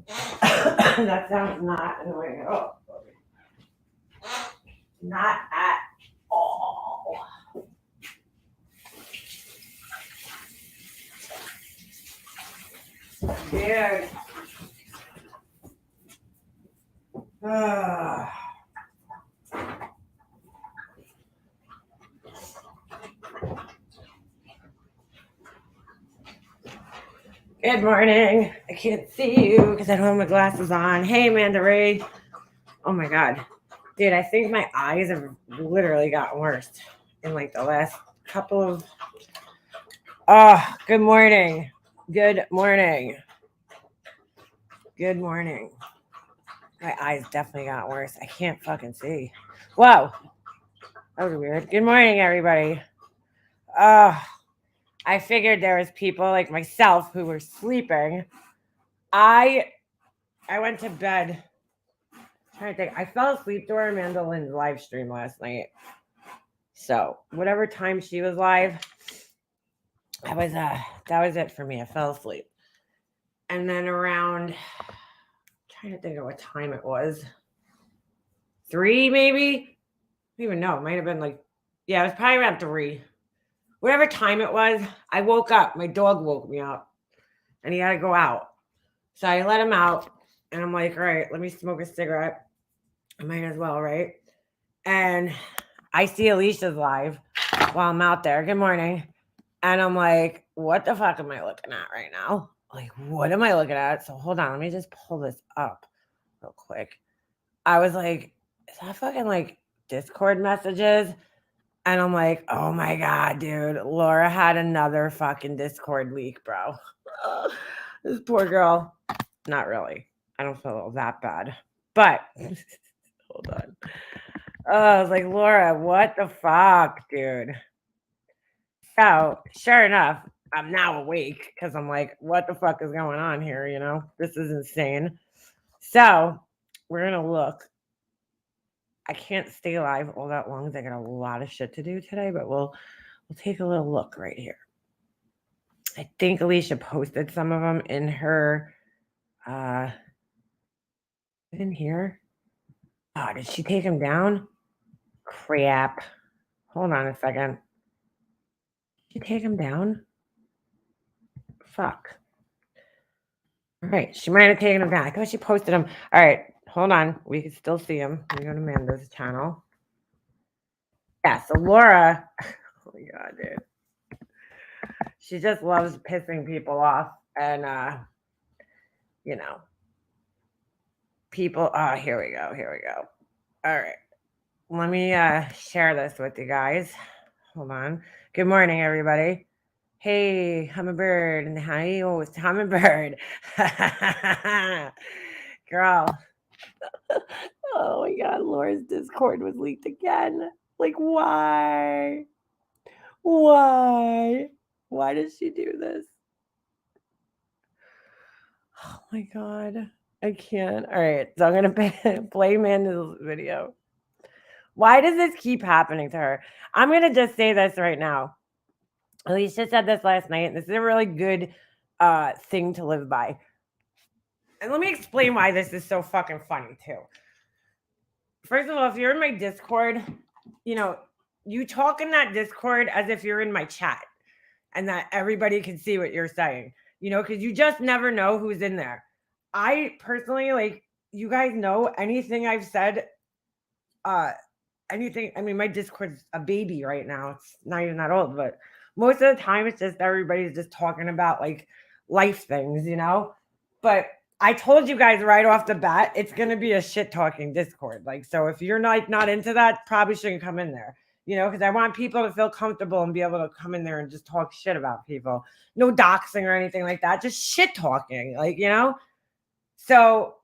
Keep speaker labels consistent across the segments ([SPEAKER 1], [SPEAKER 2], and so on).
[SPEAKER 1] That sounds not annoying at all. Not at all. Dude. Good morning. I can't see you because I don't have my glasses on. Hey, Amanda Ray. Oh my God. Dude, I think my eyes have literally gotten worse in like the last couple of. Oh, good morning. Good morning. Good morning. My eyes definitely got worse. I can't fucking see. Whoa. That was weird. Good morning, everybody. I figured there was people like myself who were sleeping. I went to bed. I'm trying to think. I fell asleep during Amanda Lynn's live stream last night. So whatever time she was live, that was it for me. I fell asleep. And then around, I'm trying to think of what time it was. 3 maybe? I don't even know. It might have been like, yeah, it was probably around 3. Whatever time it was, I woke up. My dog woke me up and he had to go out. So I let him out and I'm like, all right, let me smoke a cigarette. I might as well, right? And I see Alicia's live while I'm out there. Good morning. And I'm like, what the fuck am I looking at right now? Like, what am I looking at? So hold on, let me just pull this up real quick. I was like, is that fucking like Discord messages? And I'm like, oh my God, dude. Laura had another fucking Discord leak, bro. This poor girl. Not really. I don't feel that bad. But hold on. I was like, Laura, what the fuck, dude? So, sure enough, I'm now awake because I'm like, what the fuck is going on here? You know, this is insane. So, we're going to look. I can't stay live all that long because I got a lot of shit to do today, but we'll take a little look right here. I think Alicia posted some of them in her in here. Oh, did she take them down? Crap. Hold on a second. Did she take them down? Fuck. All right, she might have taken them down. I thought she posted them. All right, hold on. We can still see them. We go to Amanda's channel. Yeah, so Laura, oh my God, dude. She just loves pissing people off. And, you know, people, here we go. All right, let me share this with you guys. Hold on. Good morning, everybody. Hey, Hummingbird, and hi, oh, it's Hummingbird. Girl. Oh my God, Laura's Discord was leaked again. Like, why? Why? Why does she do this? Oh my God. I can't. All right, so I'm going to play Amanda's video. Why does this keep happening to her? I'm going to just say this right now. Alicia said this last night. This is a really good thing to live by. And let me explain why this is so fucking funny, too. First of all, if you're in my Discord, you know, you talk in that Discord as if you're in my chat and that everybody can see what you're saying, you know, because you just never know who's in there. I personally, like, you guys know anything I've said, anything. I mean, my Discord's a baby right now. It's not even that old, but most of the time it's just everybody's just talking about like life things, you know? But I told you guys right off the bat, it's gonna be a shit talking Discord. Like, so if you're not into that, probably shouldn't come in there. You know, because I want people to feel comfortable and be able to come in there and just talk shit about people. No doxing or anything like that. Just shit talking. Like, you know? So,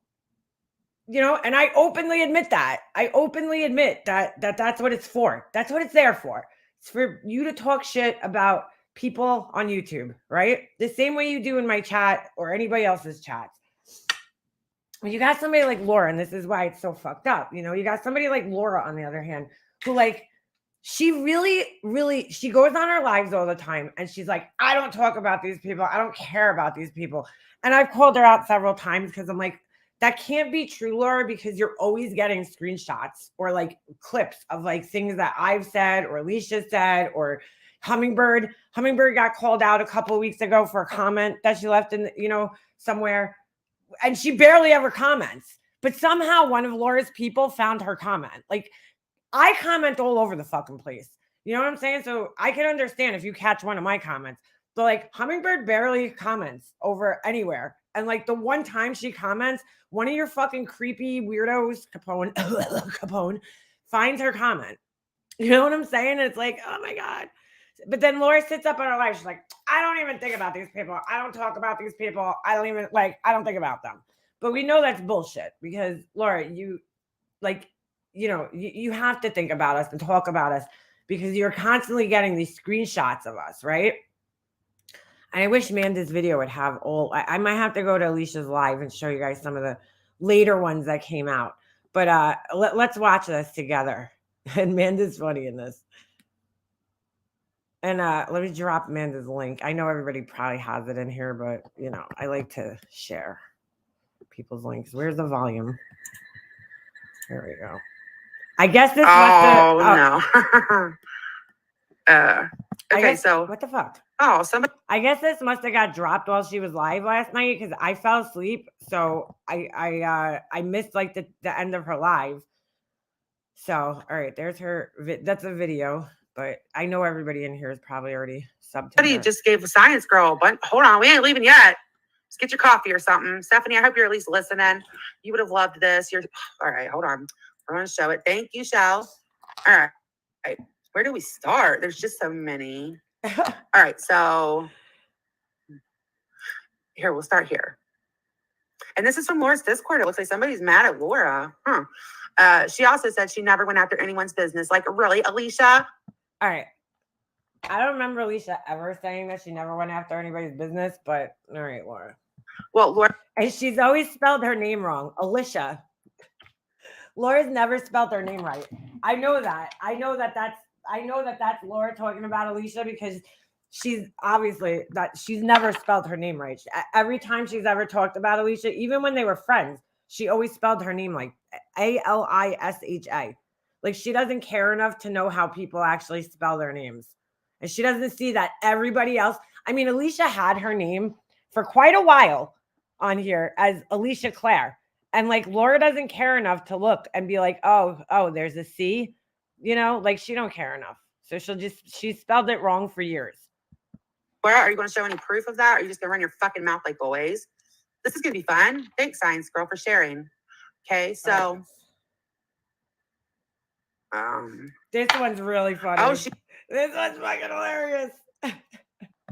[SPEAKER 1] you know, and I openly admit that. I openly admit that that's what it's for. That's what it's there for. It's for you to talk shit about people on YouTube, right? The same way you do in my chat or anybody else's chats. When you got somebody like Laura, and this is why it's so fucked up, you know, you got somebody like Laura on the other hand, who like she really, she goes on her lives all the time and she's like, I don't talk about these people. I don't care about these people. And I've called her out several times because I'm like, that can't be true, Laura, because you're always getting screenshots or like clips of like things that I've said or Alicia said or Hummingbird. Hummingbird got called out a couple of weeks ago for a comment that she left in, somewhere. And she barely ever comments. But somehow one of Laura's people found her comment. Like, I comment all over the fucking place. You know what I'm saying? So I can understand if you catch one of my comments. But like Hummingbird barely comments over anywhere. And like the one time she comments, one of your fucking creepy weirdos, Capone, finds her comment. You know what I'm saying? It's like, oh my God. But then Laura sits up in her life. She's like, I don't even think about these people. I don't talk about these people. I don't think about them. But we know that's bullshit because Laura, you have to think about us and talk about us because you're constantly getting these screenshots of us, right? And I wish Amanda's video would have I might have to go to Alicia's live and show you guys some of the later ones that came out. But let's watch this together. And Amanda's funny in this. And let me drop Amanda's link. I know everybody probably has it in here, but I like to share people's links. Where's the volume? There we go. I guess this
[SPEAKER 2] okay, so
[SPEAKER 1] what the fuck?
[SPEAKER 2] Oh, somebody.
[SPEAKER 1] I guess this must have got dropped while she was live last night because I fell asleep, so I missed like the end of her live. So all right, there's her. That's a video, but I know everybody in here is probably already subbed.
[SPEAKER 2] Somebody just gave a science girl, but hold on, we ain't leaving yet. Just get your coffee or something, Stephanie. I hope you're at least listening. You would have loved this. All right. Hold on. We're gonna show it. Thank you, Shell. All right. Where do we start? There's just so many. All right, so here, we'll start here. And this is from Laura's Discord. It looks like somebody's mad at Laura. She also said she never went after anyone's business. Like, really, Alicia?
[SPEAKER 1] All right. I don't remember Alicia ever saying that she never went after anybody's business, but all right, Laura.
[SPEAKER 2] Well, Laura.
[SPEAKER 1] And she's always spelled her name wrong. Alicia. Laura's never spelled her name right. I know that. I know that that's Laura talking about Alicia because she's obviously that she's never spelled her name right. Every time she's ever talked about Alicia, even when they were friends, she always spelled her name like Alisha. Like she doesn't care enough to know how people actually spell their names. And she doesn't see that everybody else. I mean, Alicia had her name for quite a while on here as Alicia Claire. And like Laura doesn't care enough to look and be like, oh, there's a C. Like she don't care enough. So she spelled it wrong for years.
[SPEAKER 2] Laura, are you going to show any proof of that? Or are you just going to run your fucking mouth like always? This is going to be fun. Thanks, Science Girl, for sharing. Okay, so.
[SPEAKER 1] This one's really funny.
[SPEAKER 2] Oh,
[SPEAKER 1] this one's fucking hilarious.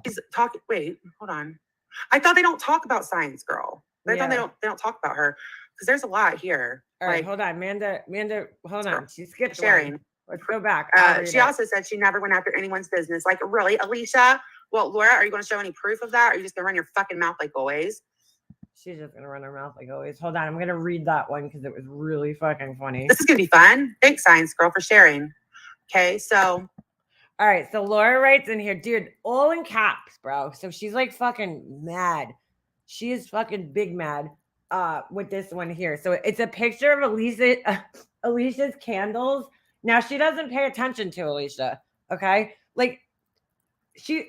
[SPEAKER 2] She's talking. Wait, hold on. I thought they don't talk about Science Girl. I thought they don't talk about her because there's a lot here.
[SPEAKER 1] All right, hold on, Amanda, hold on. She skipped
[SPEAKER 2] sharing.
[SPEAKER 1] One. Let's go back.
[SPEAKER 2] She also said she never went after anyone's business. Like, really, Alicia? Well, Laura, are you going to show any proof of that? Or are you just going to run your fucking mouth like always?
[SPEAKER 1] She's just going to run her mouth like always. Hold on. I'm going to read that one because it was really fucking funny.
[SPEAKER 2] This is going to be fun. Thanks, Science Girl, for sharing. Okay, so.
[SPEAKER 1] All right, so Laura writes in here, dude, all in caps, bro. So she's like fucking mad. She is fucking big mad with this one here. So it's a picture of Alicia's candles. Now she doesn't pay attention to Alicia, okay? Like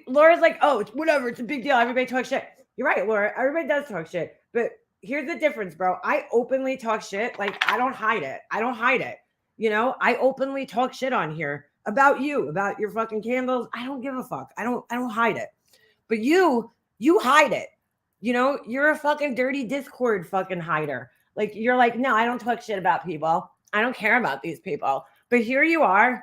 [SPEAKER 1] Laura's like, oh, it's whatever, it's a big deal. Everybody talks shit. You're right, Laura. Everybody does talk shit. But here's the difference, bro. I openly talk shit. Like I don't hide it. I openly talk shit on here about you, about your fucking candles. I don't give a fuck. I don't hide it. But you hide it. You're a fucking dirty Discord fucking hider. Like you're like, no, I don't talk shit about people. I don't care about these people. But here you are,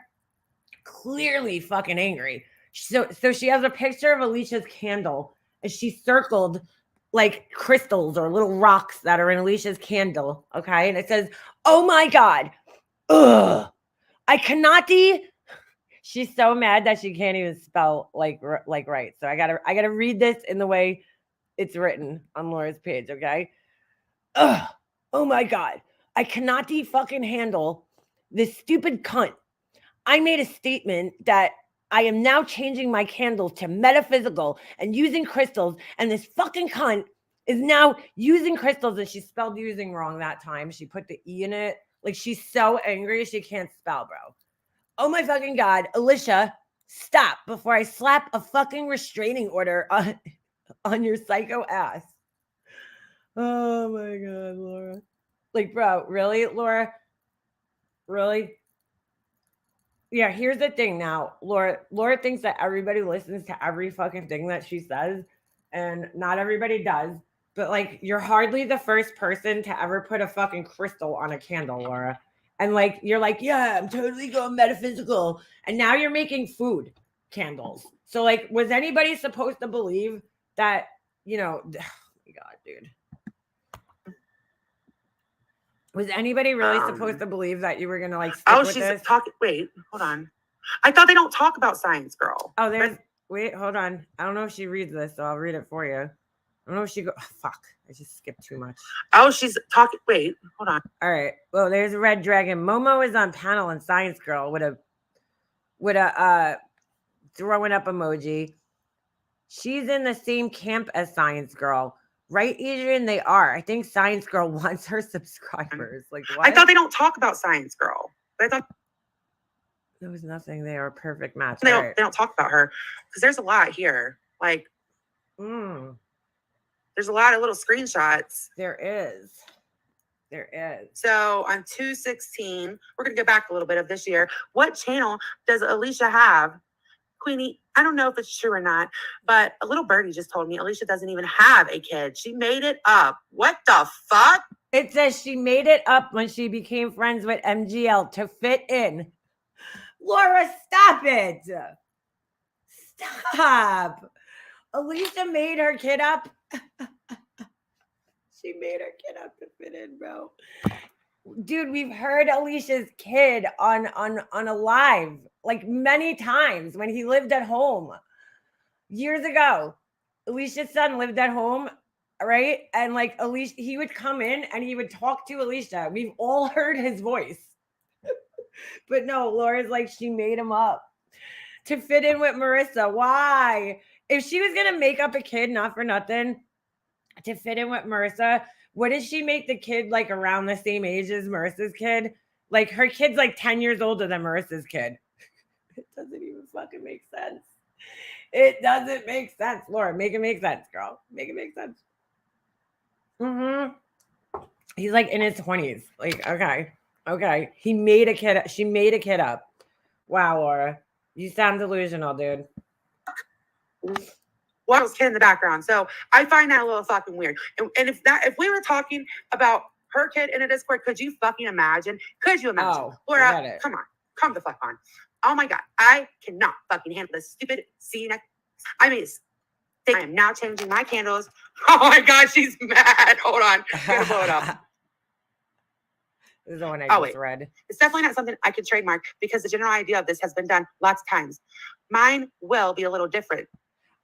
[SPEAKER 1] clearly fucking angry. So she has a picture of Alicia's candle and she circled like crystals or little rocks that are in Alicia's candle. Okay. And it says, oh my God. Ugh. I cannot She's so mad that she can't even spell like right. So I gotta read this in the way it's written on Laura's page. Okay. Ugh. Oh my God. I cannot fucking handle this stupid cunt. I made a statement that I am now changing my candles to metaphysical and using crystals, and this fucking cunt is now using crystals, and she spelled using wrong that time. She put the E in it. Like, she's so angry she can't spell, bro. Oh my fucking God. Alicia, stop before I slap a fucking restraining order on your psycho ass. Oh my God, Laura. Like, bro, really, Laura? Really? Yeah, here's the thing now. Laura thinks that everybody listens to every fucking thing that she says, and not everybody does. But like, you're hardly the first person to ever put a fucking crystal on a candle, Laura. And like, you're like, yeah, I'm totally going metaphysical. And now you're making food candles. So like, was anybody supposed to believe that, you know, oh my God, dude. Was anybody really supposed to believe that you were gonna like stick with
[SPEAKER 2] she's
[SPEAKER 1] this?
[SPEAKER 2] talking. Wait, hold on. I thought they don't talk about science, girl.
[SPEAKER 1] Oh, wait, hold on. I don't know if she reads this, so I'll read it for you. I don't know if she fuck. I just skipped too much.
[SPEAKER 2] Oh, she's talking. Wait, hold on.
[SPEAKER 1] All right. Well, there's a red dragon. Momo is on panel in Science Girl with a throwing up emoji. She's in the same camp as Science Girl. Right, Adrian? They are. I think Science Girl wants her subscribers. Like, what?
[SPEAKER 2] I thought they don't talk about Science Girl. I thought
[SPEAKER 1] there was nothing. They are a perfect match.
[SPEAKER 2] They don't talk about her because there's a lot here. Like, there's a lot of little screenshots.
[SPEAKER 1] There is.
[SPEAKER 2] So on 2/16, we're gonna go back a little bit of this year. What channel does Alicia have? Queenie, I don't know if it's true or not, but a little birdie just told me Alicia doesn't even have a kid. She made it up. What the fuck?
[SPEAKER 1] It says she made it up when she became friends with MGL to fit in. Laura, stop it. Stop. Alicia made her kid up. She made her kid up to fit in, bro. Dude, we've heard Alicia's kid on a live like many times when he lived at home years ago. Alicia's son lived at home, right? And like Alicia, he would come in and he would talk to Alicia. We've all heard his voice. But no, Laura's like, she made him up to fit in with Marissa. Why? If she was gonna make up a kid, not for nothing, to fit in with Marissa, what did she make the kid like around the same age as Marissa's kid? Like, her kid's like 10 years older than Marissa's kid. It doesn't even fucking make sense. It doesn't make sense. Laura, make it make sense, girl. Make it make sense. He's like in his 20s. Like, okay. He made a kid. She made a kid up. Wow, Laura. You sound delusional, dude.
[SPEAKER 2] Waddle's kid in the background. So I find that a little fucking weird. And if we were talking about her kid in a Discord, could you fucking imagine?
[SPEAKER 1] Oh,
[SPEAKER 2] Laura, come on. Come the fuck on. Oh my God. I cannot fucking handle this stupid scene. I mean, I am now changing my candles. Oh my God, she's mad. Hold on. I'm gonna blow it up.
[SPEAKER 1] This is the one I just read.
[SPEAKER 2] It's definitely not something I could trademark because the general idea of this has been done lots of times. Mine will be a little different.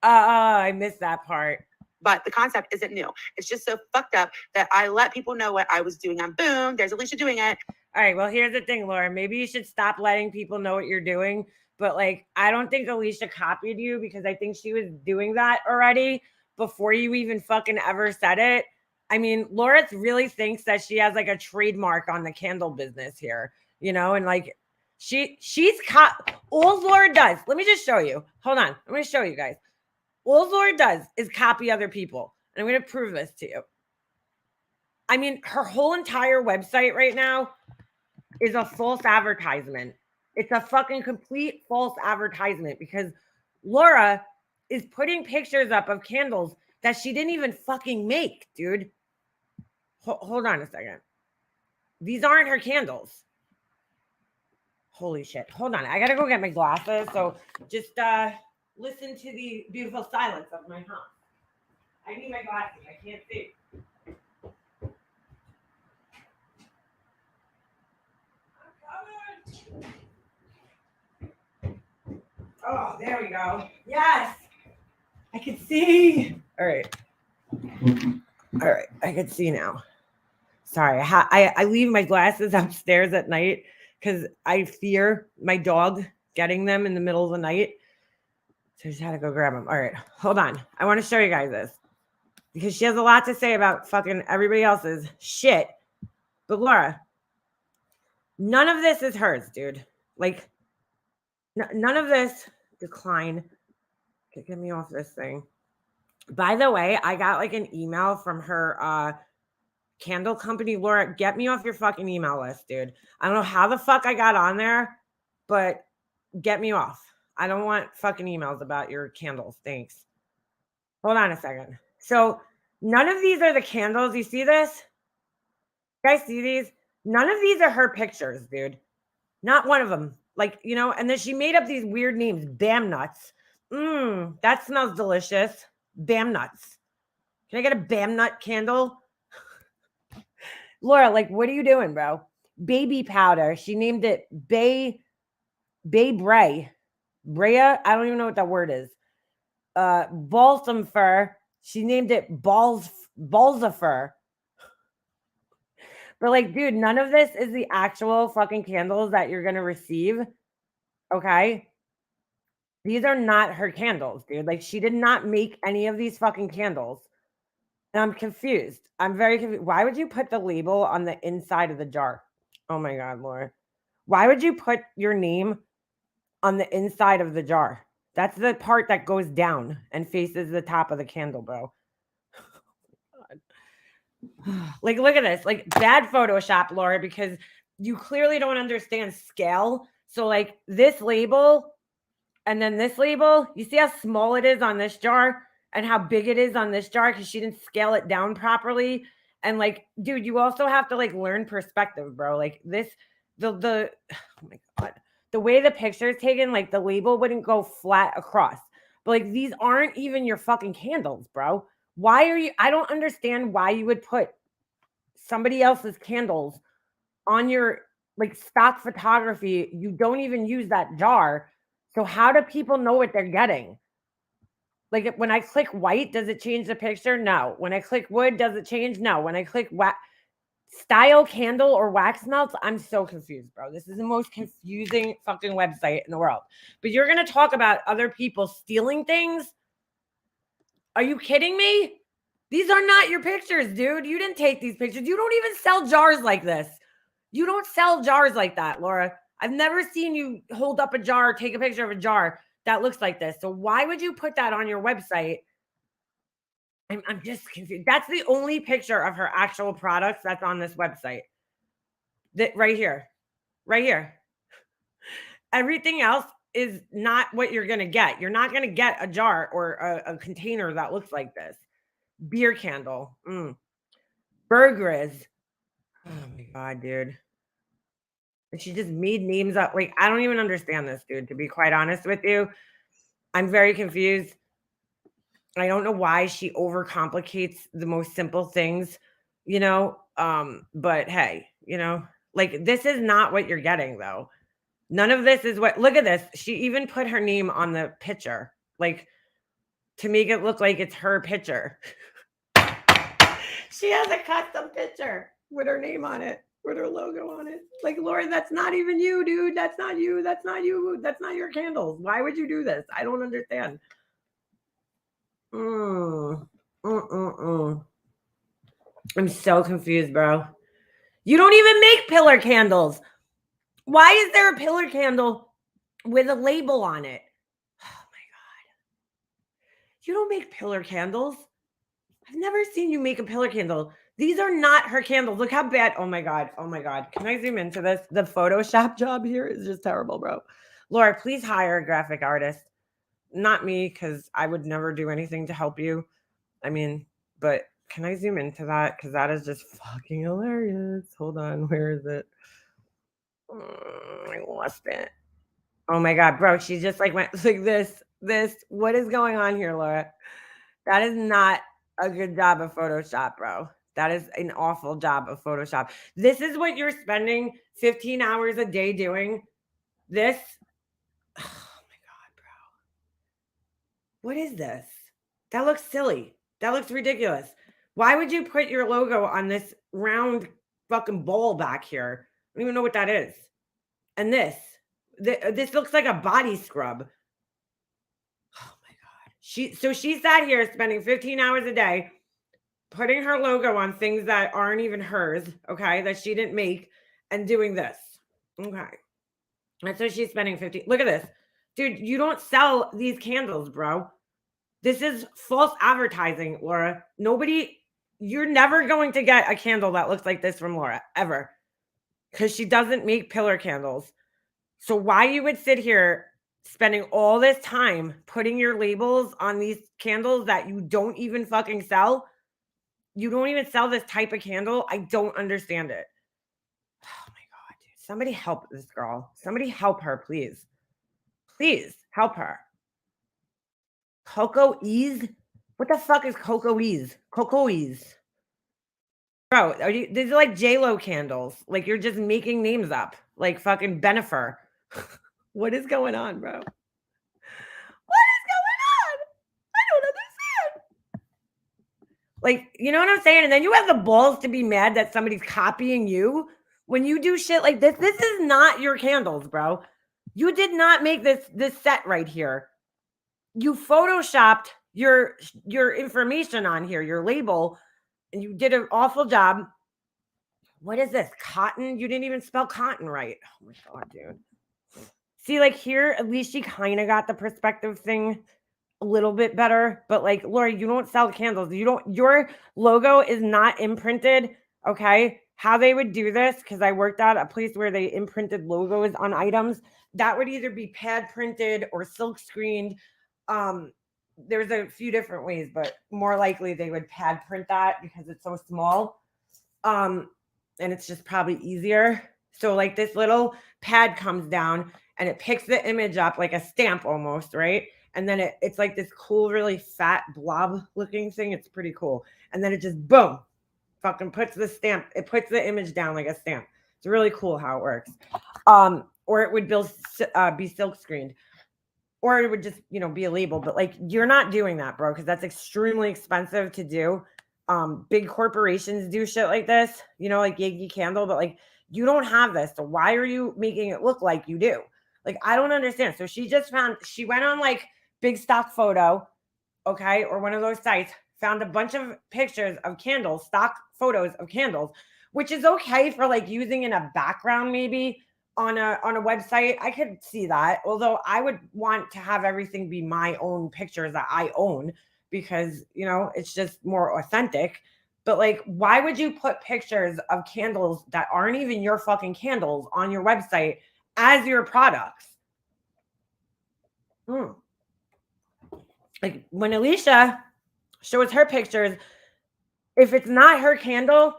[SPEAKER 1] I missed that part.
[SPEAKER 2] But the concept isn't new. It's just so fucked up that I let people know what I was doing. And boom, there's Alicia doing it.
[SPEAKER 1] All right, well, here's the thing, Laura. Maybe you should stop letting people know what you're doing. But like, I don't think Alicia copied you because I think she was doing that already before you even fucking ever said it. I mean, Laura really thinks that she has like a trademark on the candle business here, you know, and like all Laura does. Let me just show you. Hold on. I'm going to show you guys. All Laura does is copy other people. And I'm going to prove this to you. I mean, her whole entire website right now is a false advertisement. It's a fucking complete false advertisement because Laura is putting pictures up of candles that she didn't even fucking make, dude. Hold on a second. These aren't her candles. Holy shit. Hold on. I got to go get my glasses. So just listen to the beautiful silence of my house. I need my glasses. I can't see. Oh, there we go. Yes. I can see. All right. I can see now. Sorry. I leave my glasses upstairs at night because I fear my dog getting them in the middle of the night. So I just had to go grab them. All right, hold on. I want to show you guys this because she has a lot to say about fucking everybody else's shit. But Laura, none of this is hers, dude. Like, none of this. Decline. Get me off this thing. By the way, I got like an email from her candle company. Laura, get me off your fucking email list, dude. I don't know how the fuck I got on there, but get me off. I don't want fucking emails about your candles. Thanks. Hold on a second. So none of these are the candles. You see this? You guys see these? None of these are her pictures, dude. Not one of them. Like, you know, and then she made up these weird names. Bam nuts. That smells delicious. Bam nuts. Can I get a bam nut candle? Laura, like, what are you doing, bro? Baby powder. She named it Bay Bray. Brea. I don't even know what that word is. Balsam fir. She named it Balsifer. But like, dude, none of this is the actual fucking candles that you're gonna receive. Okay. These are not her candles, dude. Like, she did not make any of these fucking candles. And I'm confused. I'm very confused. Why would you put the label on the inside of the jar? Oh my God, Laura. Why would you put your name on the inside of the jar? That's the part that goes down and faces the top of the candle, bro. Like, look at this. Like, bad Photoshop, Laura, because you clearly don't understand scale. So, like, this label and then this label, you see how small it is on this jar and how big it is on this jar because she didn't scale it down properly. And like, dude, you also have to like learn perspective, bro. Like this, the oh my God, the way the picture is taken, like the label wouldn't go flat across. But like these aren't even your fucking candles, bro. Why are you? I don't understand why you would put somebody else's candles on your like stock photography. You don't even use that jar. So how do people know what they're getting? Like when I click white, does it change the picture? No. When I click wood, does it change? No. When I click style candle or wax melts, I'm so confused, bro. This is the most confusing fucking website in the world. But you're going to talk about other people stealing things? Are you kidding me? These are not your pictures, dude. You didn't take these pictures. You don't even sell jars like this. You don't sell jars like that, Laura. I've never seen you hold up a jar, take a picture of a jar that looks like this. So why would you put that on your website? I'm just confused. That's the only picture of her actual products that's on this website. That right here. Right here. Everything else is not what you're going to get. You're not going to get a jar or a container that looks like this. Beer candle. Burgers. Oh my God, dude. And she just made names up. Like, I don't even understand this, dude, to be quite honest with you. I'm very confused. I don't know why she overcomplicates the most simple things, you know? But hey, you know, like this is not what you're getting though. None of this is what, look at this. She even put her name on the picture, like to make it look like it's her picture. She has a custom picture with her name on it, with her logo on it. Like, Laura, that's not even you, dude. That's not you. That's not you. That's not your candles. Why would you do this? I don't understand. I'm so confused, bro. You don't even make pillar candles. Why is there a pillar candle with a label on it? Oh my God. You don't make pillar candles. I've never seen you make a pillar candle. These are not her candles. Look how bad. Oh my God. Oh my God. Can I zoom into this? The Photoshop job here is just terrible, bro. Laura, please hire a graphic artist. Not me, because I would never do anything to help you. I mean, but can I zoom into that? Because that is just fucking hilarious. Hold on. Where is it? I lost it. Oh my God, bro. She just like went like this. What is going on here, Laura? That is not a good job of Photoshop, bro. That is an awful job of Photoshop. This is what you're spending 15 hours a day doing. This. Oh my God, bro. What is this? That looks silly. That looks ridiculous. Why would you put your logo on this round fucking bowl back here? I don't even know what that is. And this looks like a body scrub. Oh my God. She sat here spending 15 hours a day putting her logo on things that aren't even hers, okay, that she didn't make, and doing this. Okay. That's what she's spending 50. Look at this. Dude, you don't sell these candles, bro. This is false advertising, Laura. You're never going to get a candle that looks like this from Laura, ever. Because she doesn't make pillar candles. So why you would sit here spending all this time putting your labels on these candles that you don't even fucking sell? You don't even sell this type of candle? I don't understand it. Oh my God, dude. Somebody help this girl. Somebody help her, please. Please help her. Cocoa Ease? What the fuck is Cocoa Ease? Cocoa Ease. Bro, these are like J-Lo candles. Like you're just making names up. Like fucking Benifer. What is going on, bro? What is going on? I don't understand. Like, you know what I'm saying? And then you have the balls to be mad that somebody's copying you when you do shit like this. This is not your candles, bro. You did not make this set right here. You photoshopped your information on here, your label, and you did an awful job. What is this? Cotton? You didn't even spell cotton right. Oh my God, dude. See, like here, at least she kind of got the perspective thing a little bit better. But like, Laura, you don't sell candles. Your logo is not imprinted. Okay. How they would do this, because I worked at a place where they imprinted logos on items, that would either be pad printed or silk screened. There's a few different ways, but more likely they would pad print that because it's so small. And it's just probably easier. So like this little pad comes down and it picks the image up like a stamp almost, right? And then it's like this cool, really fat blob looking thing. It's pretty cool. And then it just boom, fucking puts the stamp. It puts the image down like a stamp. It's really cool how it works. Or it would be silk screened. Or it would just, be a label. But like, you're not doing that, bro, because that's extremely expensive to do. Big corporations do shit like this, like Yankee Candle, but like, you don't have this. So why are you making it look like you do? Like, I don't understand. So she went on like Big Stock Photo, okay, or one of those sites, found a bunch of pictures of candles, stock photos of candles, which is okay for like using in a background maybe on a website. I could see that. Although I would want to have everything be my own pictures that I own because, it's just more authentic. But like, why would you put pictures of candles that aren't even your fucking candles on your website as your products? Like when Alicia shows her pictures, if it's not her candle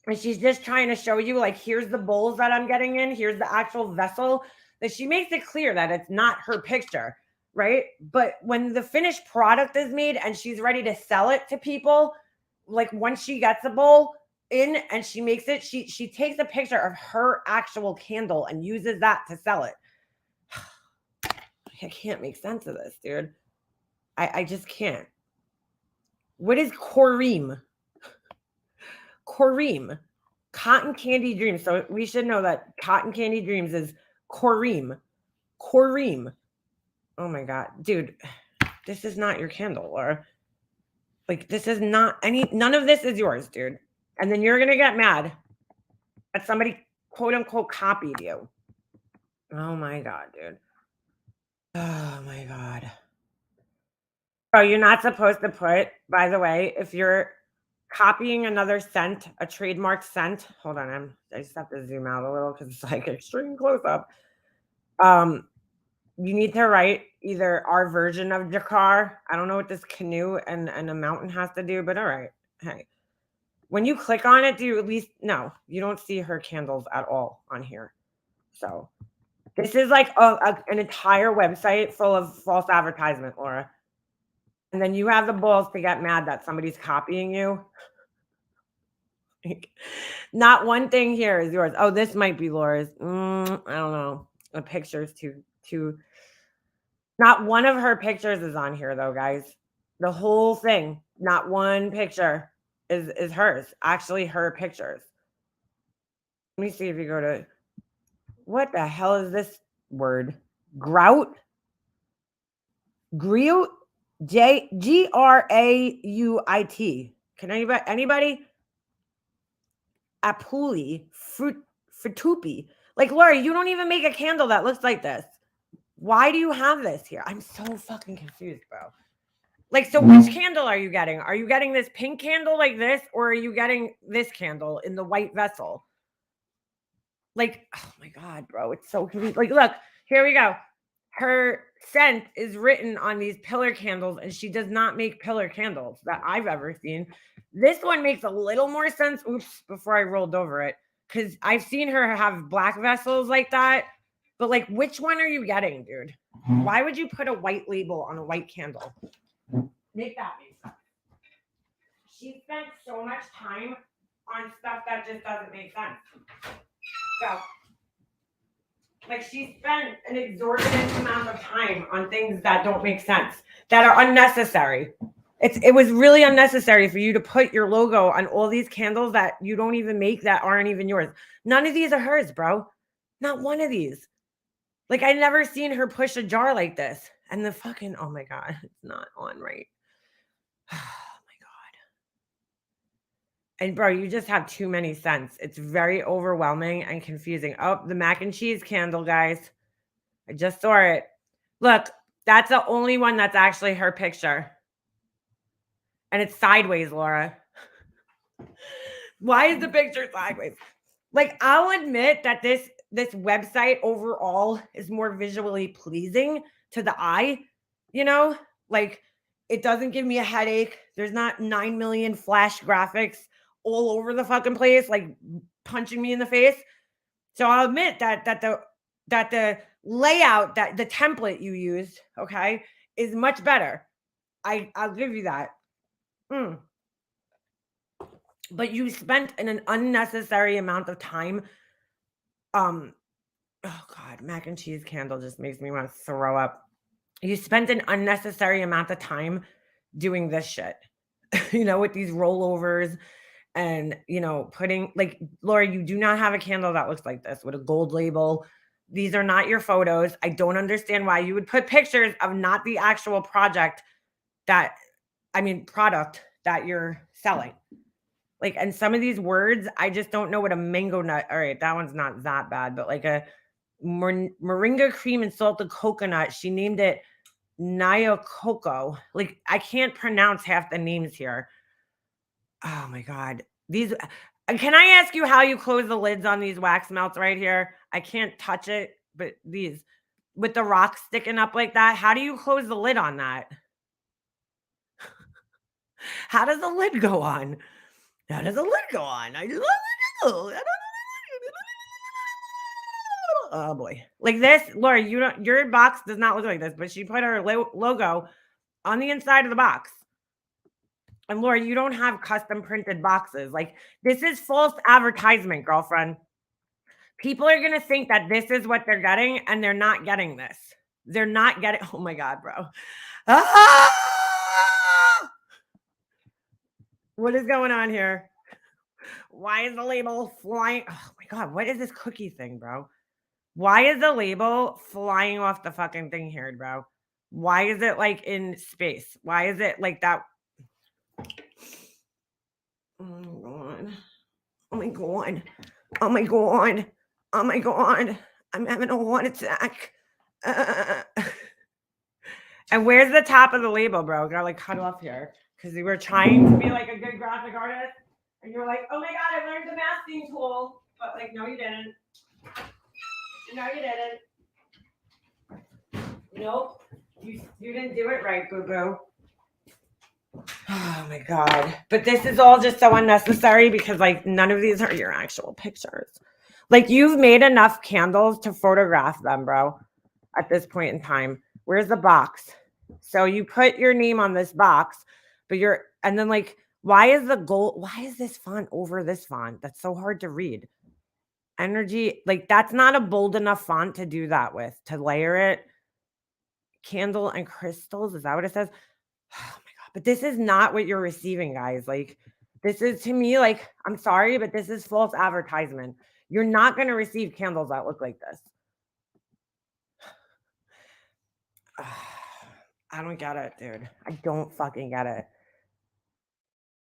[SPEAKER 1] and she's just trying to show you like, here's the bowls that I'm getting in, here's the actual vessel, that she makes it clear that it's not her picture, right? But when the finished product is made and she's ready to sell it to people, like once she gets the bowl in and she makes it, she takes a picture of her actual candle and uses that to sell it. I can't make sense of this, dude. I just can't. What is Coreem? Coreem. Cotton Candy Dreams. So we should know that Cotton Candy Dreams is Coreem. Coreem. Oh my God. Dude, this is not your candle, or like this is not none of this is yours, dude. And then you're gonna get mad that somebody quote unquote copied you. Oh my God, dude. Oh my God. Oh, you're not supposed to put, by the way, if you're copying another scent, a trademark scent. Hold on, I just have to zoom out a little because it's like extreme close up. You need to write either our version of Dakar. I don't know what this canoe and a mountain has to do, but all right. Hey, when you click on it, do you at least no? You don't see her candles at all on here. So this is like an entire website full of false advertisement, Laura. And then you have the balls to get mad that somebody's copying you. Not one thing here is yours. Oh, this might be Laura's. I don't know. The picture's too. Not one of her pictures is on here though, guys. The whole thing, not one picture is hers. Actually, her pictures. Let me see if you go to. What the hell is this word? Grout? Grout? Grauit. Can anybody? Apuli, frutupi. Like, Laura, you don't even make a candle that looks like this. Why do you have this here? I'm so fucking confused, bro. Like, so which candle are you getting? Are you getting this pink candle like this, or are you getting this candle in the white vessel? Like, oh my God, bro. It's so confusing. Like, look, here we go. Her scent is written on these pillar candles, and she does not make pillar candles that I've ever seen. This one makes a little more sense. Oops, before I rolled over it. Because I've seen her have black vessels like that. But like, which one are you getting, dude? Why would you put a white label on a white candle? Make that make sense. She spent so much time on stuff that just doesn't make sense. So, like, she spent an exorbitant amount of time on things that don't make sense, that are unnecessary. It was really unnecessary for you to put your logo on all these candles that you don't even make, that aren't even yours. None of these are hers, bro. Not one of these. Like, I never seen her push a jar like this. And the fucking, oh my God, it's not on right. Oh my God. And bro, you just have too many scents. It's very overwhelming and confusing. Oh, the mac and cheese candle, guys. I just saw it. Look, that's the only one that's actually her picture. And it's sideways, Laura. Why is the picture sideways? Like, I'll admit that this website overall is more visually pleasing to the eye, you know? Like, it doesn't give me a headache. There's not 9 million flash graphics all over the fucking place, like punching me in the face. So I'll admit that the layout, that the template you used, okay, is much better. I'll give you that. But you spent an unnecessary amount of time. Oh God, mac and cheese candle just makes me want to throw up. You spent an unnecessary amount of time doing this shit, you know, with these rollovers and, you know, putting, like, Laura, you do not have a candle that looks like this with a gold label. These are not your photos. I don't understand why you would put pictures of not the actual product that you're selling. Like, and some of these words, I just don't know what a mango nut. All right, that one's not that bad, but like a moringa cream and salted coconut. She named it Naya Coco. Like, I can't pronounce half the names here. Oh my God. These, can I ask you how you close the lids on these wax melts right here? I can't touch it, but these with the rock sticking up like that, how do you close the lid on that? How does the lid go on? How does the lid go on? I don't know. Oh boy. Like this, Laura, your box does not look like this, but she put her logo on the inside of the box. And Laura, you don't have custom printed boxes. Like, this is false advertisement, girlfriend. People are going to think that this is what they're getting, and they're not getting this. They're not getting, oh my God, bro. Ah! What is going on here? Why is the label flying? Oh my God, what is this cookie thing, bro? Why is the label flying off the fucking thing here, bro? Why is it like in space? Why is it like that? Oh my God. Oh my God. Oh my God. Oh my God. I'm having a heart attack. And where's the top of the label, bro? Got like cut off here because we were trying to be like a good graphic artist. And you're like, oh my God, I learned the masking tool. But like, no, you didn't. No, you didn't. Nope. You didn't do it right, boo-boo. Oh my God. But this is all just so unnecessary because like none of these are your actual pictures. Like, you've made enough candles to photograph them, bro, at this point in time. Where's the box? So you put your name on this box, but and then like, why is this font over this font? That's so hard to read. Energy, like, that's not a bold enough font to do that with, to layer it. Candle and crystals, is that what it says? Oh my God, but this is not what you're receiving, guys. Like, this is, to me, like, I'm sorry, but this is false advertisement. You're not going to receive candles that look like this. I don't get it, dude. I don't fucking get it.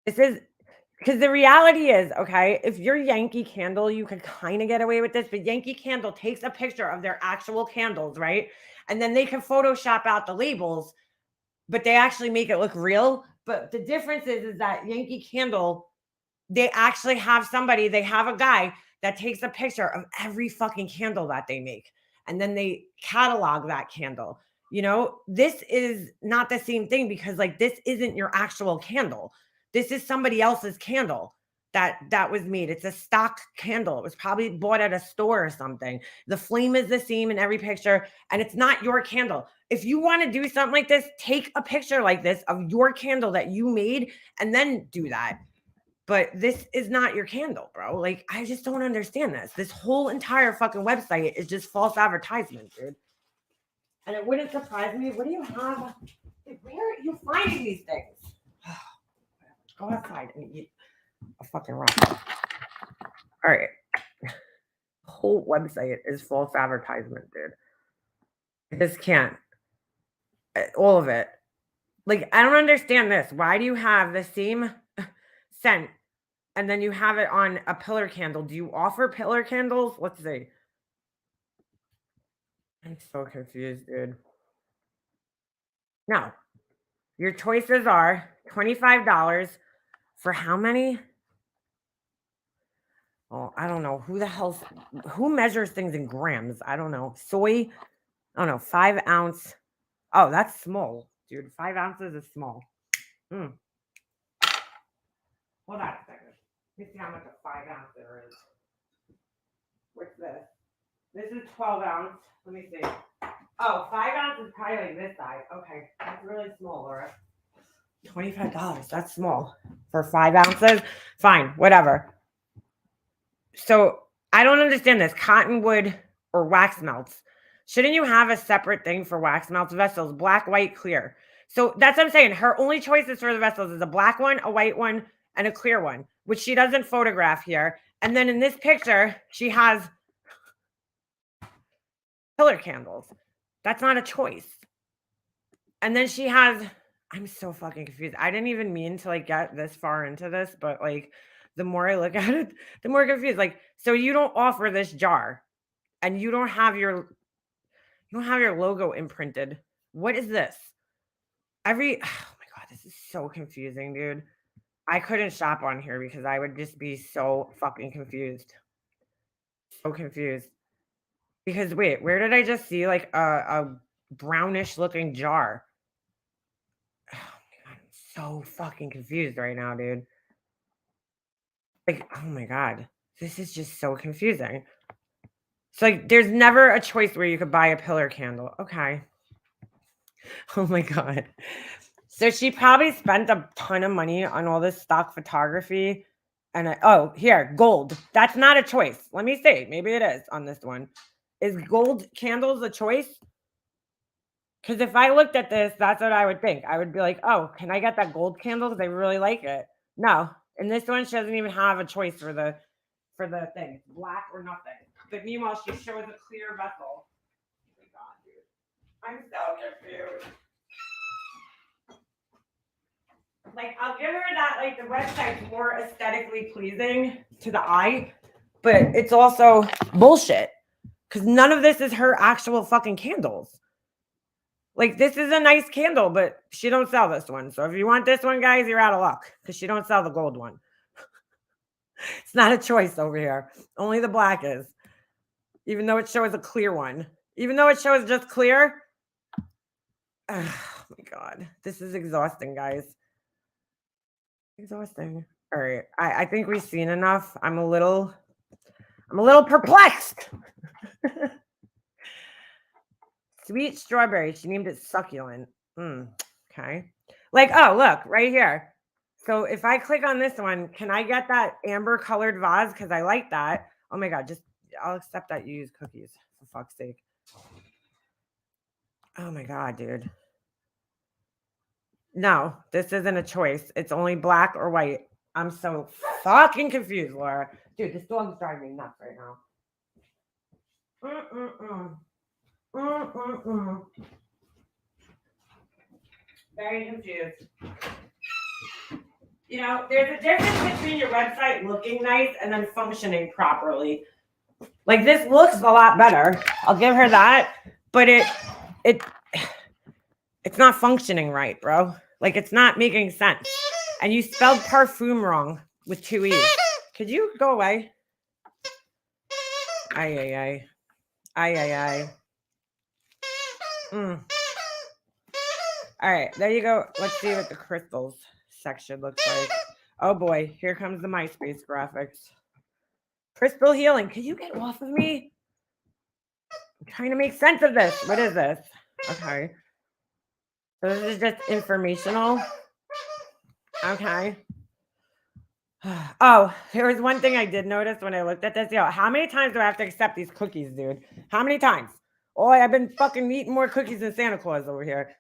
[SPEAKER 1] This is because the reality is, okay, if you're Yankee Candle, you could kind of get away with this, but Yankee Candle takes a picture of their actual candles, right? And then they can Photoshop out the labels, but they actually make it look real. But the difference is that Yankee Candle, they actually have somebody, they have a guy that takes a picture of every fucking candle that they make. And then they catalog that candle. You know, this is not the same thing because like this isn't your actual candle. This is somebody else's candle that was made. It's a stock candle. It was probably bought at a store or something. The flame is the same in every picture and it's not your candle. If you want to do something like this, take a picture like this of your candle that you made and then do that. But this is not your candle, bro. Like, I just don't understand this. This whole entire fucking website is just false advertisement, dude. And it wouldn't surprise me. What do you have? Where are you finding these things? Go outside and eat a fucking rock. All right. The whole website is false advertisement, dude. I just can't. All of it. Like, I don't understand this. Why do you have the same scent and then you have it on a pillar candle? Do you offer pillar candles? Let's see. I'm so confused, dude. No. Your choices are $25 for how many? Oh, I don't know. Who measures things in grams? I don't know. Soy, I don't know, 5 ounce. Oh, that's small, dude. 5 ounces is small. Hold on a second. Let me see how much a 5 ounce there is. What's this? This is 12 ounce. Let me see. Oh, 5 ounces is probably like this size. Okay, that's really small, Laura. $25. That's small for 5 ounces. Fine, whatever. So I don't understand this. Cottonwood or wax melts. Shouldn't you have a separate thing for wax melts vessels? Black, white, clear. So that's what I'm saying. Her only choices for the vessels is a black one, a white one, and a clear one, which she doesn't photograph here. And then in this picture, she has pillar candles. That's not a choice. And then she has, I'm so fucking confused. I didn't even mean to like get this far into this, but like the more I look at it, the more confused. Like, so you don't offer this jar and you don't have your logo imprinted. What is this? Oh my God, this is so confusing, dude. I couldn't shop on here because I would just be so fucking confused. So confused. Because wait, where did I just see like a brownish looking jar? Oh my God, I'm so fucking confused right now, dude. Like, oh my God, this is just so confusing. So like there's never a choice where you could buy a pillar candle. Okay. Oh my God. So she probably spent a ton of money on all this stock photography. And here, gold. That's not a choice. Let me see. Maybe it is on this one. Is gold candles a choice? Because if I looked at this, that's what I would think. I would be like, oh, can I get that gold candle? Because I really like it. No. And this one, she doesn't even have a choice for the thing. Black or nothing. But meanwhile, she shows a clear vessel. Oh my God, dude. I'm so confused. Like, I'll give her that, like, the website's more aesthetically pleasing to the eye, but it's also bullshit. Because none of this is her actual fucking candles. Like, this is a nice candle, but she don't sell this one. So if you want this one, guys, you're out of luck. Because she don't sell the gold one. It's not a choice over here. Only the black is. Even though it shows a clear one. Even though it shows just clear. Oh my God. This is exhausting, guys. Exhausting. All right. I think we've seen enough. I'm a little perplexed. Sweet strawberry. She named it succulent. Okay. Like, oh, look, right here. So if I click on this one, can I get that amber colored vase? Because I like that. Oh my God, I'll accept that you use cookies, for fuck's sake. Oh my God, dude. No, this isn't a choice. It's only black or white. I'm so fucking confused, Laura. Dude, this dog's driving me nuts right now. Very confused. You know, there's a difference between your website looking nice and then functioning properly. Like this looks a lot better. I'll give her that, but it's not functioning right, bro. Like it's not making sense. And you spelled parfum wrong with 2 E's. Could you go away? Ay. All right, there you go. Let's see what the crystals section looks like. Oh boy, here comes the MySpace graphics. Crystal healing. Can you get off of me? I'm trying to make sense of this. What is this? Okay. So this is just informational. Okay. Oh, there was one thing I did notice when I looked at this. Yo, how many times do I have to accept these cookies, dude? How many times? Oh, I've been fucking eating more cookies than Santa Claus over here.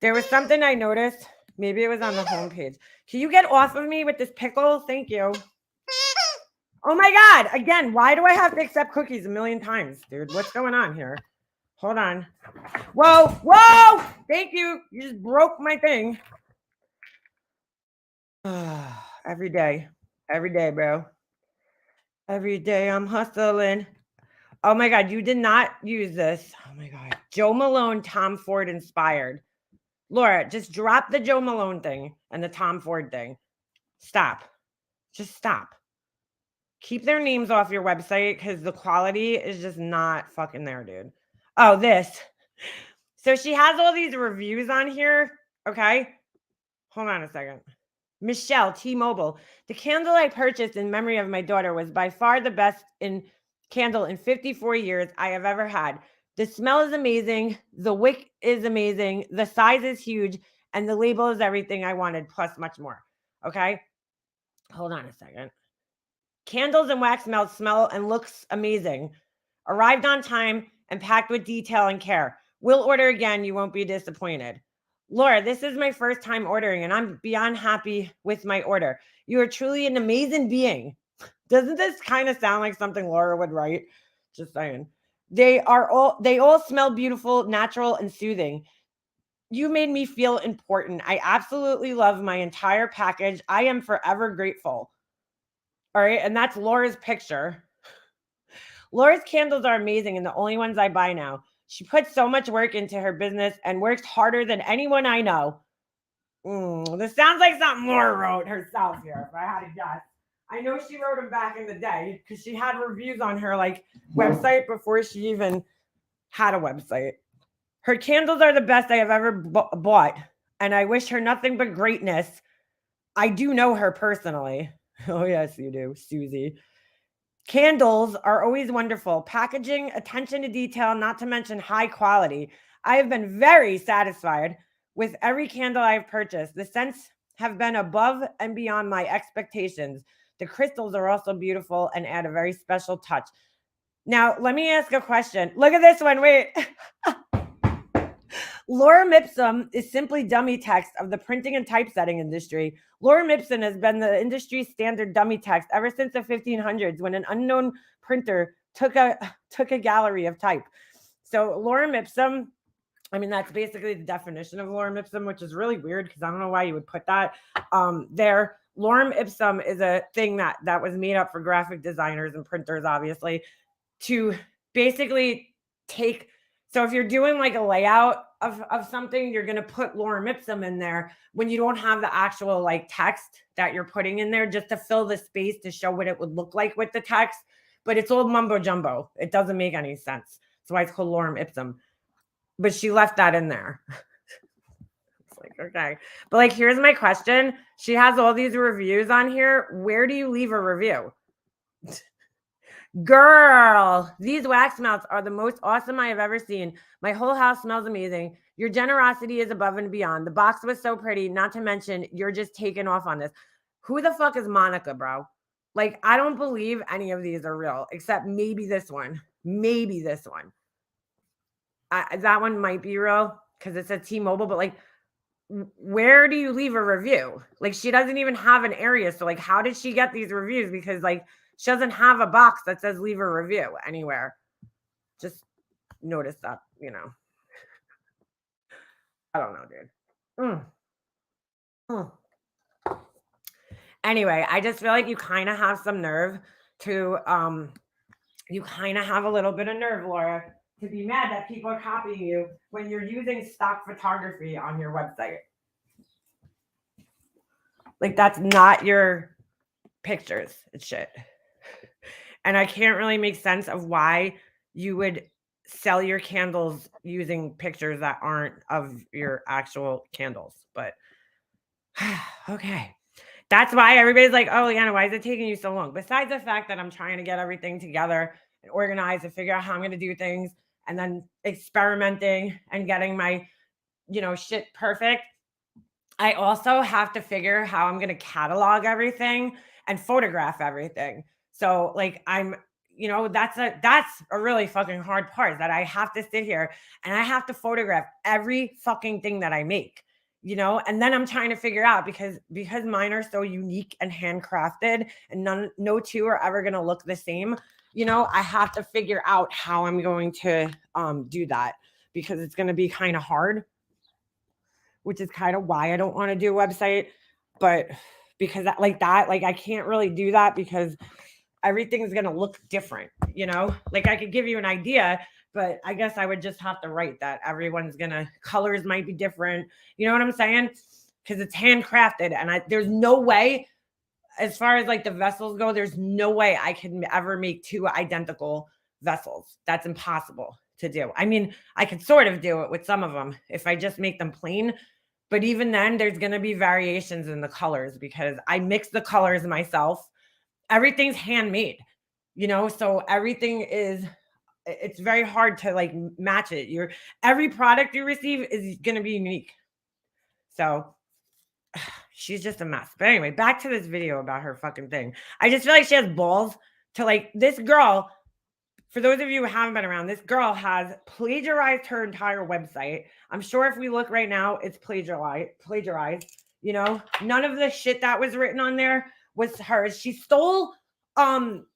[SPEAKER 1] There was something I noticed. Maybe it was on the homepage. Can you get off of me with this pickle? Thank you. Oh my God. Again, why do I have to accept cookies a million times, dude? What's going on here? Hold on. Whoa. Thank you. You just broke my thing. Every day, bro. Every day I'm hustling. Oh my God, you did not use this. Oh my God. Joe Malone, Tom Ford inspired. Laura, just drop the Joe Malone thing and the Tom Ford thing. Stop. Just stop. Keep their names off your website because the quality is just not fucking there, dude. Oh, this. So she has all these reviews on here. Okay. Hold on a second. Michelle, T-Mobile. The candle I purchased in memory of my daughter was by far the best candle in 54 years I have ever had. The smell is amazing. The wick is amazing. The size is huge. And the label is everything I wanted, plus much more. Okay? Hold on a second. Candles and wax melts smell and looks amazing. Arrived on time and packed with detail and care. Will order again. You won't be disappointed. Laura, this is my first time ordering and I'm beyond happy with my order. You are truly an amazing being. Doesn't this kind of sound like something Laura would write? Just saying. They all smell beautiful, natural, and soothing. You made me feel important. I absolutely love my entire package. I am forever grateful. All right. And that's Laura's picture. Laura's candles are amazing and the only ones I buy now. She puts so much work into her business and works harder than anyone I know. This sounds like something Laura wrote herself here, if I had to guess. I know she wrote them back in the day because she had reviews on her like website before she even had a website. Her candles are the best I have ever bought, and I wish her nothing but greatness. I do know her personally. Oh, yes, you do, Susie. Candles are always wonderful. Packaging, attention to detail, not to mention high quality. I have been very satisfied with every candle I've purchased. The scents have been above and beyond my expectations. The crystals are also beautiful and add a very special touch. Now, let me ask a question. Look at this one. Wait. Laura Mipsum is simply dummy text of the printing and typesetting industry. Laura Mipsum has been the industry's standard dummy text ever since the 1500s when an unknown printer took a gallery of type. So Laura Mipsum, I mean, that's basically the definition of Lorem Ipsum, which is really weird because I don't know why you would put that there. Lorem Ipsum is a thing that was made up for graphic designers and printers, obviously, to basically take. So if you're doing like a layout of something, you're going to put Lorem Ipsum in there when you don't have the actual like text that you're putting in there just to fill the space to show what it would look like with the text. But it's all mumbo jumbo. It doesn't make any sense. That's why it's called Lorem Ipsum. But she left that in there. It's like, okay. But like, here's my question. She has all these reviews on here. Where do you leave a review? Girl, these wax melts are the most awesome I have ever seen. My whole house smells amazing. Your generosity is above and beyond. The box was so pretty, not to mention you're just taking off on this. Who the fuck is Monica, bro? Like, I don't believe any of these are real, except maybe this one. Maybe this one. That one might be real because it's a T-Mobile, but like, where do you leave a review? Like, she doesn't even have an area. So, like, how did she get these reviews? Because, like, she doesn't have a box that says leave a review anywhere. Just notice that, you know. I don't know, dude. Anyway, I just feel like you kind of have some nerve to, you kind of have a little bit of nerve, Laura, to be mad that people are copying you when you're using stock photography on your website. Like, that's not your pictures. It's shit. And I can't really make sense of why you would sell your candles using pictures that aren't of your actual candles. But okay. That's why everybody's like, oh, Leanna, why is it taking you so long? Besides the fact that I'm trying to get everything together and organized and figure out how I'm going to do things and then experimenting and getting my, shit perfect. I also have to figure how I'm going to catalog everything and photograph everything. So like that's a really fucking hard part, that I have to sit here and I have to photograph every fucking thing that I make. And then I'm trying to figure out, because mine are so unique and handcrafted and no two are ever going to look the same. I have to figure out how I'm going to do that, because it's going to be kind of hard, which is kind of why I don't want to do a website. But because I can't really do that because everything's going to look different, like I could give you an idea, but I guess I would just have to write that colors might be different. You know what I'm saying? Because it's handcrafted, and there's no way, as far as like the vessels go, there's no way I can ever make two identical vessels. That's impossible to do. I mean, I could sort of do it with some of them if I just make them plain. But even then, there's going to be variations in the colors because I mix the colors myself. Everything's handmade, so it's very hard to like match it. Every product you receive is going to be unique. So she's just a mess. But anyway, back to this video about her fucking thing. I just feel like she has balls to, like, this girl. For those of you who haven't been around, this girl has plagiarized her entire website. I'm sure if we look right now, it's plagiarized. None of the shit that was written on there was hers. She stole, and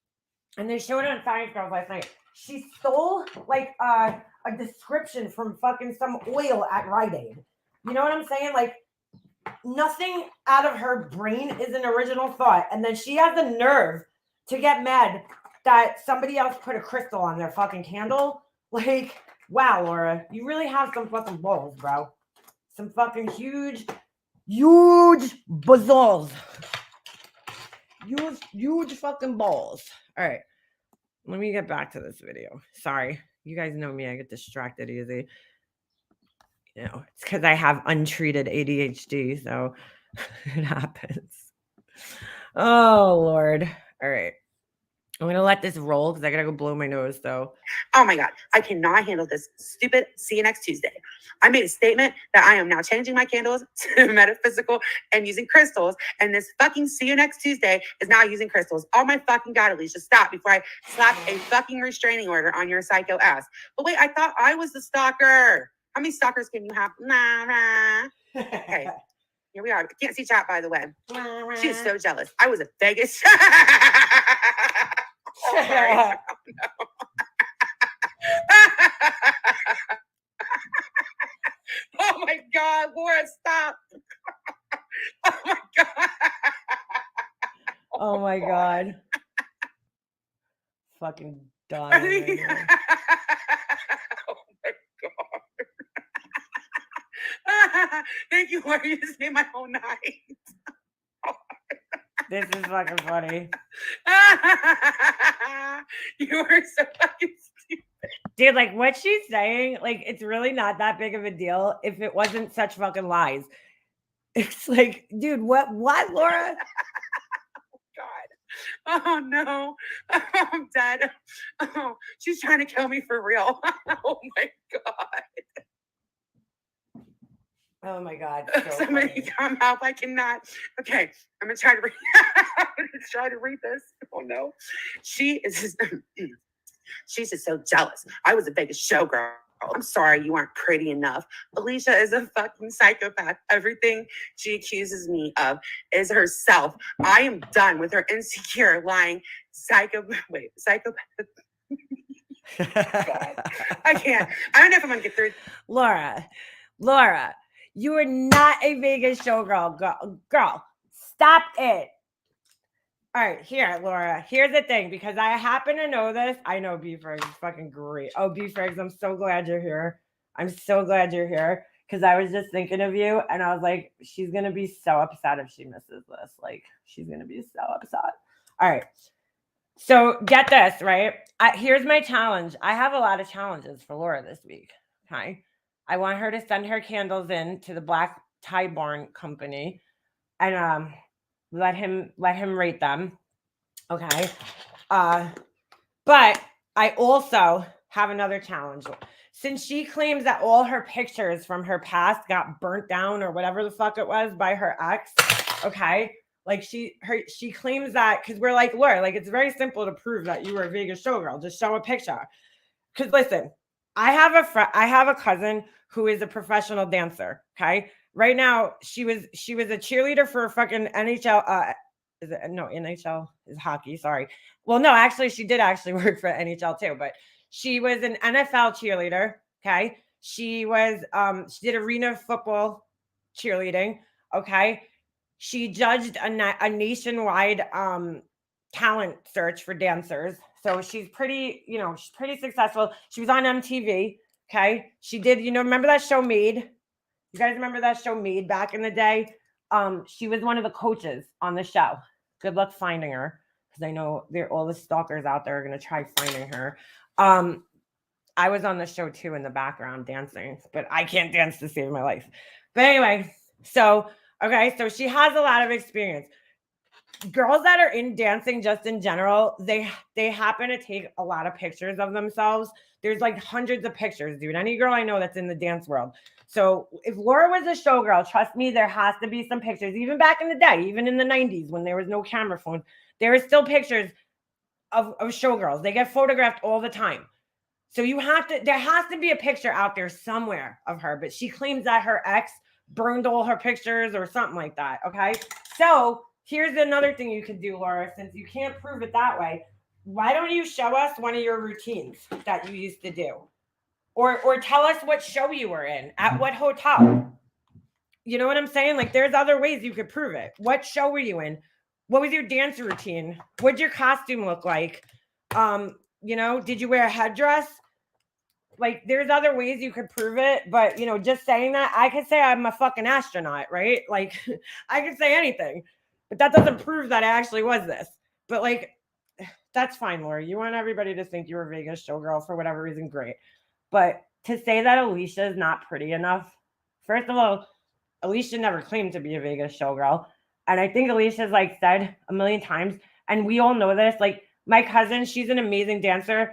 [SPEAKER 1] they showed it on Science Girls last night. She stole like a description from fucking some oil at Rite Aid. You know what I'm saying? Like, nothing out of her brain is an original thought. And then she has the nerve to get mad that somebody else put a crystal on their fucking candle. Like, wow, Laura, you really have some fucking balls, bro. Some fucking huge balls. Huge fucking balls. All right. Let me get back to this video. Sorry. You guys know me. I get distracted easy. It's because I have untreated ADHD, so it happens. Oh, Lord. All right. I'm going to let this roll because I got to go blow my nose, though.
[SPEAKER 2] Oh, my God. I cannot handle this stupid see you next Tuesday. I made a statement that I am now changing my candles to metaphysical and using crystals. And this fucking see you next Tuesday is now using crystals. Oh, my fucking God, Alicia, stop before I slap a fucking restraining order on your psycho ass. But wait, I thought I was the stalker. How many stalkers can you have? Okay. Here we are. I can't see chat, by the way. She is so jealous. I was in Vegas. Oh, no. Oh my God, Laura, stop. Oh my God.
[SPEAKER 1] Oh my God. Fucking dying.
[SPEAKER 2] Oh my God. Thank you, Laura. You just made my whole night.
[SPEAKER 1] This is fucking funny.
[SPEAKER 2] You are so fucking stupid.
[SPEAKER 1] Dude, like, what she's saying, like, it's really not that big of a deal if it wasn't such fucking lies. It's like, dude, what, Laura?
[SPEAKER 2] God. Oh, no. Oh, I'm dead. Oh, she's trying to kill me for real. Oh, my God.
[SPEAKER 1] Oh my God. So
[SPEAKER 2] somebody
[SPEAKER 1] funny.
[SPEAKER 2] come help. I cannot. Okay, I'm gonna try to read. I'm gonna try to read this. Oh no. She's just so jealous. I was a Vegas showgirl. I'm sorry you aren't pretty enough. Alicia is a fucking psychopath. Everything she accuses me of is herself. I am done with her insecure, lying, psychopath. God. I can't. I don't know if I'm gonna get through.
[SPEAKER 1] Laura, you are not a Vegas showgirl, girl. Stop it. All right, here, Laura. Here's the thing, because I happen to know this. I know B-Fergs is fucking great. Oh, B-Fergs, I'm so glad you're here. I'm so glad you're here, because I was just thinking of you, and I was like, she's gonna be so upset if she misses this. Like, she's gonna be so upset. All right. So get this, right? Here's my challenge. I have a lot of challenges for Laura this week. Okay. I want her to send her candles in to the Black Tie Barn Company and let him rate them. Okay. But I also have another challenge. Since she claims that all her pictures from her past got burnt down or whatever the fuck it was by her ex, okay? Like she claims that, because we're like, Laura, like it's very simple to prove that you were a Vegas showgirl. Just show a picture. Because listen, I have a cousin who is a professional dancer. Okay, right now she was a cheerleader for fucking NHL. NHL is hockey. Sorry. Well, no, actually, she did actually work for NHL too, but she was an NFL cheerleader. Okay, she did arena football cheerleading. Okay, she judged a nationwide talent search for dancers. So she's pretty, she's pretty successful. She was on MTV. Okay. She did, remember that show Made? You guys remember that show Made back in the day? She was one of the coaches on the show. Good luck finding her, because I know all the stalkers out there are going to try finding her. I was on the show too in the background dancing, but I can't dance to save my life. But anyway, so she has a lot of experience. Girls that are in dancing just in general, they happen to take a lot of pictures of themselves. There's like hundreds of pictures, dude. Any girl I know that's in the dance world. So if Laura was a showgirl, trust me, there has to be some pictures. Even back in the day, even in the 90s when there was no camera phones, there are still pictures of showgirls. They get photographed all the time. So there has to be a picture out there somewhere of her, but she claims that her ex burned all her pictures or something like that. Okay. So here's another thing you could do, Laura, since you can't prove it that way. Why don't you show us one of your routines that you used to do? Or tell us what show you were in, at what hotel. You know what I'm saying? Like there's other ways you could prove it. What show were you in? What was your dance routine? What'd your costume look like? Did you wear a headdress? Like there's other ways you could prove it, but just saying that, I could say I'm a fucking astronaut, right? Like I could say anything, but that doesn't prove that I actually was this. But like, that's fine, Laura. You want everybody to think you're a Vegas showgirl for whatever reason, great. But to say that Alicia is not pretty enough, first of all, Alicia never claimed to be a Vegas showgirl. And I think Alicia's like said a million times, and we all know this, like my cousin, she's an amazing dancer.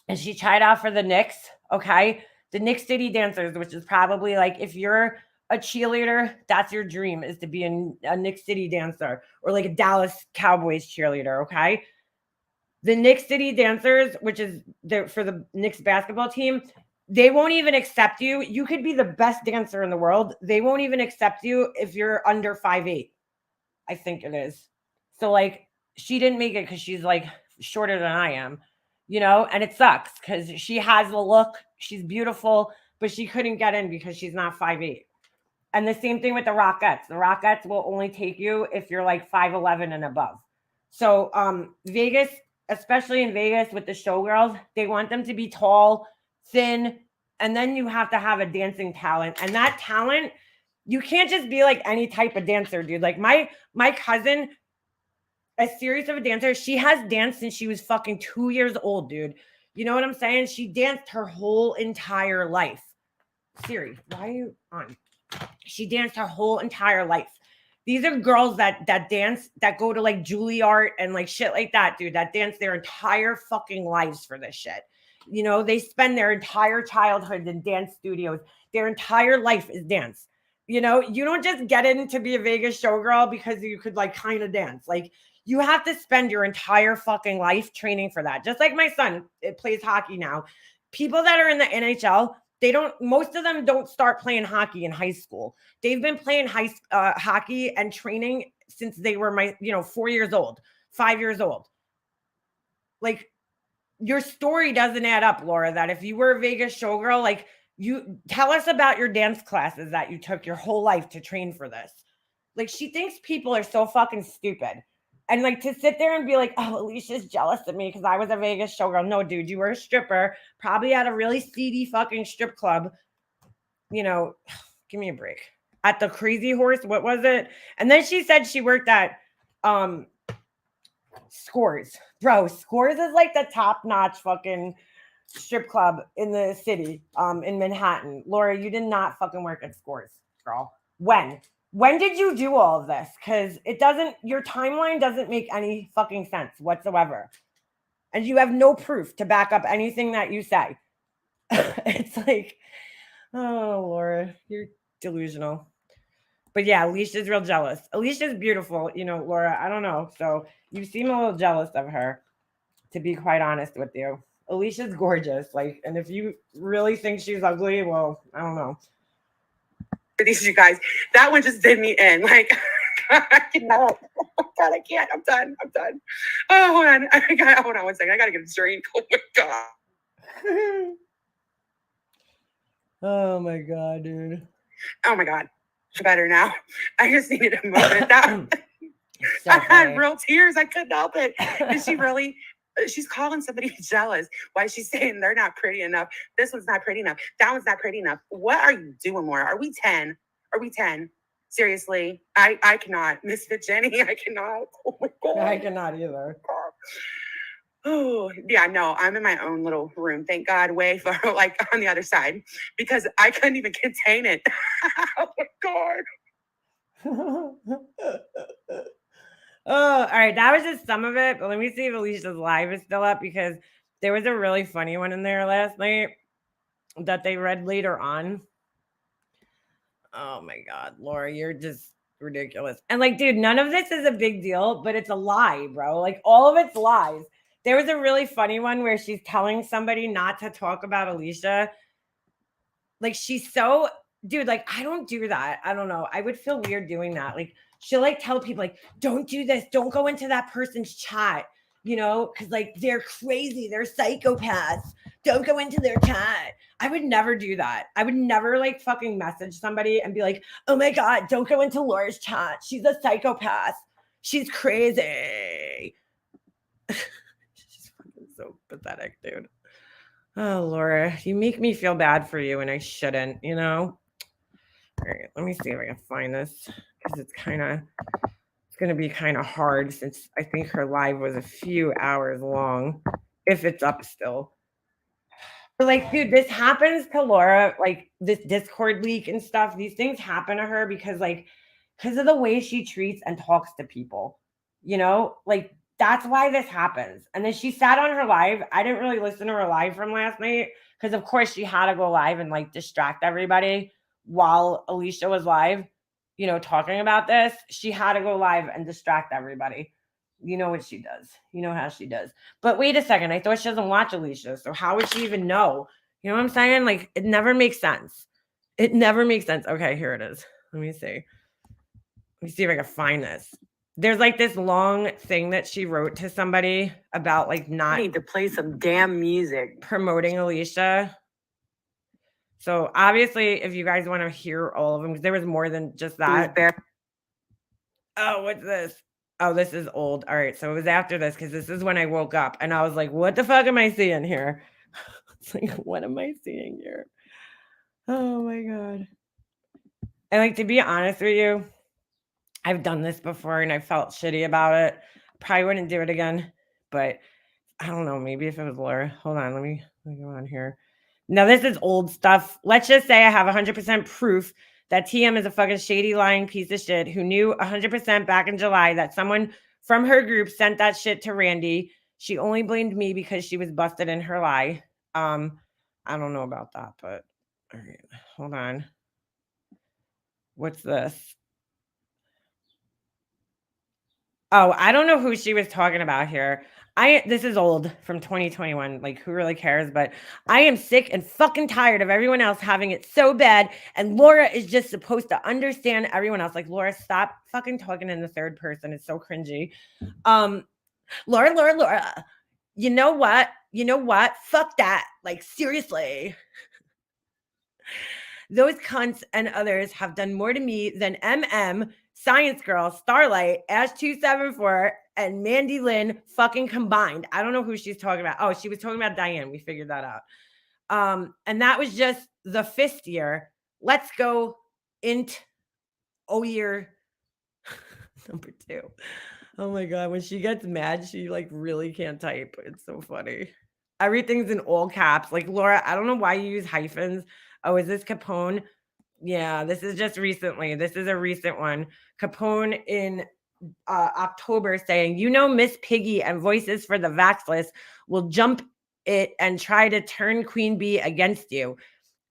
[SPEAKER 1] And she tried out for the Knicks, okay? The Knicks City Dancers, which is probably like if you're a cheerleader, that's your dream, is to be a Knicks City dancer or like a Dallas Cowboys cheerleader, okay? The Knicks City Dancers, which is for the Knicks basketball team, they won't even accept you. You could be the best dancer in the world. They won't even accept you if you're under 5'8". I think it is. So like she didn't make it because she's like shorter than I am. And it sucks because she has the look, she's beautiful, but she couldn't get in because she's not 5'8". And the same thing with the Rockettes. The Rockettes will only take you if you're like 5'11" and above. So Vegas, especially in Vegas with the showgirls, they want them to be tall, thin, and then you have to have a dancing talent. And that talent, you can't just be like any type of dancer, dude. Like my cousin, a series of a dancer. She has danced since she was fucking 2 years old, dude. You know what I'm saying? She danced her whole entire life. Siri, why are you on? She danced her whole entire life. These are girls that dance, that go to like Juilliard and like shit like that, dude, that dance their entire fucking lives for this shit. They spend their entire childhood in dance studios. Their entire life is dance. You don't just get in to be a Vegas showgirl because you could like kind of dance. Like you have to spend your entire fucking life training for that. Just like my son, it plays hockey now. people that are in the NHL, most of them don't start playing hockey in high school. They've been playing hockey and training since they were 4 years old, 5 years old. Like, your story doesn't add up, Laura, that if you were a Vegas showgirl, like, you tell us about your dance classes that you took your whole life to train for this. Like, she thinks people are so fucking stupid. And like, to sit there and be like, oh, Alicia's jealous of me because I was a Vegas showgirl. No, dude, you were a stripper, probably at a really seedy fucking strip club. Give me a break. At the Crazy Horse, what was it? And then she said she worked at Scores. Bro, Scores is like the top-notch fucking strip club in the city, in Manhattan. Laura, you did not fucking work at Scores, girl. When did you do all of this? Because your timeline doesn't make any fucking sense whatsoever. And you have no proof to back up anything that you say. It's like, oh, Laura, you're delusional. But yeah, Alicia's real jealous. Alicia's beautiful, Laura. I don't know. So you seem a little jealous of her, to be quite honest with you. Alicia's gorgeous. Like, and if you really think she's ugly, well, I don't know.
[SPEAKER 2] These you guys, that one just did me in. Like, I cannot. God, I can't. I'm done. Oh, hold on. Hold on 1 second. I gotta get a drink. Oh my god.
[SPEAKER 1] Oh my god, dude.
[SPEAKER 2] Oh my god. Better now. I just needed a moment. I had real tears. I couldn't help it. Is she really? She's calling somebody jealous. Why is she saying they're not pretty enough? This one's not pretty enough. That one's not pretty enough. What are you doing, Laura? Are we 10? Seriously? I cannot. Misfit Jenny, I cannot. Oh my god.
[SPEAKER 1] I cannot either.
[SPEAKER 2] Oh, yeah, no, I'm in my own little room. Thank God, way far, like on the other side, because I couldn't even contain it. Oh my god.
[SPEAKER 1] Oh, all right. That was just some of it. But let me see if Alicia's live is still up, because there was a really funny one in there last night that they read later on. Oh my God, Laura, you're just ridiculous. And like, dude, none of this is a big deal, but it's a lie, bro. Like, all of it's lies. There was a really funny one where she's telling somebody not to talk about Alicia. Like, she's so, dude, like, I don't do that. I don't know. I would feel weird doing that. Like, she'll like tell people, like, don't do this. Don't go into that person's chat, because like, they're crazy. They're psychopaths. Don't go into their chat. I would never do that. I would never like fucking message somebody and be like, oh my God, don't go into Laura's chat. She's a psychopath. She's crazy. She's fucking so pathetic, dude. Oh, Laura, you make me feel bad for you, and I shouldn't, All right, let me see if I can find this, because it's going to be kind of hard, since I think her live was a few hours long, if it's up still. But like, dude, this happens to Laura, like this Discord leak and stuff. These things happen to her because of the way she treats and talks to people, like, that's why this happens. And then she sat on her live. I didn't really listen to her live from last night because, of course, she had to go live and like distract everybody while Alicia was live, talking about this. She had to go live and distract everybody. You know what she does. You know how she does. But wait a second. I thought she doesn't watch Alicia. So how would she even know? You know what I'm saying? Like, it never makes sense. It never makes sense. Okay, here it is. Let me see. Let me see if I can find this. There's like this long thing that she wrote to somebody about like not
[SPEAKER 2] I need to play some damn music.
[SPEAKER 1] Promoting Alicia. So obviously, if you guys want to hear all of them, because there was more than just that. Oh, what's this? Oh, this is old. All right. So it was after this, because this is when I woke up and I was like, what the fuck am I seeing here? It's like, what am I seeing here? Oh my God. And like, to be honest with you, I've done this before and I felt shitty about it. Probably wouldn't do it again, but I don't know. Maybe if it was Laura. Hold on. Let me go on here. Now, this is old stuff. Let's just say I have 100% proof that TM is a fucking shady, lying piece of shit who knew 100% back in July that someone from her group sent that shit to Randy. She only blamed me because she was busted in her lie. I don't know about that, but all right, hold on. What's this? Oh, I don't know who she was talking about here. This is old from 2021. Like, who really cares? But I am sick and fucking tired of everyone else having it so bad. And Laura is just supposed to understand everyone else. Like, Laura, stop fucking talking in the third person. It's so cringy. Laura. You know what? Fuck that. Like, seriously. Those cunts and others have done more to me than MM, Science Girl, Starlight, Ash274, and Mandy Lynn fucking combined. I don't know who she's talking about. Oh, she was talking about Diane. We figured that out. And that was just the fifth year. Let's go int year number 2. Oh my God. When she gets mad, she like really can't type. It's so funny. Everything's in all caps. Like, Laura, I don't know why you use hyphens. Oh, is this Capone? Yeah, this is just recently. This is a recent one. Capone in October saying, Miss Piggy and Voices for the Vaxless will jump it and try to turn Queen Bee against you.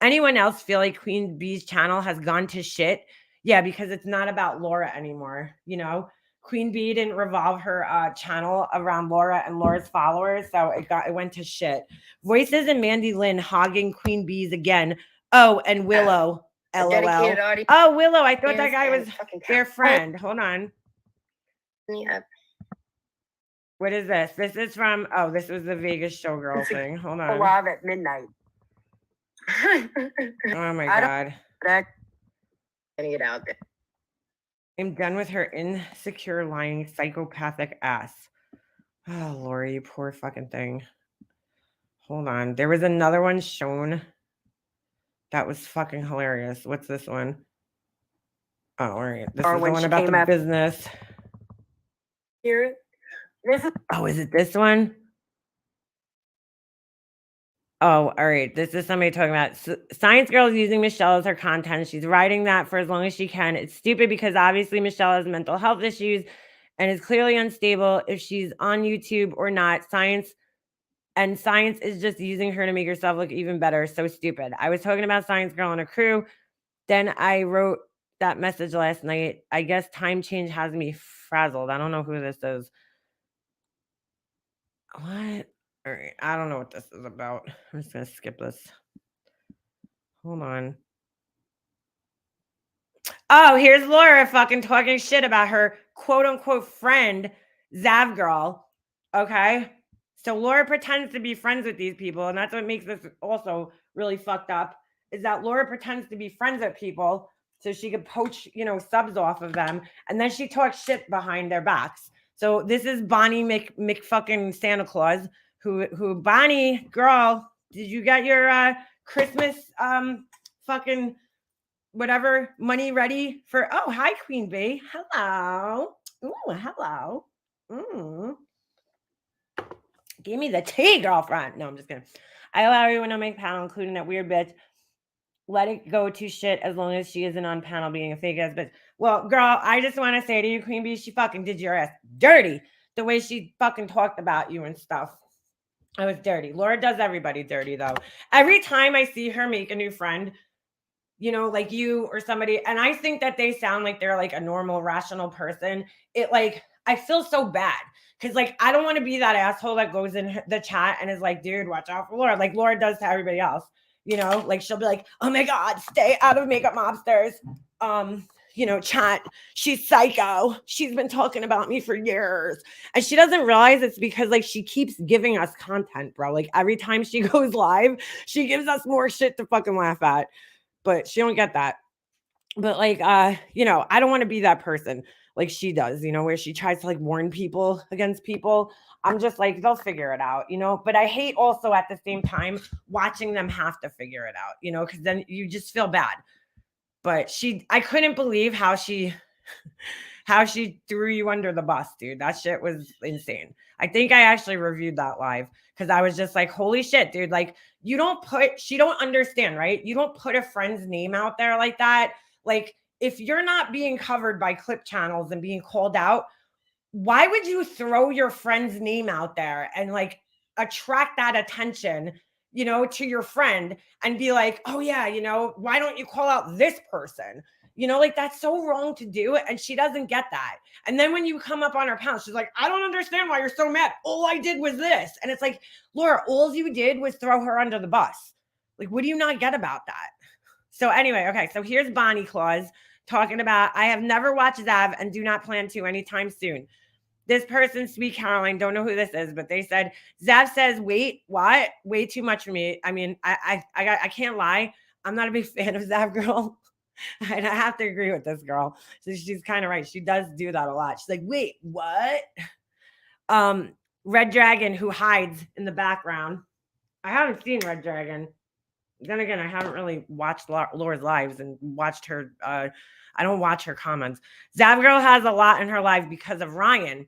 [SPEAKER 1] Anyone else feel like Queen Bee's channel has gone to shit? Yeah, because it's not about Laura anymore. Queen Bee didn't revolve her channel around Laura and Laura's followers, so it went to shit. Voices and Mandy Lynn hogging Queen Bees again. Oh, and Willow. LOL. Oh, Willow, I thought that guy was their friend. Hold on.
[SPEAKER 2] Yeah.
[SPEAKER 1] What is this? This is from, this was the Vegas showgirl thing. Hold on.
[SPEAKER 2] Live at midnight.
[SPEAKER 1] Oh my God.
[SPEAKER 2] Getting it out there.
[SPEAKER 1] I'm done with her insecure, lying, psychopathic ass. Oh, Lori, you poor fucking thing. Hold on. There was another one shown that was fucking hilarious. What's this one? Oh, all right. This is the one about the business.
[SPEAKER 2] Here.
[SPEAKER 1] Is it this one? Oh, all right. This is somebody talking about Science Girl is using Michelle as her content. She's writing that for as long as she can. It's stupid because obviously Michelle has mental health issues and is clearly unstable if she's on YouTube or not. Science is just using her to make herself look even better. So stupid. I was talking about Science Girl and her crew. Then I wrote that message last night. I guess time change has me frazzled. I don't know who this is. What? All right. I don't know what this is about. I'm just going to skip this. Hold on. Oh, here's Laura fucking talking shit about her quote unquote friend, Zav Girl. Okay. So Laura pretends to be friends with these people. And that's what makes this also really fucked up is that Laura pretends to be friends with people so she could poach, subs off of them. And then she talks shit behind their backs. So this is Bonnie McFucking Santa Claus who Bonnie girl, did you get your Christmas fucking whatever money ready for? Oh, hi Queen Bee. Hello. Ooh, hello. Give me the tea, girlfriend. No, I'm just kidding. I allow everyone on my panel, including that weird bitch. Let it go to shit as long as she isn't on panel being a fake ass bitch. Well, girl, I just want to say to you, Queen Bee, she fucking did your ass dirty. The way she fucking talked about you and stuff. I was dirty. Laura does everybody dirty, though. Every time I see her make a new friend, like you or somebody, and I think that they sound like they're like a normal, rational person, I feel so bad. Because, I don't want to be that asshole that goes in the chat and is like, dude, watch out for Laura. Like Laura does to everybody else. She'll be like, oh my God, stay out of Makeup Mobsters. Chat, she's psycho. She's been talking about me for years. And she doesn't realize it's because, she keeps giving us content, bro. Every time she goes live, she gives us more shit to fucking laugh at. But she don't get that. But I don't want to be that person like she does, where she tries to warn people against people. I'm just like, they'll figure it out, but I hate also at the same time watching them have to figure it out, because then you just feel bad. But I couldn't believe how she threw you under the bus, dude. That shit was insane. I think I actually reviewed that live because I was just like, holy shit, dude. She don't understand, right? You don't put a friend's name out there like that. If you're not being covered by clip channels and being called out, why would you throw your friend's name out there and attract that attention, to your friend and be like, oh yeah, why don't you call out this person? You know, like that's so wrong to do. And she doesn't get that. And then when you come up on her pounds, she's like, I don't understand why you're so mad. All I did was this. And it's like, Laura, all you did was throw her under the bus. Like, what do you not get about that? So anyway, okay. So here's Bonnie Claus talking about, I have never watched Zav and do not plan to anytime soon. This person, Sweet Caroline, don't know who this is, but they said, Zav says, wait, what? Way too much for me. I mean, I can't lie. I'm not a big fan of Zav Girl. And I have to agree with this girl. So she's kind of right. She does do that a lot. She's like, wait, what? Red Dragon, who hides in the background. I haven't seen Red Dragon. Then again, I haven't really watched Laura's lives and watched her. I don't watch her comments. Zav Girl has a lot in her life because of Ryan.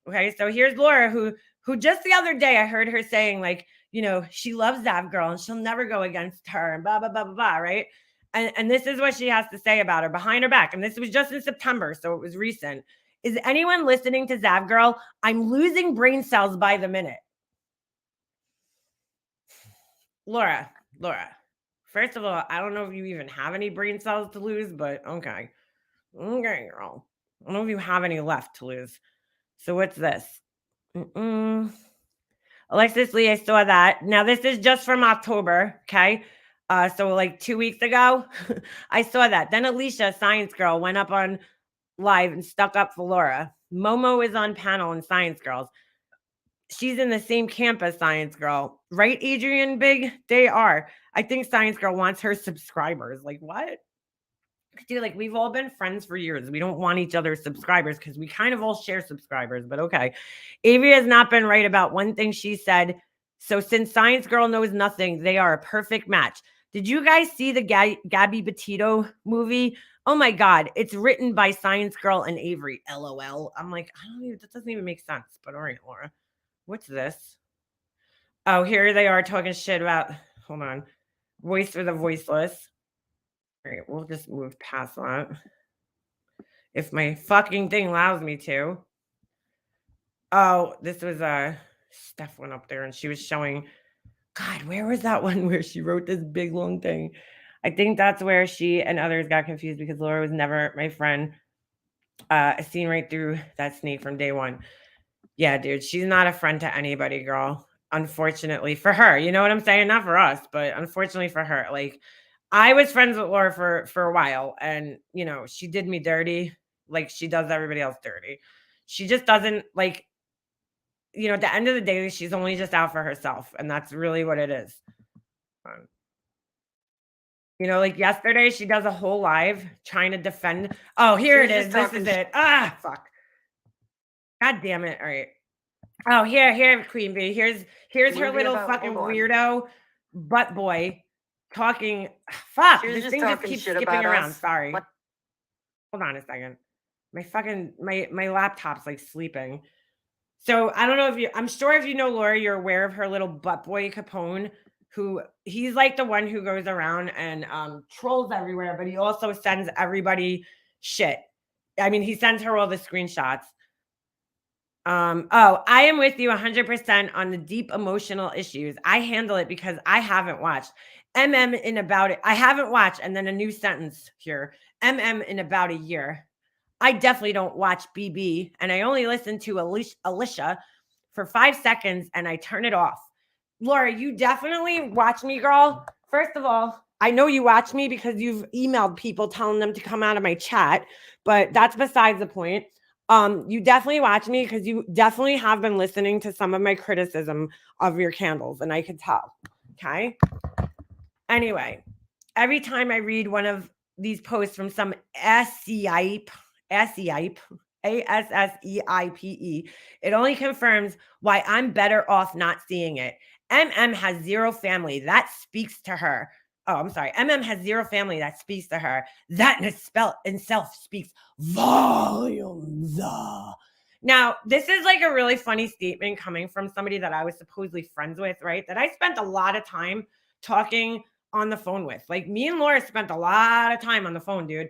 [SPEAKER 1] Okay, so here's Laura, who just the other day I heard her saying, like, you know, she loves Zav Girl and she'll never go against her and blah, blah, blah, blah, blah, right? And this is what she has to say about her behind her back. And this was just in September, so it was recent. Is anyone listening to Zav Girl? I'm losing brain cells by the minute. Laura, first of all, I don't know if you even have any brain cells to lose, but okay. Okay, girl. I don't know if you have any left to lose. So what's this? Alexis Lee, I saw that. Now, this is just from October, okay? So like 2 weeks ago, I saw that. Then Alicia, Science Girl, went up on live and stuck up for Laura. Momo is on panel in Science Girls. She's in the same camp as Science Girl. Right, Adrian Big? They are. I think Science Girl wants her subscribers. Like, what? Dude, like, we've all been friends for years. We don't want each other's subscribers because we kind of all share subscribers, but okay. Avery has not been right about one thing she said. So since Science Girl knows nothing, they are a perfect match. Did you guys see the Gabby Petito movie? Oh my God. It's written by Science Girl and Avery. LOL. I'm like, that doesn't even make sense. But all right, Laura. What's this? Oh, here they are talking shit about, hold on. Voice for the voiceless. All right, we'll just move past that. If my fucking thing allows me to. Oh, this was Steph went up there and she was showing, God, where was that one where she wrote this big long thing? I think that's where she and others got confused because Laura was never my friend. I seen right through that snake from day one. Yeah, dude, she's not a friend to anybody, girl. Unfortunately for her, you know what I'm saying? Not for us, but unfortunately for her. Like, I was friends with Laura for a while, and you know, she did me dirty, like she does everybody else dirty. She just doesn't like, you know, at the end of the day, she's only just out for herself, and that's really what it is. You know, like yesterday, she does a whole live trying to defend. Oh, here it is. This is it. Ah, fuck. God damn it. All right. Oh, here, Queen Bee. Here's her little fucking weirdo butt boy talking. Fuck. This thing just keeps skipping around. Sorry. What? Hold on a second. My fucking my laptop's like sleeping. So I don't know if I'm sure if you know Laura, you're aware of her little butt boy Capone, who he's like the one who goes around and trolls everywhere, but he also sends everybody shit. I mean, he sends her all the screenshots. Oh, I am with you 100% on the deep emotional issues. I handle it because I haven't watched in about it. I haven't watched, and then a new sentence here. In about a year. I definitely don't watch BB, and I only listen to Alicia for 5 seconds, and I turn it off. Laura, you definitely watch me, girl. First of all, I know you watch me because you've emailed people telling them to come out of my chat, but that's besides the point. You definitely watch me because you definitely have been listening to some of my criticism of your candles, and I could tell. Okay. Anyway, every time I read one of these posts from some ASSEIPE, it only confirms why I'm better off not seeing it. has zero family. That speaks to her. Oh, I'm sorry. has zero family. That speaks to her. That in itself speaks volumes. Now, this is like a really funny statement coming from somebody that I was supposedly friends with, right? That I spent a lot of time talking on the phone with. Like, me and Laura spent a lot of time on the phone, dude.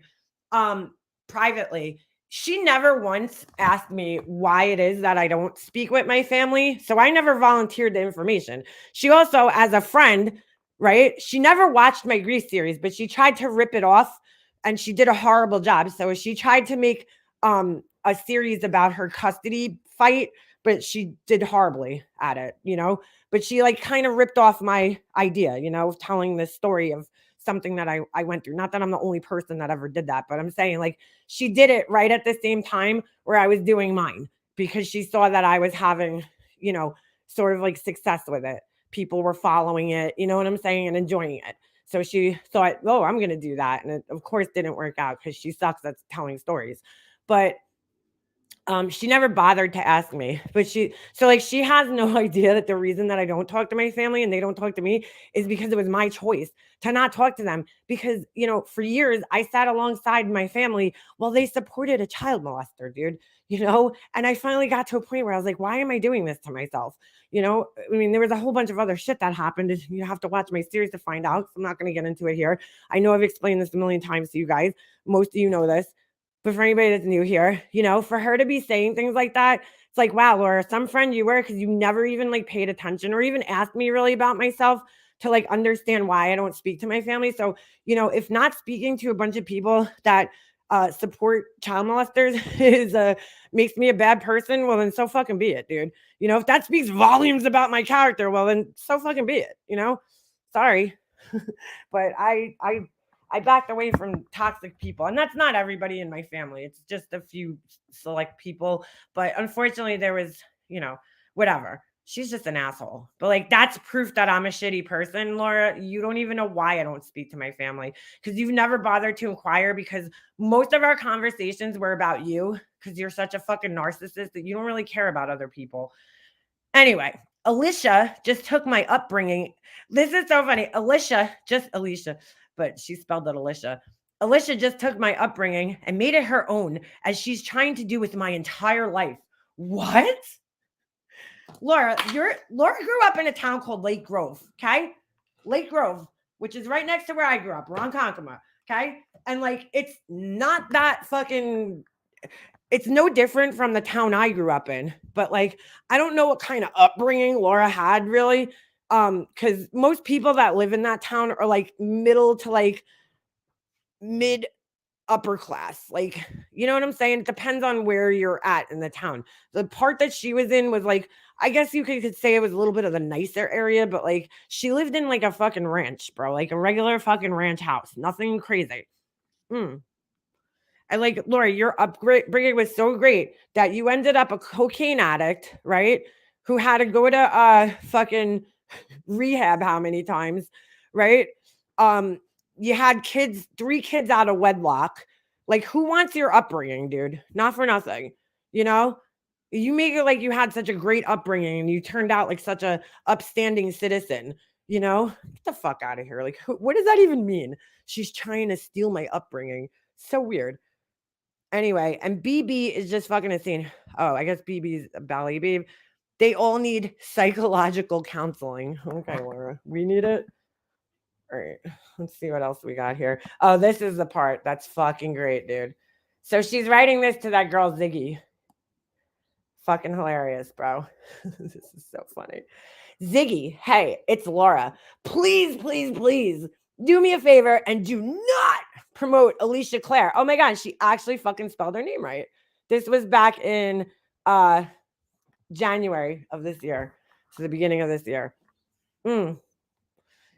[SPEAKER 1] Privately. She never once asked me why it is that I don't speak with my family. So I never volunteered the information. She also, as a friend, right? She never watched my Grease series, but she tried to rip it off and she did a horrible job. So she tried to make a series about her custody fight, but she did horribly at it, but she like kind of ripped off my idea, of telling this story of something that I went through. Not that I'm the only person that ever did that, but I'm saying like she did it right at the same time where I was doing mine, because she saw that I was having, sort of like success with it. People were following it, you know what I'm saying, and enjoying it. So she thought, oh, I'm going to do that. And it, of course, didn't work out because she sucks at telling stories. But she never bothered to ask me, but she has no idea that the reason that I don't talk to my family and they don't talk to me is because it was my choice to not talk to them, because, for years I sat alongside my family while they supported a child molester, dude, and I finally got to a point where I was like, why am I doing this to myself? I mean, there was a whole bunch of other shit that happened. You have to watch my series to find out. So I'm not going to get into it here. I know I've explained this a million times to you guys. Most of you know this. But for anybody that's new here, for her to be saying things like that, it's like, wow, Laura, some friend you were, because you never even like paid attention or even asked me really about myself to like understand why I don't speak to my family. So, if not speaking to a bunch of people that support child molesters is makes me a bad person, well then so fucking be it, dude. If that speaks volumes about my character, well then so fucking be it. Sorry. But I backed away from toxic people, and that's not everybody in my family. It's just a few select people. But unfortunately, there was, whatever. She's just an asshole. But like, that's proof that I'm a shitty person, Laura. You don't even know why I don't speak to my family, because you've never bothered to inquire, because most of our conversations were about you, because you're such a fucking narcissist that you don't really care about other people. Anyway, Alicia just took my upbringing. This is so funny. Alicia, but she spelled it Alicia. Alicia just took my upbringing and made it her own, as she's trying to do with my entire life. What? Laura grew up in a town called Lake Grove, okay? Lake Grove, which is right next to where I grew up, Ronkonkoma, okay? And like, it's not that fucking, it's no different from the town I grew up in, but like, I don't know what kind of upbringing Laura had really. Because most people that live in that town are like middle to like mid upper class. Like, you know what I'm saying? It depends on where you're at in the town. The part that she was in was like, I guess you could say it was a little bit of the nicer area, but like she lived in like a fucking ranch, bro, like a regular fucking ranch house, nothing crazy. And like, Laura, your upbringing was so great that you ended up a cocaine addict, right? Who had to go to fucking rehab how many times, right? You had 3 kids out of wedlock. Like, who wants your upbringing, dude? Not for nothing. You make it like you had such a great upbringing and you turned out like such a upstanding citizen. Get the fuck out of here. Like, what does that even mean? She's trying to steal my upbringing. So weird. Anyway, and BB is just fucking insane. Oh, I guess BB's a ballet babe. They all need psychological counseling. Okay, Laura, we need it. All right, let's see what else we got here. Oh, this is the part that's fucking great, dude. So she's writing this to that girl, Ziggy. Fucking hilarious, bro. This is so funny. Ziggy, hey, it's Laura. Please, please, please do me a favor and do not promote Alicia Clare. Oh my God, she actually fucking spelled her name right. This was back in January of this year. So the beginning of this year.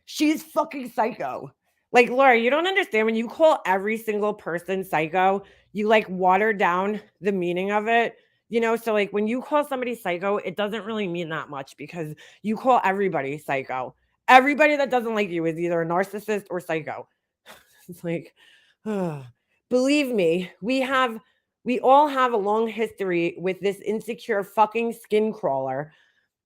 [SPEAKER 1] She's fucking psycho. Like, Laura, you don't understand. When you call every single person psycho, you like water down the meaning of it. So like when you call somebody psycho, it doesn't really mean that much, because you call everybody psycho. Everybody that doesn't like you is either a narcissist or psycho. It's like, believe me, we all have a long history with this insecure fucking skin crawler.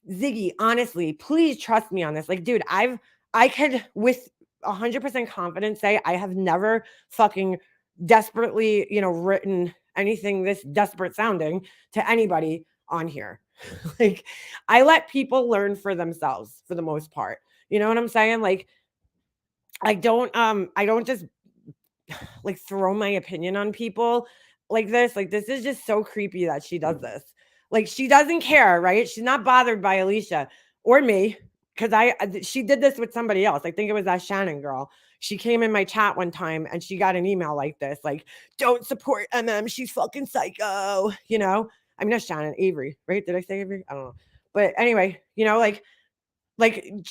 [SPEAKER 1] Ziggy, honestly, please trust me on this. Like, dude, I could with 100% confidence say I have never fucking desperately, written anything this desperate sounding to anybody on here. Like, I let people learn for themselves for the most part. You know what I'm saying? Like, I don't just like throw my opinion on people like this. Like, this is just so creepy that she does this. Like, she doesn't care, right? She's not bothered by Alicia or me, because she did this with somebody else. I think it was that Shannon girl. She came in my chat one time and she got an email like this, like, don't support she's fucking psycho, you know? I mean, that's Shannon Avery, right? Did I say Avery? I don't know. But anyway, you know, like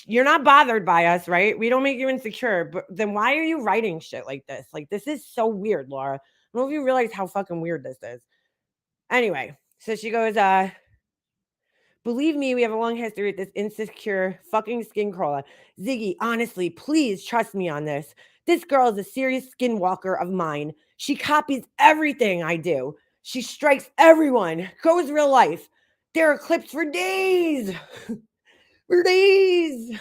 [SPEAKER 1] you're not bothered by us, right? We don't make you insecure, but then why are you writing shit like this? Like, this is so weird, Laura. I don't know if you realize how fucking weird this is. Anyway, so she goes, believe me, we have a long history with this insecure fucking skin crawler. Ziggy, honestly, please trust me on this. This girl is a serious skinwalker of mine. She copies everything I do. She strikes everyone. Goes real life. There are clips for days. For days.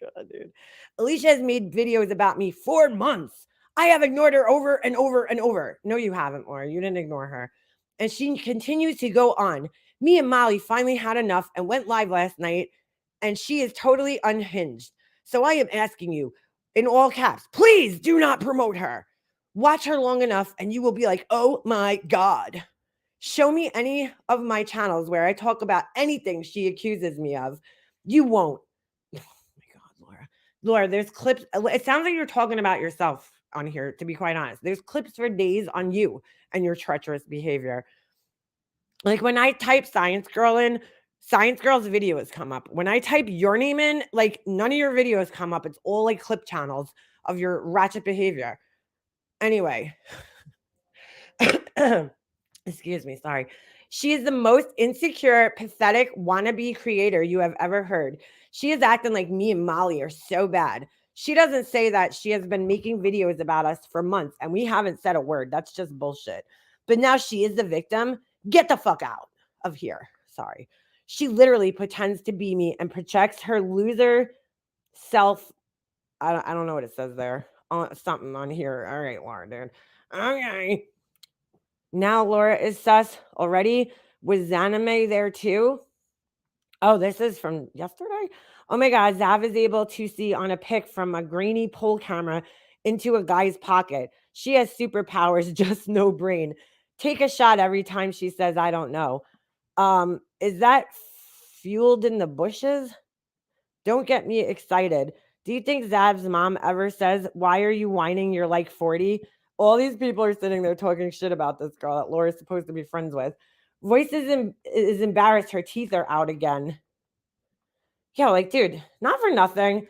[SPEAKER 1] God, dude. Alicia has made videos about me for months. I have ignored her over and over and over. No, you haven't, Laura. You didn't ignore her. And she continues to go on. Me and Molly finally had enough and went live last night, and she is totally unhinged. So I am asking you, in all caps, please do not promote her. Watch her long enough, and you will be like, oh my God. Show me any of my channels where I talk about anything she accuses me of. You won't. Laura, there's clips. It sounds like you're talking about yourself on here, to be quite honest. There's clips for days on you and your treacherous behavior. Like when I type Science Girl in, Science Girl's videos come up. When I type your name in, like none of your videos come up. It's all like clip channels of your ratchet behavior. Anyway. Excuse me, sorry. She is the most insecure, pathetic, wannabe creator you have ever heard. She is acting like me and Molly are so bad. She doesn't say that she has been making videos about us for months and we haven't said a word. That's just bullshit. But now she is the victim. Get the fuck out of here. Sorry. She literally pretends to be me and projects her loser self. I don't know what it says there. Something on here. All right, Laura, dude. Okay. Now Laura is sus already. Was Zanime there too? Oh, this is from yesterday? Oh my God, Zav is able to see on a pic from a grainy pole camera into a guy's pocket. She has superpowers, just no brain. Take a shot every time she says, I don't know. Is that fueled in the bushes? Don't get me excited. Do you think Zav's mom ever says, why are you whining? You're like 40. All these people are sitting there talking shit about this girl that Laura's supposed to be friends with. Voice is embarrassed. Her teeth are out again. Yeah, like, dude, not for nothing.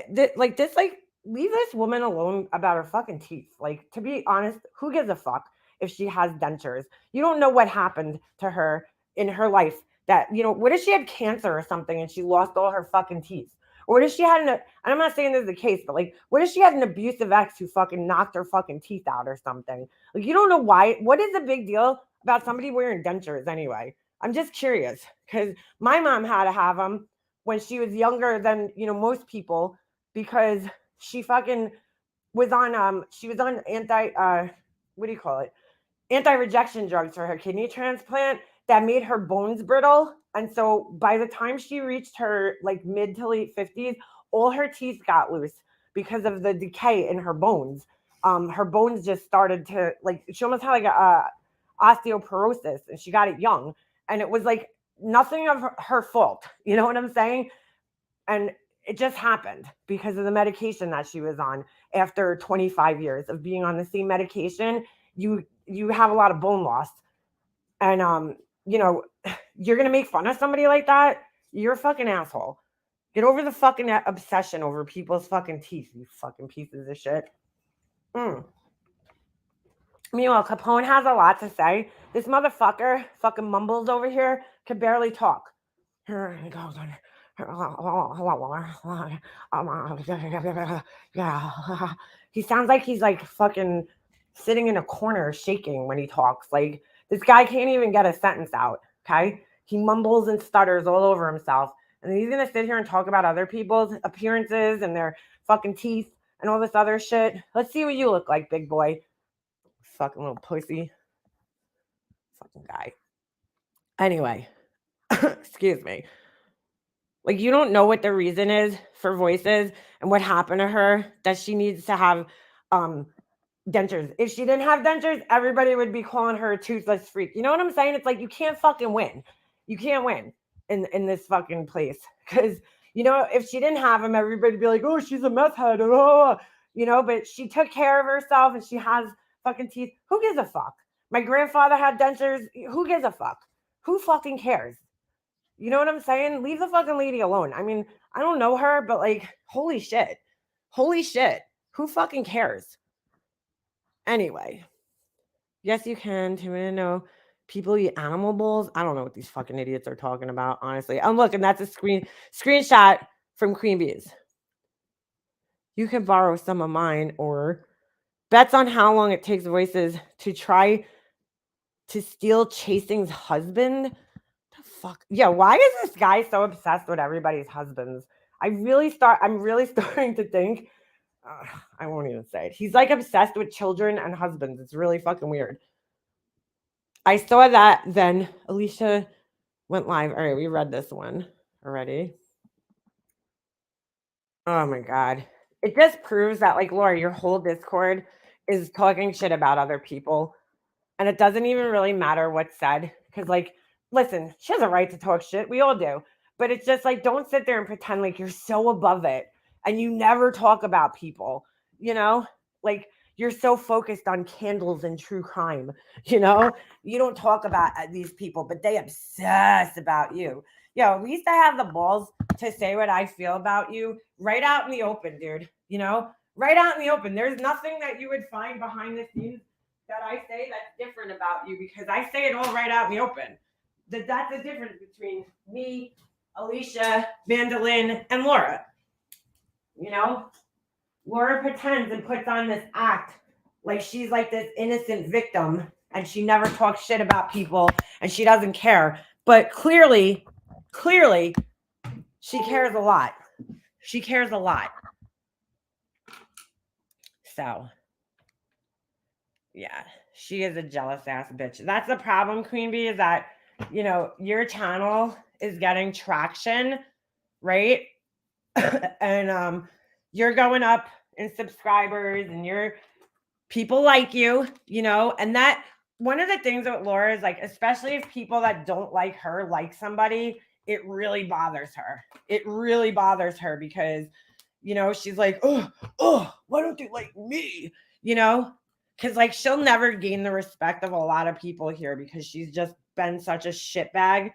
[SPEAKER 1] Leave this woman alone about her fucking teeth. Like, to be honest, who gives a fuck if she has dentures? You don't know what happened to her in her life. That, you know, what if she had cancer or something and she lost all her fucking teeth? Or what if she had and I'm not saying this is the case, but like, what if she had an abusive ex who fucking knocked her fucking teeth out or something? Like, you don't know why. What is the big deal about somebody wearing dentures anyway? I'm just curious because my mom had to have them when she was younger than, you know, most people because she fucking was on anti-rejection drugs for her kidney transplant that made her bones brittle. And so by the time she reached her like mid to late 50s, all her teeth got loose because of the decay in her bones. Her bones just started to, like, she almost had like a osteoporosis and she got it young. And it was like nothing of her fault. You know what I'm saying? And it just happened because of the medication that she was on. After 25 years of being on the same medication, you have a lot of bone loss. And you know, you're gonna make fun of somebody like that, you're a fucking asshole. Get over the fucking obsession over people's fucking teeth, you fucking pieces of shit. Meanwhile, Capone has a lot to say. This motherfucker fucking mumbles over here, can barely talk. Here he goes on. Yeah. He sounds like he's like fucking sitting in a corner shaking when he talks. Like, this guy can't even get a sentence out. Okay. He mumbles and stutters all over himself. And he's going to sit here and talk about other people's appearances and their fucking teeth and all this other shit. Let's see what you look like, big boy. Fucking little pussy. Fucking guy. Anyway. Excuse me. Like, you don't know what the reason is for voices and what happened to her that she needs to have dentures. If she didn't have dentures, everybody would be calling her a toothless freak. You know what I'm saying? It's like, you can't fucking win. You can't win in this fucking place. Because, you know, if she didn't have them, everybody would be like, oh, she's a meth head. Oh. but she took care of herself and she has fucking teeth. Who gives a fuck? My grandfather had dentures. Who gives a fuck? Who fucking cares? You know what I'm saying? Leave the fucking lady alone. I mean, I don't know her, but like, holy shit. Holy shit. Who fucking cares? Anyway, yes, you can. To know people eat animal bowls. I don't know what these fucking idiots are talking about, honestly. I'm looking, that's a screenshot from Queen Bees. You can borrow some of mine, or bets on how long it takes voices to try to steal Chasing's husband. The fuck? Yeah, why is this guy so obsessed with everybody's husbands? I'm really starting to think, I won't even say it. He's like obsessed with children and husbands. It's really fucking weird. I saw that, then Alicia went live. All right, we read this one already. Oh my God. It just proves that, like, Laura, your whole Discord is talking shit about other people. And it doesn't even really matter what's said. Because, like, listen, she has a right to talk shit. We all do. But it's just like, don't sit there and pretend like you're so above it and you never talk about people, Like, you're so focused on candles and true crime, You don't talk about these people, but they obsess about you. At least I have the balls to say what I feel about you right out in the open, dude. Right out in the open. There's nothing that you would find behind the scenes that I say that's different about you, because I say it all right out in the open. That's the difference between me, Alicia, Vandalyn, and Laura. Laura pretends and puts on this act like she's like this innocent victim and she never talks shit about people and she doesn't care. But clearly, she cares a lot. She cares a lot. So, yeah, she is a jealous ass bitch. That's the problem, Queen Bee, is that, your channel is getting traction, right? And you're going up in subscribers and people like you, and that one of the things with Laura is, like, especially if people that don't like her like somebody, it really bothers her. It really bothers her because, she's like, oh, why don't they like me? Because, like, she'll never gain the respect of a lot of people here because she's just been such a shitbag,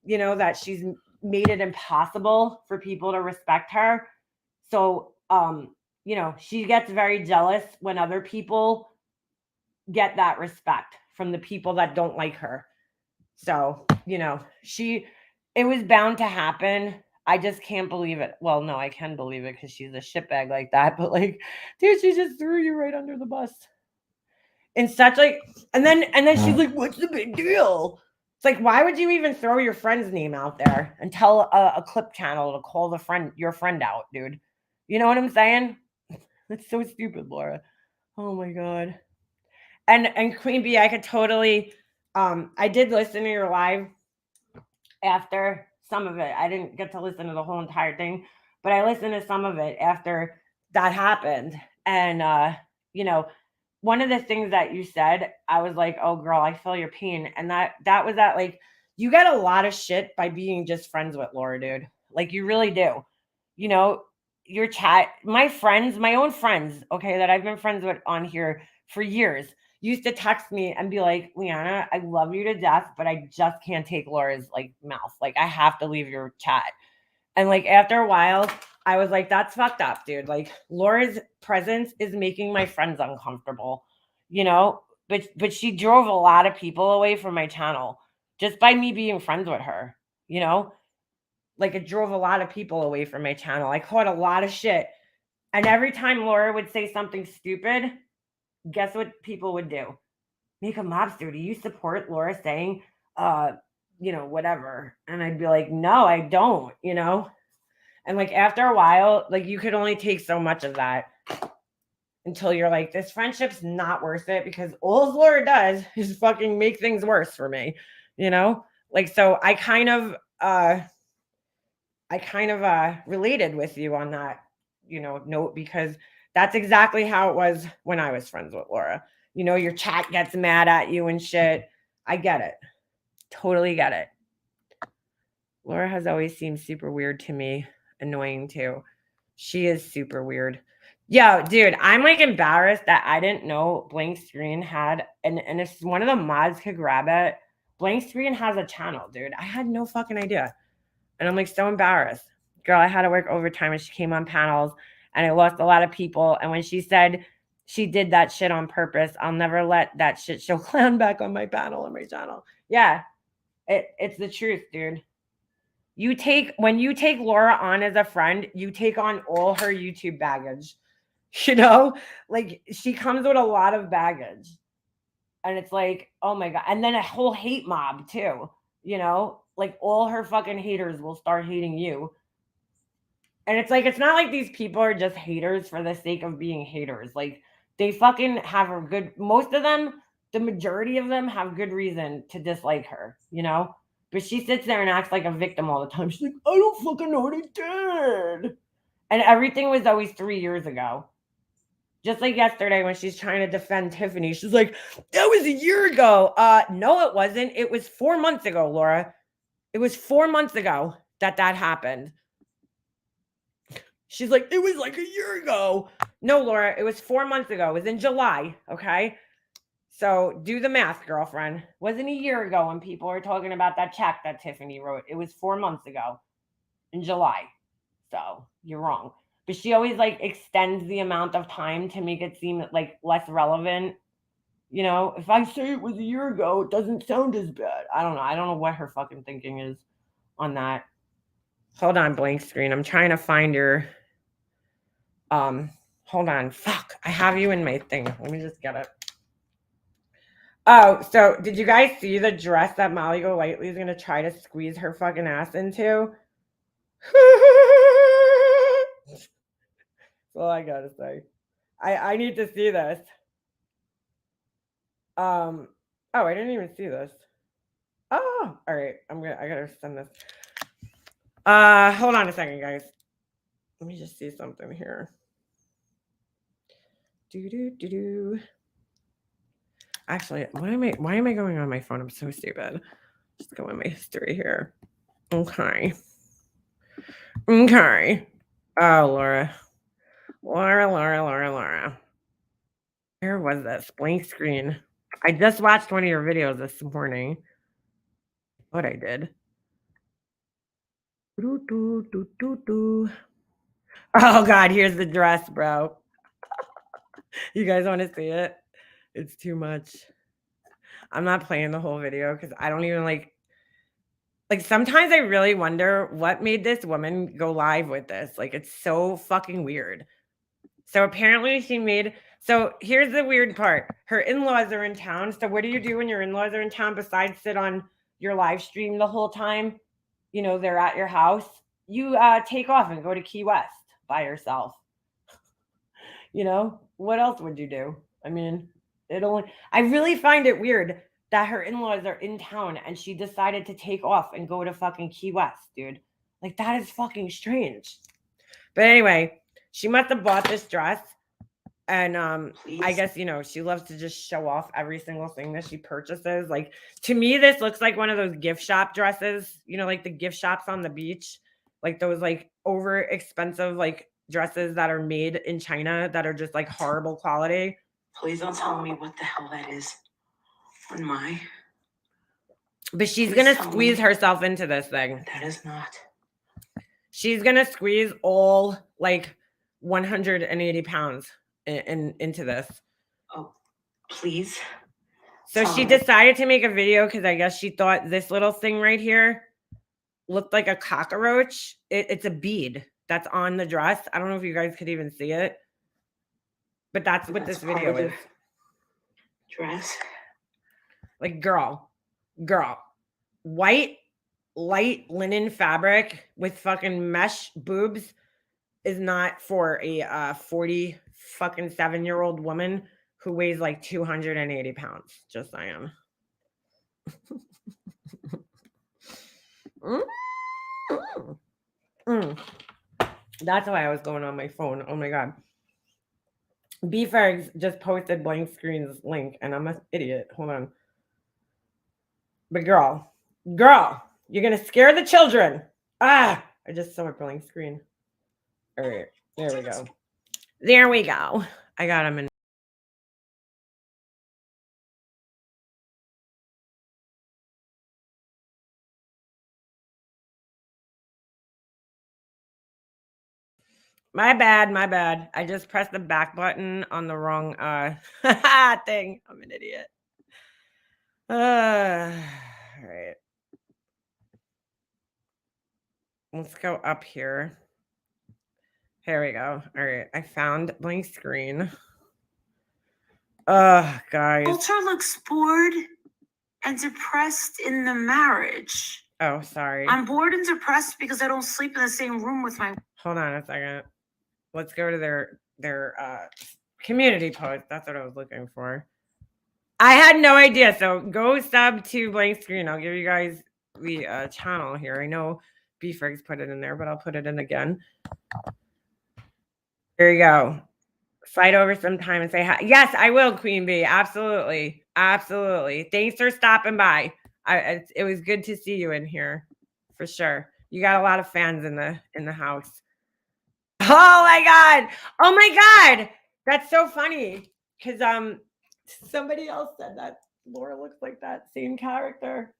[SPEAKER 1] that she's made it impossible for people to respect her. So, she gets very jealous when other people get that respect from the people that don't like her. So, it was bound to happen. I just can't believe it. Well, no, I can believe it because she's a shitbag like that. But, like, dude, she just threw you right under the bus. And such, like, and then she's like, what's the big deal? It's like, why would you even throw your friend's name out there and tell a clip channel to call your friend out, dude? You know what I'm saying? That's so stupid, Laura. Oh my God. And Queen Bee, I could totally I did listen to your live after some of it. I didn't get to listen to the whole entire thing, but I listened to some of it after that happened. And one of the things that you said, I was like, oh girl, I feel your pain. And that was that, like, you get a lot of shit by being just friends with Laura, dude. Like, you really do. Your chat, my own friends, okay, that I've been friends with on here for years, used to text me and be like, Leanna, I love you to death, but I just can't take Laura's, like, mouth. Like, I have to leave your chat. And, like, after a while, I was like, that's fucked up, dude. Like, Laura's presence is making my friends uncomfortable, but she drove a lot of people away from my channel just by me being friends with her, Like, it drove a lot of people away from my channel. I caught a lot of shit. And every time Laura would say something stupid, guess what people would do? Make a mobster. Do you support Laura saying, whatever? And I'd be like, no, I don't, And, like, after a while, like, you could only take so much of that until you're like, this friendship's not worth it, because all Laura does is fucking make things worse for me, Like, so I kind of related with you on that, note, because that's exactly how it was when I was friends with Laura. Your chat gets mad at you and shit. I get it. Totally get it. Laura has always seemed super weird to me. Annoying too. She is super weird. Yo, dude, I'm like embarrassed that I didn't know Blank Screen had, and if one of the mods could grab it, Blank Screen has a channel, dude. I had no fucking idea. And I'm like so embarrassed. Girl, I had to work overtime and she came on panels and I lost a lot of people. And when she said she did that shit on purpose, I'll never let that shit show clown back on my panel or my channel. Yeah, it's the truth, dude. When you take Laura on as a friend, you take on all her YouTube baggage. You know, like she comes with a lot of baggage. And it's like, oh my God. And then a whole hate mob too, you know, like all her fucking haters will start hating you. And it's like, it's not like these people are just haters for the sake of being haters. Like they fucking have a good, most of them, the majority of them have good reason to dislike her, you know? But she sits there and acts like a victim all the time. She's like, I don't fucking know what he did. And everything was always 3 years ago. Just like yesterday when she's trying to defend Tiffany, she's like, that was a year ago. No, it wasn't. It was 4 months ago, Laura. It was 4 months ago that happened. She's like, it was like a year ago. No, Laura, it was 4 months ago. It was in July, okay? So do the math, girlfriend. Wasn't a year ago when people were talking about that check that Tiffany wrote. It was 4 months ago in July. So you're wrong. But she always like extends the amount of time to make it seem like less relevant. You know, if I say it was a year ago, it doesn't sound as bad. I don't know. I don't know what her fucking thinking is on that. Hold on, Blank Screen. I'm trying to find your hold on. Fuck. I have you in my thing. Let me just get it. Oh, so did you guys see the dress that Molly Golightly is gonna try to squeeze her fucking ass into? That's all I gotta say. I need to see this. Oh, I didn't even see this. Oh, all right. I gotta send this. Hold on a second, guys. Let me just see something here. Actually, why am I going on my phone? I'm so stupid. Just go in my history here. Okay. Oh, Laura. Laura. Where was this? Blank Screen. I just watched one of your videos this morning. What I did. Oh God, here's the dress, bro. You guys want to see it? It's too much. I'm not playing the whole video because I don't even like sometimes I really wonder what made this woman go live with this. Like it's so fucking weird. So apparently so here's the weird part. Her in-laws are in town. So what do you do when your in-laws are in town besides sit on your live stream the whole time? You know, they're at your house. You take off and go to Key West by yourself. You know, what else would you do? I mean, I really find it weird that her in-laws are in town and she decided to take off and go to fucking Key West, dude. Like that is fucking strange. But anyway, she must have bought this dress and I guess she loves to just show off every single thing that she purchases. Like to me this looks like one of those gift shop dresses, like the gift shops on the beach, like those like over expensive like dresses that are made in China that are just like horrible quality.
[SPEAKER 2] Please don't tell me what the hell that is on my.
[SPEAKER 1] But she's going to squeeze herself into this thing.
[SPEAKER 2] That is not.
[SPEAKER 1] She's going to squeeze all like 180 pounds into this.
[SPEAKER 2] Oh, please.
[SPEAKER 1] So she decided to make a video because I guess she thought this little thing right here looked like a cockroach. It's a bead that's on the dress. I don't know if you guys could even see it. But that's what this video is.
[SPEAKER 2] Dress.
[SPEAKER 1] Like, girl. White, light linen fabric with fucking mesh boobs is not for a 47-year-old woman who weighs like 280 pounds. Just saying. That's why I was going on my phone. Oh my God. B-Fergs just posted Blank Screen's link and I'm an idiot. Hold on. But girl, you're going to scare the children. I just saw a Blank Screen. All right. There we go. There we go. I got him in. My bad, my bad. I just pressed the back button on the wrong thing. I'm an idiot. All right. Let's go up here. Here we go. All right. I found my screen. Guys.
[SPEAKER 2] Walter looks bored and depressed in the marriage.
[SPEAKER 1] Oh, sorry.
[SPEAKER 2] I'm bored and depressed because I don't sleep in the same room with my.
[SPEAKER 1] Hold on a second. Let's go to their community post. That's what I was looking for. I had no idea. So go sub to Blank Screen. I'll give you guys the channel here. I know B-Frigs put it in there, but I'll put it in again. There you go. Slide over sometime and say hi. Yes, I will, Queen Bee. Absolutely. Absolutely. Thanks for stopping by. It was good to see you in here. For sure. You got a lot of fans in the house. Oh my god. Oh my god. That's so funny. Because somebody else said that Laura looks like that same character.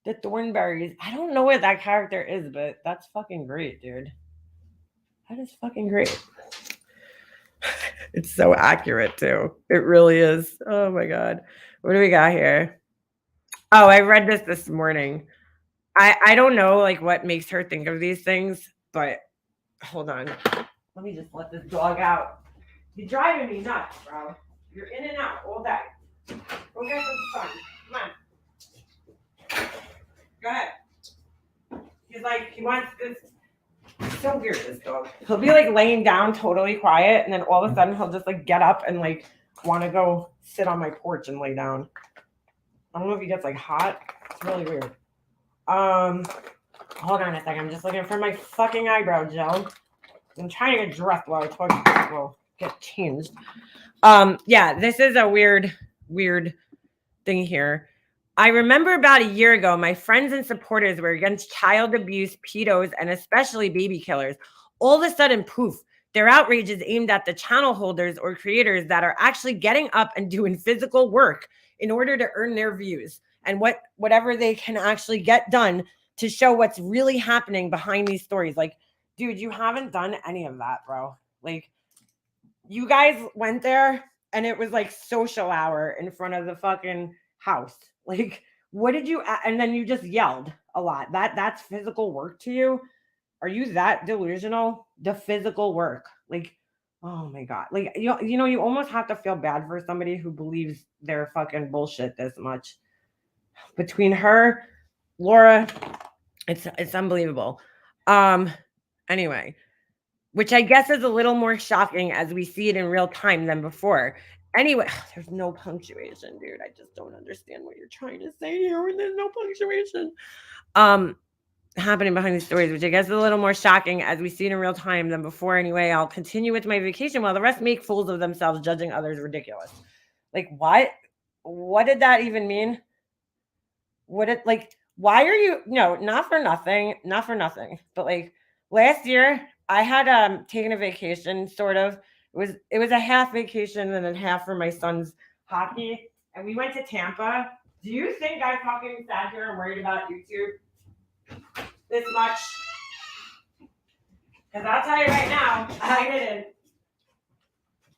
[SPEAKER 1] The Thornberries. I don't know what that character is, but that's fucking great, dude. That is fucking great. It's so accurate too. It really is. Oh my god. What do we got here? Oh, I read this morning. I don't know like what makes her think of these things, but hold on. Let me just let this dog out. You're driving me nuts, bro. You're in and out all day. Go get some sun. Come on. Go ahead. He's like, he wants this. It's so weird, this dog. He'll be like laying down totally quiet, and then all of a sudden he'll just like get up and like want to go sit on my porch and lay down. I don't know if he gets like hot. It's really weird. Hold on a second. I'm just looking for my fucking eyebrow gel. I'm trying to get dressed while I talk to people. Get changed. Yeah, this is a weird thing here. I remember about a year ago, my friends and supporters were against child abuse, pedos, and especially baby killers. All of a sudden, poof, their outrage is aimed at the channel holders or creators that are actually getting up and doing physical work in order to earn their views and whatever they can actually get done to show what's really happening behind these stories. Like, dude, you haven't done any of that, bro. Like, you guys went there and it was like social hour in front of the fucking house. Like, what did you, and then you just yelled a lot. That's physical work to you? Are you that delusional? The physical work. Like, oh my God. Like, you know, you almost have to feel bad for somebody who believes their fucking bullshit this much. Between her, Laura, it's unbelievable. Anyway, which I guess is a little more shocking as we see it in real time than before. Anyway, there's no punctuation, dude. I just don't understand what you're trying to say here when there's no punctuation. Happening behind these stories, which I guess is a little more shocking as we see it in real time than before. Anyway, I'll continue with my vacation while the rest make fools of themselves, judging others ridiculous. Like, what? What did that even mean? Why are you, no, not for nothing, but like last year I had taken a vacation, sort of. It was a half vacation and then half for my son's hockey, and we went to Tampa. Do you think I fucking sat here and worried about YouTube this much? Because I'll tell you right now, I didn't.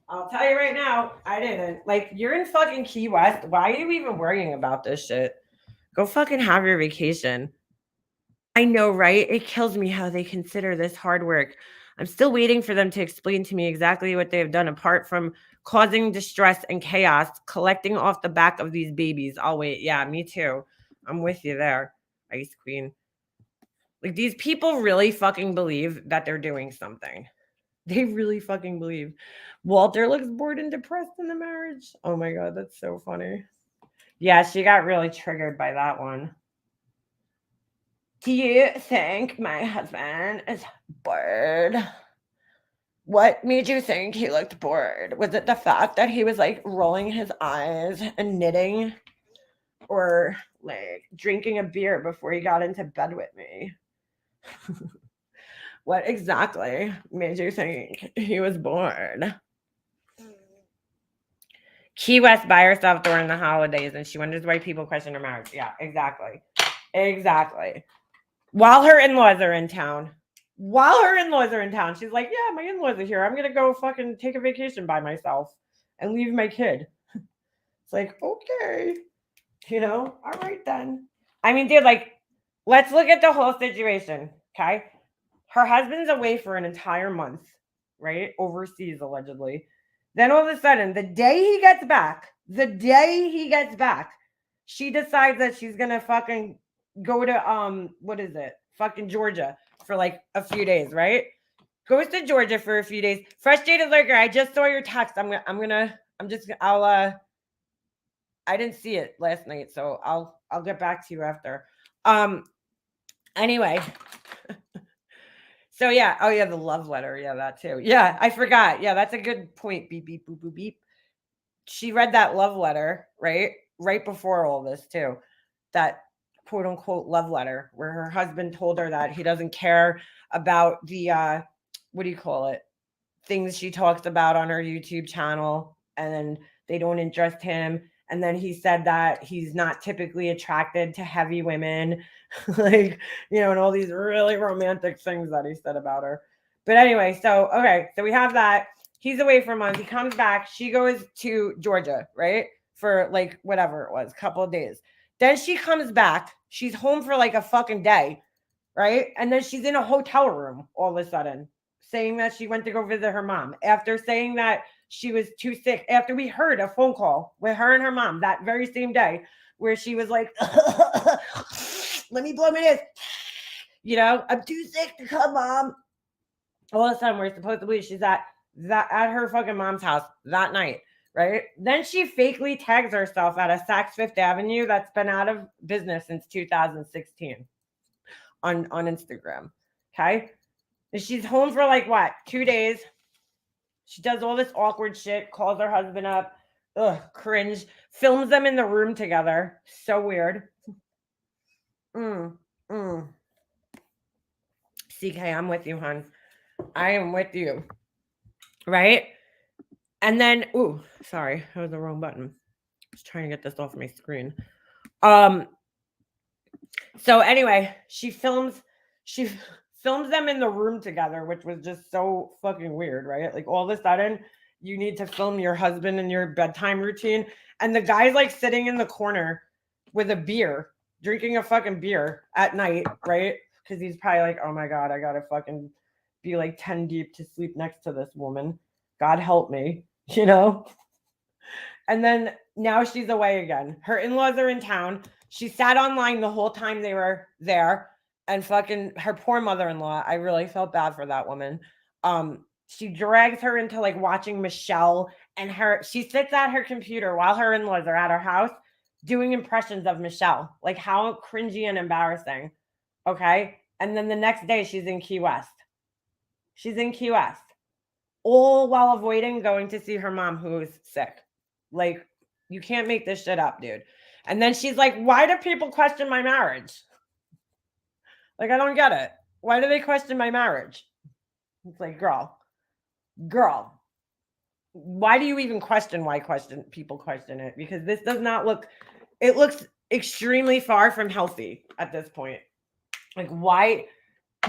[SPEAKER 1] I'll tell you right now, I didn't. Like, you're in fucking Key West. Why are you even worrying about this shit? Go fucking have your vacation. I know, right? It kills me how they consider this hard work. I'm still waiting for them to explain to me exactly what they have done apart from causing distress and chaos, collecting off the back of these babies. I'll wait. Yeah, me too. I'm with you there, Ice Queen. Like, these people really fucking believe that they're doing something. They really fucking believe. Walter looks bored and depressed in the marriage. Oh my God, that's so funny. Yeah, she got really triggered by that one. Do you think my husband is bored? What made you think he looked bored? Was it the fact that he was like rolling his eyes and knitting? Or like drinking a beer before he got into bed with me? What exactly made you think he was bored? Key West by herself during the holidays, and she wonders why people question her marriage. Yeah, exactly. Exactly. While her in-laws are in town. She's like, yeah, my in-laws are here. I'm going to go fucking take a vacation by myself and leave my kid. It's like, okay. All right then. I mean, dude, like, let's look at the whole situation, okay? Her husband's away for an entire month, right? Overseas, allegedly. Then all of a sudden, the day he gets back, she decides that she's gonna fucking go to what is it? Fucking Georgia for like a few days, right? Goes to Georgia for a few days. Frustrated lurker, I just saw your text. I didn't see it last night, so I'll get back to you after. Anyway. So yeah, oh yeah, the love letter, yeah, that too. Yeah, I forgot. Yeah, that's a good point. Beep beep boop boop beep. She read that love letter, right? Right before all this too. That quote unquote love letter where her husband told her that he doesn't care about the what do you call it? Things she talks about on her YouTube channel, and then they don't interest him. And then he said that he's not typically attracted to heavy women, like, and all these really romantic things that he said about her. But anyway, so we have that. He's away for a month. He comes back. She goes to Georgia, right? For like whatever it was, couple of days. Then she comes back. She's home for like a fucking day, right? And then she's in a hotel room all of a sudden, saying that she went to go visit her mom after saying that she was too sick. After we heard a phone call with her and her mom that very same day where she was like, let me blow my nose. I'm too sick to come, Mom. All of a sudden, we're supposed to believe she's at her fucking mom's house that night, right? Then she fakely tags herself at a Saks Fifth Avenue that's been out of business since 2016 on Instagram. Okay. And she's home for like what, 2 days. She does all this awkward shit, calls her husband up. Ugh, cringe. Films them in the room together. So weird. CK, I'm with you, hon. I am with you. Right? And then, sorry, that was the wrong button. I was trying to get this off my screen. So anyway, she films them in the room together, which was just so fucking weird, right? Like all of a sudden, you need to film your husband in your bedtime routine, and the guy's like sitting in the corner with a beer, drinking a fucking beer at night, right? Because he's probably like, oh my God, I gotta fucking be like 10 deep to sleep next to this woman. God help me, And then now she's away again. Her in-laws are in town. She sat online the whole time they were there. And fucking her poor mother-in-law, I really felt bad for that woman. She drags her into like watching Michelle, and she sits at her computer while her in-laws are at her house doing impressions of Michelle. Like how cringy and embarrassing. Okay. And then the next day she's in Key West. All while avoiding going to see her mom who's sick. Like, you can't make this shit up, dude. And then she's like, why do people question my marriage? Like, I don't get it. Why do they question my marriage? It's like, girl, why do you even question people question it? Because this does not it looks extremely far from healthy at this point. Like, why,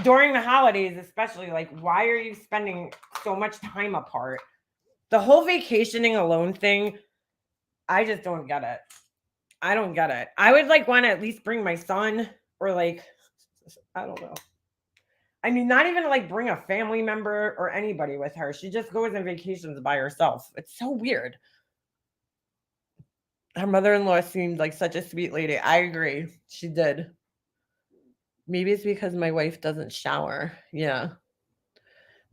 [SPEAKER 1] during the holidays especially, like, why are you spending so much time apart? The whole vacationing alone thing, I just don't get it. I don't get it. I would like want to at least bring my son, or like, I don't know. I mean, not even like bring a family member or anybody with her. She just goes on vacations by herself. It's so weird. Her mother-in-law seemed like such a sweet lady. I agree. She did. Maybe it's because my wife doesn't shower. Yeah.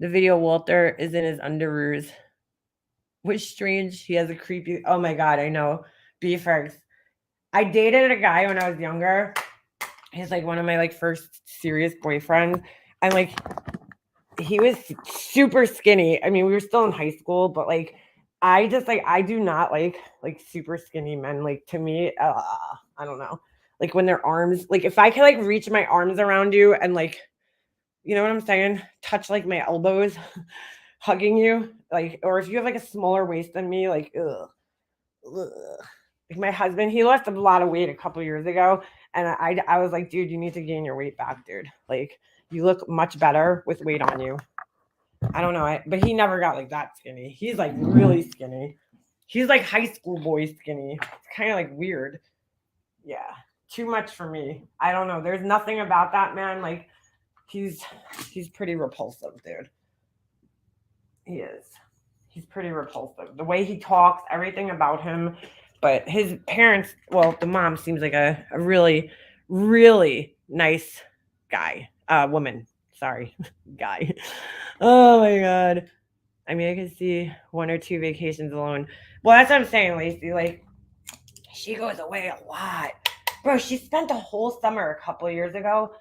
[SPEAKER 1] The video, Walter is in his underoos. Which strange. He has a creepy. Oh my God, I know. Beefers. I dated a guy when I was younger. He's like one of my like first serious boyfriends. And like he was super skinny. I mean, we were still in high school, but like I just like I do not like super skinny men. Like to me, I don't know. Like when their arms, like if I can like reach my arms around you and like You know what I'm saying? Touch like my elbows, hugging you. Like, or if you have like a smaller waist than me, like, ugh. Like my husband, he lost a lot of weight a couple years ago. And I was like, dude, you need to gain your weight back, dude. Like, you look much better with weight on you. I don't know. But he never got like that skinny. He's like really skinny. He's like high school boy skinny. It's kind of like weird. Yeah. Too much for me. I don't know. There's nothing about that man. Like, he's pretty repulsive, dude. He is. He's pretty repulsive. The way he talks, everything about him. But his parents, well, the mom seems like a really, really nice guy. Woman. Sorry. Guy. Oh my God. I mean, I could see 1 or 2 vacations alone. Well, that's what I'm saying, Lacey. Like, she goes away a lot. Bro, she spent a whole summer a couple of years ago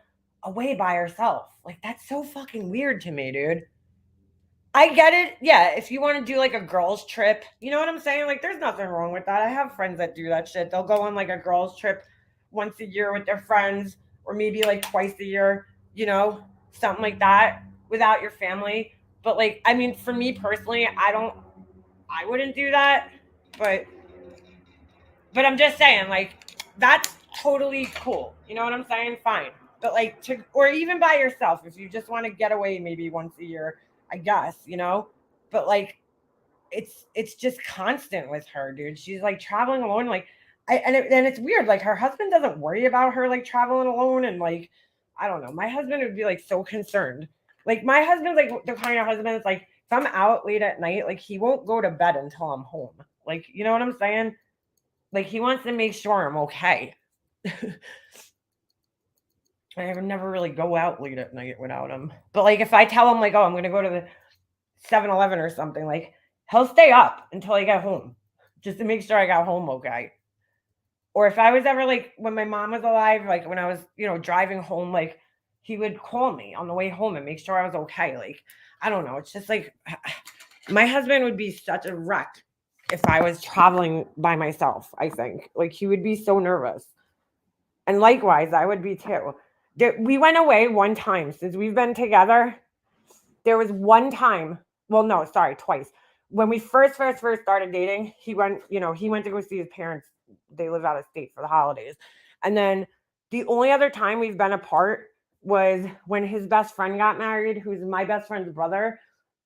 [SPEAKER 1] away by herself. Like, that's so fucking weird to me, dude. I get it. Yeah, if you want to do like a girls' trip, you know what I'm saying? Like, there's nothing wrong with that. I have friends that do that shit. They'll go on like a girls' trip once a year with their friends, or maybe like twice a year, you know, something like that without your family. But like, I mean, for me personally, I wouldn't do that. But I'm just saying, like, that's totally cool. You know what I'm saying? Fine. But like or even by yourself, if you just want to get away maybe once a year, I guess, you know? But like, it's just constant with her, dude. She's like traveling alone. Like, and it's weird. Like, her husband doesn't worry about her like traveling alone. And like, I don't know. My husband would be like so concerned. Like, my husband's like the kind of husband that's like, if I'm out late at night, like, he won't go to bed until I'm home. Like, you know what I'm saying? Like, he wants to make sure I'm okay. I would never really go out late at night without him. But like, if I tell him like, oh, I'm gonna go to the 7-Eleven or something, like, he'll stay up until I get home just to make sure I got home okay. Or if I was ever like, when my mom was alive, like when I was, you know, driving home, like, he would call me on the way home and make sure I was okay. Like, I don't know. It's just like, my husband would be such a wreck if I was traveling by myself, I think. Like, he would be so nervous. And likewise, I would be too. We went away one time since we've been together. There was one time, well, no, sorry, twice. When we first started dating, he went to go see his parents. They live out of state for the holidays. And then the only other time we've been apart was when his best friend got married, who's my best friend's brother.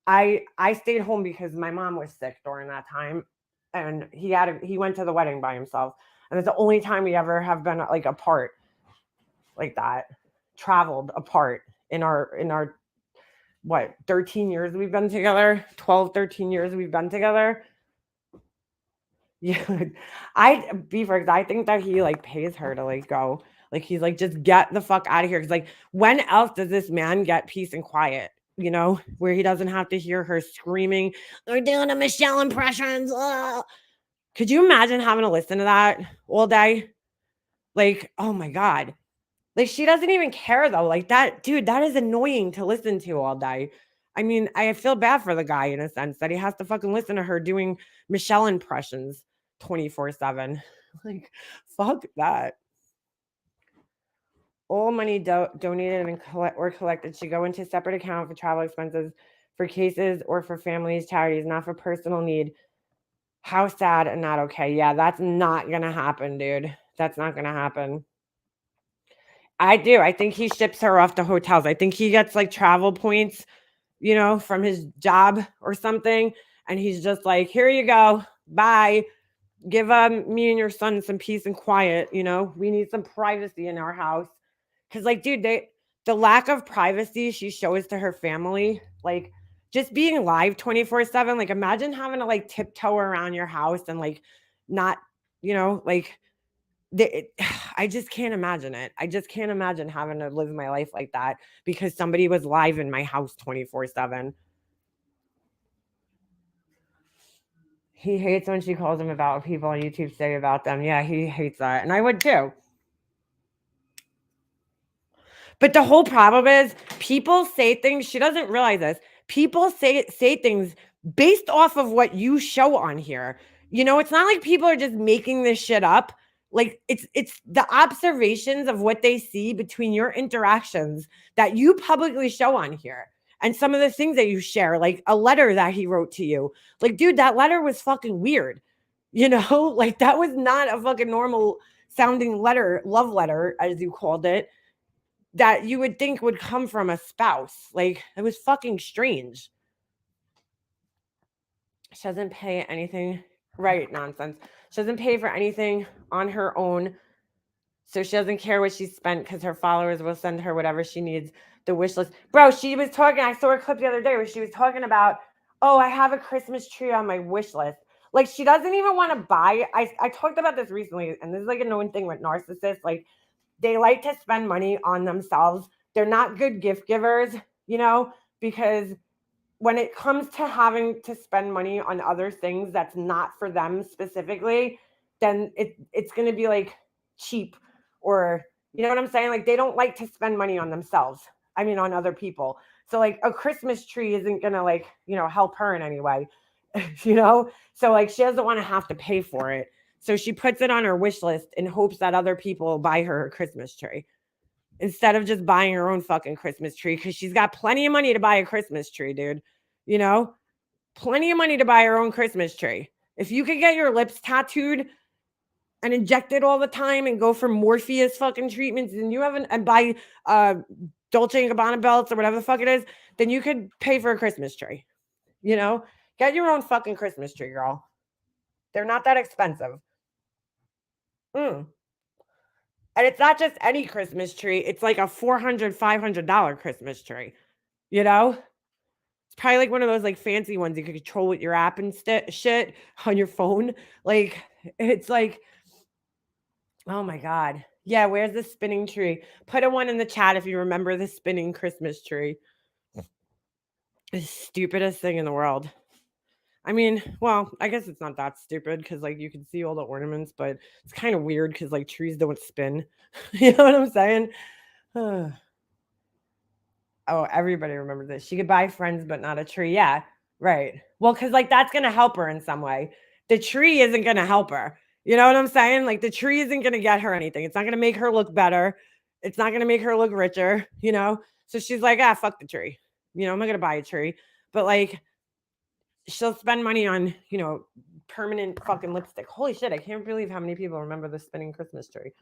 [SPEAKER 1] I stayed home because my mom was sick during that time, and he went to the wedding by himself. And it's the only time we ever have been like apart like that, traveled apart in our what, 13 years we've been together, 12, 13 years we've been together. Yeah, I think that he like pays her to like go. Like, he's like, just get the fuck out of here. Cause like, when else does this man get peace and quiet? You know, where he doesn't have to hear her screaming, "They're doing a Michelle impressions." Ugh. Could you imagine having to listen to that all day? Like, oh my God. Like, she doesn't even care though. Like, that, dude, that is annoying to listen to all day. I mean, I feel bad for the guy in a sense that he has to fucking listen to her doing Michelle impressions 24/7. Like, fuck that. All money donated and or collected should go into a separate account for travel expenses, for cases, or for families' charities, not for personal need. How sad and not okay. Yeah, that's not gonna happen, dude. That's not gonna happen. I do. I think he ships her off to hotels. I think he gets like travel points, you know, from his job or something. And he's just like, here you go. Bye. Give me and your son some peace and quiet. You know, we need some privacy in our house. Cause like, dude, the lack of privacy she shows to her family, like, just being live 24/7. Like, imagine having to like tiptoe around your house and like not, you know, like, I just can't imagine it. I just can't imagine having to live my life like that because somebody was live in my house 24/7. He hates when she calls him about what people on YouTube say about them. Yeah, he hates that. And I would too. But the whole problem is people say things, she doesn't realize this. People say things based off of what you show on here. You know, it's not like people are just making this shit up Like it's the observations of what they see between your interactions that you publicly show on here. And some of the things that you share, like a letter that he wrote to you. Like, dude, that letter was fucking weird. You know, like that was not a fucking normal sounding letter, love letter, as you called it, that you would think would come from a spouse. Like, it was fucking strange. She doesn't pay anything. Right, nonsense. She doesn't pay for anything on her own. So she doesn't care what she spent because her followers will send her whatever she needs, the wish list. Bro, she was talking, I saw a clip the other day where she was talking about, oh, I have a Christmas tree on my wish list. Like, she doesn't even want to buy. I talked about this recently, and this is like a known thing with narcissists. Like, they like to spend money on themselves. They're not good gift givers, you know, because when it comes to having to spend money on other things that's not for them specifically, then it's going to be like cheap, or you know what I'm saying? Like, they don't like to spend money on themselves. I mean, on other people. So like a Christmas tree isn't going to, like, you know, help her in any way, you know? So like she doesn't want to have to pay for it. So she puts it on her wish list in hopes that other people will buy her a Christmas tree instead of just buying her own fucking Christmas tree, because she's got plenty of money to buy a Christmas tree, dude. You know, plenty of money to buy her own Christmas tree. If you could get your lips tattooed and injected all the time and go for Morpheus fucking treatments, and you haven't, and buy Dolce & Gabbana belts or whatever the fuck it is, then you could pay for a Christmas tree. You know, get your own fucking Christmas tree, girl. They're not that expensive. And it's not just any Christmas tree. It's like a $400, $500 Christmas tree. You know, it's probably like one of those like fancy ones you can control with your app and shit on your phone. Like, it's like, oh my God. Yeah, where's the spinning tree? Put a one in the chat if you remember the spinning Christmas tree. The stupidest thing in the world. I mean, well, I guess it's not that stupid because like you can see all the ornaments, but it's kind of weird because like trees don't spin. You know what I'm saying? Oh, everybody remembers this. She could buy friends, but not a tree. Yeah, right. Well, because like that's gonna help her in some way. The tree isn't gonna help her. You know what I'm saying? Like the tree isn't gonna get her anything. It's not gonna make her look better. It's not gonna make her look richer. You know? So she's like, ah, fuck the tree. You know, I'm not gonna buy a tree. But like she'll spend money on, you know, permanent fucking lipstick. Holy shit, I can't believe how many people remember the spinning Christmas tree.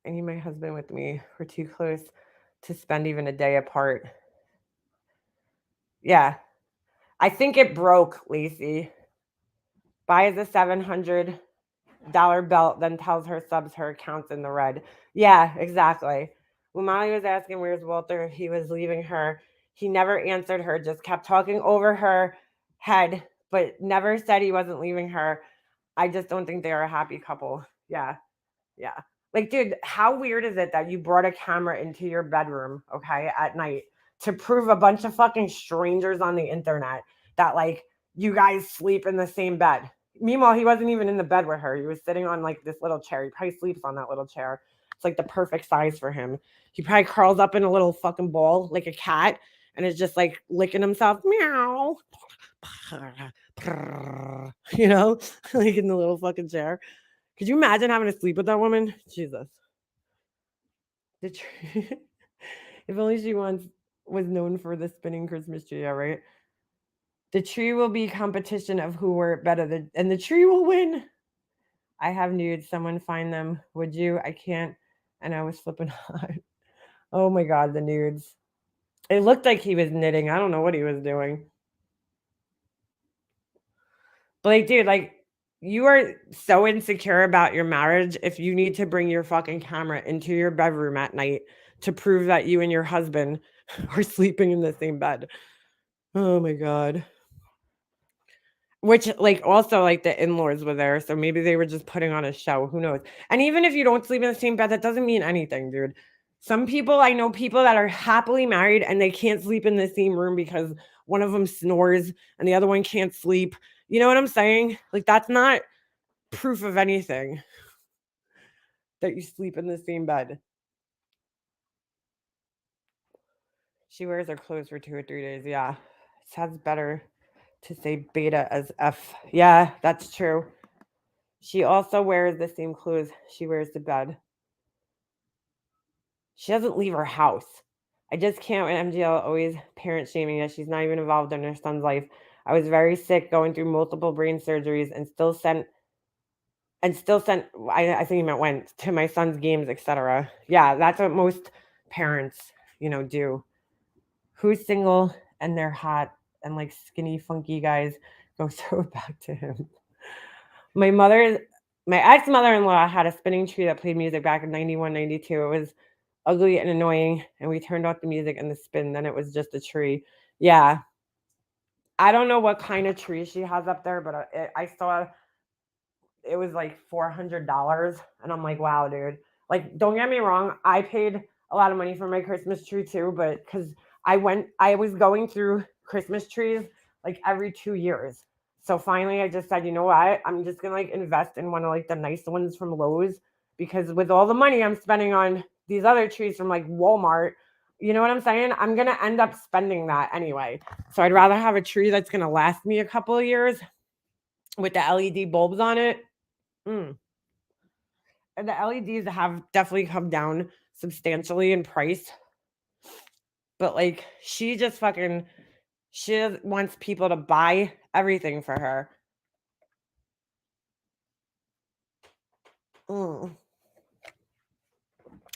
[SPEAKER 1] I need my husband with me. We're too close to spend even a day apart. Yeah. I think it broke, Lacey. Buys a $700 belt, then tells her subs her account's in the red. Yeah, exactly. When Molly was asking where's Walter, he was leaving her. He never answered her, just kept talking over her head, but never said he wasn't leaving her. I just don't think they're a happy couple. Yeah. Yeah. Like, dude, how weird is it that you brought a camera into your bedroom, okay, at night to prove a bunch of fucking strangers on the internet that, like, you guys sleep in the same bed? Meanwhile, he wasn't even in the bed with her. He was sitting on, like, this little chair. He probably sleeps on that little chair. It's, like, the perfect size for him. He probably curls up in a little fucking ball like a cat and is just, like, licking himself. Meow. You know, like in the little fucking chair. Could you imagine having to sleep with that woman? Jesus. If only she once was known for the spinning Christmas tree, yeah, right? The tree will be competition of who were better, and the tree will win. I have nudes. Someone find them. Would you? I can't. And I was flipping hot. Oh my God, the nudes. It looked like he was knitting. I don't know what he was doing. But like, dude, like, you are so insecure about your marriage if you need to bring your fucking camera into your bedroom at night to prove that you and your husband are sleeping in the same bed. Oh my God. Which, like, also, like, the in-laws were there, so maybe they were just putting on a show. Who knows? And even if you don't sleep in the same bed, that doesn't mean anything, dude. Some people, I know people that are happily married and they can't sleep in the same room because one of them snores and the other one can't sleep. You know what I'm saying? Like, that's not proof of anything that you sleep in the same bed. She wears her clothes for 2 or 3 days. Yeah. It sounds better to say beta as F. Yeah, that's true. She also wears the same clothes she wears to bed. She doesn't leave her house. I just can't with MGL always parent shaming us. She's not even involved in her son's life. I was very sick, going through multiple brain surgeries, and still sent. I think he meant went to my son's games, etc. Yeah, that's what most parents, do. Who's single and they're hot and like skinny, funky guys go throw it back to him. My ex mother in law had a spinning tree that played music back in 91, 92. It was ugly and annoying, and we turned off the music and the spin. Then it was just a tree. Yeah. I don't know what kind of tree she has up there, but I saw it was like $400. And I'm like, wow, dude. Like, don't get me wrong. I paid a lot of money for my Christmas tree too, but because I was going through Christmas trees like every 2 years. So finally I just said, you know what? I'm just gonna like invest in one of like the nice ones from Lowe's, because with all the money I'm spending on these other trees from like Walmart, you know what I'm saying? I'm gonna end up spending that anyway. So I'd rather have a tree that's gonna last me a couple of years with the LED bulbs on it. And the LEDs have definitely come down substantially in price. But like she just wants people to buy everything for her.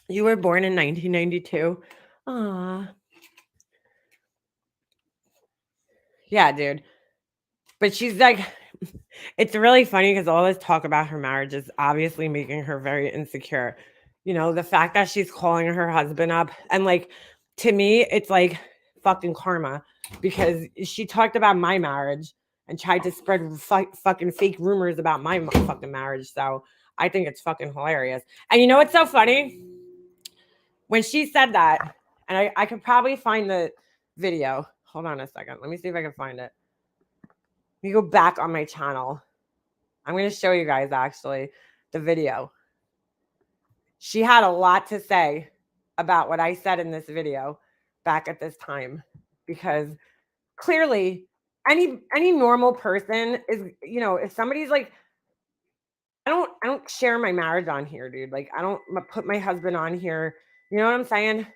[SPEAKER 1] You were born in 1992. Aw. Yeah, dude. But she's like, it's really funny because all this talk about her marriage is obviously making her very insecure. The fact that she's calling her husband up, and like, to me, it's like fucking karma, because she talked about my marriage and tried to spread fucking fake rumors about my fucking marriage. So I think it's fucking hilarious. And you know what's so funny? When she said that, and I could probably find the video. Hold on a second. Let me see if I can find it. Let me go back on my channel. I'm going to show you guys actually the video. She had a lot to say about what I said in this video back at this time, because clearly any normal person is, if somebody's like, I don't share my marriage on here, dude. Like, I don't put my husband on here. You know what I'm saying?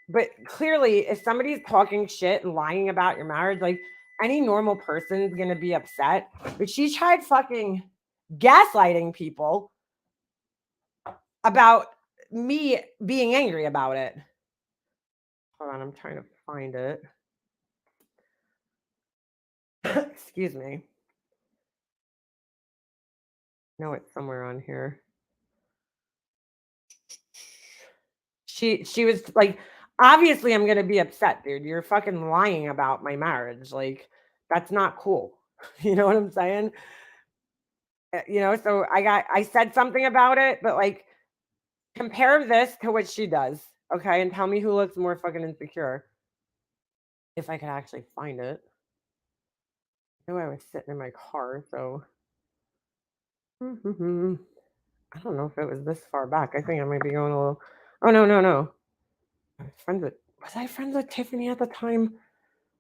[SPEAKER 1] But clearly, if somebody's talking shit and lying about your marriage, like, any normal person's gonna be upset. But she tried fucking gaslighting people about me being angry about it. Hold on, I'm trying to find it. Excuse me. No, it's somewhere on here. She was like, obviously I'm gonna be upset, dude. You're fucking lying about my marriage. Like, that's not cool. You know what I'm saying? So I said something about it, but like, compare this to what she does, okay? And tell me who looks more fucking insecure. If I could actually find it. I know I was sitting in my car, so I don't know if it was this far back. I think I might be going a little. Oh no. Was I friends with Tiffany at the time?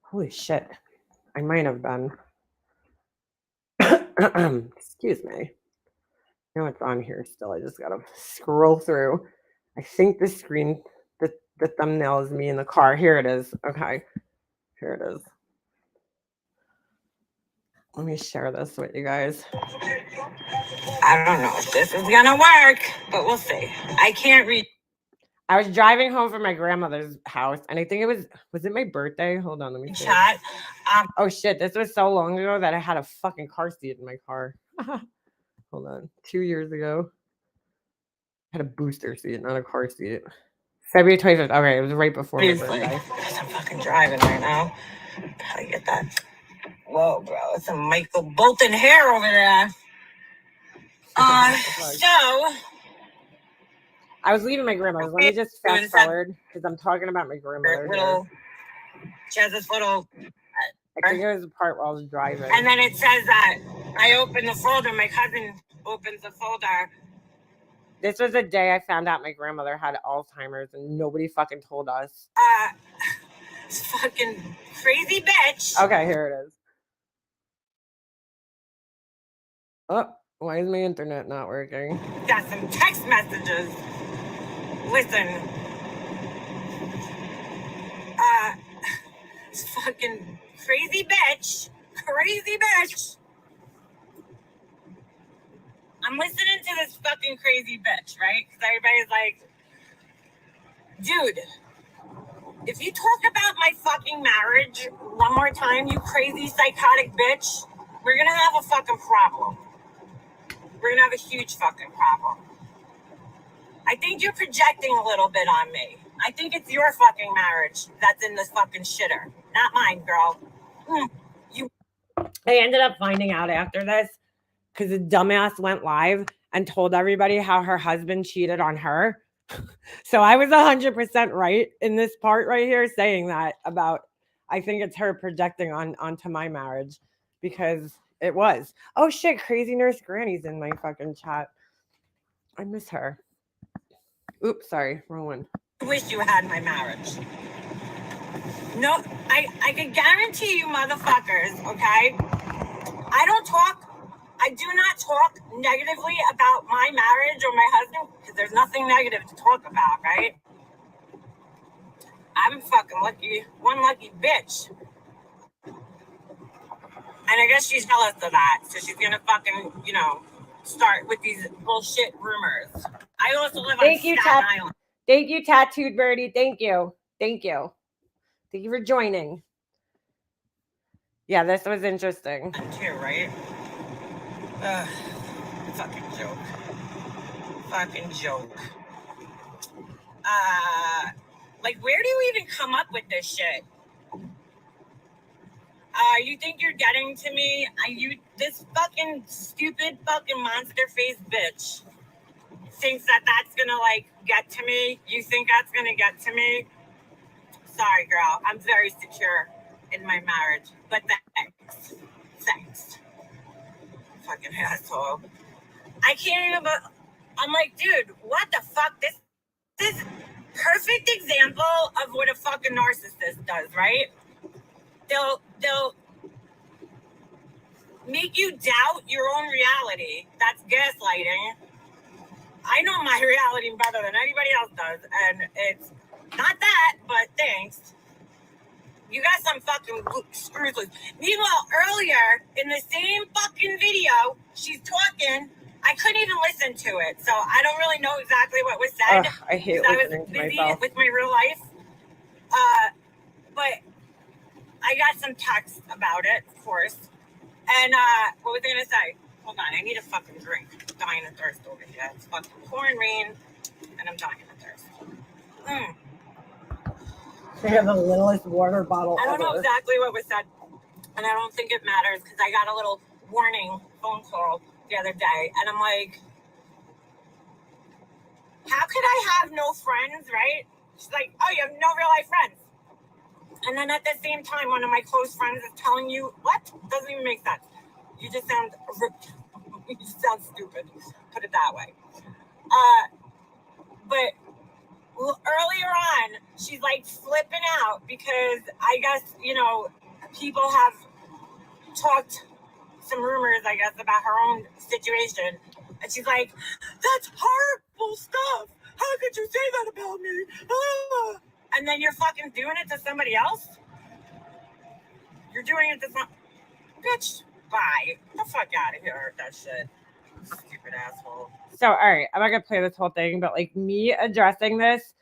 [SPEAKER 1] Holy shit. I might have been. Excuse me. I know it's on here still. I just gotta scroll through. I think the screen, the thumbnail is me in the car. Here it is. Okay. Here it is. Let me share this with you guys. I don't know if this is gonna work, but we'll see. I can't read. I was driving home from my grandmother's house, and I think was it my birthday? Hold on, let me see. Chat. Oh shit, this was so long ago that I had a fucking car seat in my car. Hold on, 2 years ago. I had a booster seat, not a car seat. February 25th. Okay, it was right before my birthday. Because I'm fucking driving right now. How do you get that? Whoa, bro, it's a Michael Bolton hair over there. So I was leaving my grandmother's. Let me just fast forward because I'm talking about my grandmother. She has this little. I think it was the part where I was driving. And then it says that I opened the folder. My cousin opens the folder. This was the day I found out my grandmother had Alzheimer's, and nobody fucking told us. Fucking crazy bitch. Okay, here it is. Oh, why is my internet not working?
[SPEAKER 2] Got some text messages. Listen. This fucking crazy bitch. I'm listening to this fucking crazy bitch, right? Because everybody's like, dude, if you talk about my fucking marriage one more time, you crazy psychotic bitch, we're gonna have a fucking problem. We're gonna have a huge fucking problem. I think you're projecting a little bit on me. I think it's your fucking marriage that's in this fucking shitter, not mine, girl.
[SPEAKER 1] I ended up finding out after this because the dumbass went live and told everybody how her husband cheated on her. So I was 100% right in this part right here, saying that about, I think it's her projecting onto my marriage, because it was. Oh shit, Crazy Nurse Granny's in my fucking chat. I miss her. Oops, sorry, wrong one.
[SPEAKER 2] I wish you had my marriage. No, I can guarantee you motherfuckers, okay? I do not talk negatively about my marriage or my husband, because there's nothing negative to talk about, right? I'm fucking one lucky bitch. And I guess she's jealous of that, so she's gonna fucking, start with these bullshit rumors. I also live on Staten Island.
[SPEAKER 1] Thank you, Tattooed Birdie. Thank you for joining. Yeah, this was interesting.
[SPEAKER 2] Too, right? Fucking joke. Like, where do you even come up with this shit? You think you're getting to me? This fucking stupid fucking monster face bitch thinks that's gonna, like, get to me? You think that's gonna get to me? Sorry, girl. I'm very secure in my marriage. But thanks. Fucking asshole. I can't even, I'm like, dude, what the fuck? This is perfect example of what a fucking narcissist does, right? They'll make you doubt your own reality. That's gaslighting. I know my reality better than anybody else does, and it's not that, but thanks. You got some fucking screws loose. Meanwhile, earlier in the same fucking video, she's talking. I couldn't even listen to it, so I don't really know exactly what was said.
[SPEAKER 1] I hate listening to myself.
[SPEAKER 2] With my real life. But I got some text about it, of course. And what was I gonna say? Hold on, I need a fucking drink. I'm dying of thirst over here. It's fucking pouring rain, and I'm dying of thirst.
[SPEAKER 1] They have the littlest water bottle
[SPEAKER 2] I don't
[SPEAKER 1] ever.
[SPEAKER 2] know exactly what was said, and I don't think it matters because I got a little warning phone call the other day, and I'm like, how could I have no friends, right? She's like, oh, you have no real life friends. And then at the same time, one of my close friends is telling you, what? Doesn't even make sense. You just sound stupid. Put it that way. But earlier on, she's like flipping out because I guess, people have talked some rumors, I guess, about her own situation. And she's like, that's horrible stuff. How could you say that about me? Ah. And then you're fucking doing it to somebody else? You're doing it to some... Bitch, bye. Get the fuck out of here with that shit. Stupid asshole.
[SPEAKER 1] So, all right, I'm not going to play this whole thing, but like me addressing this,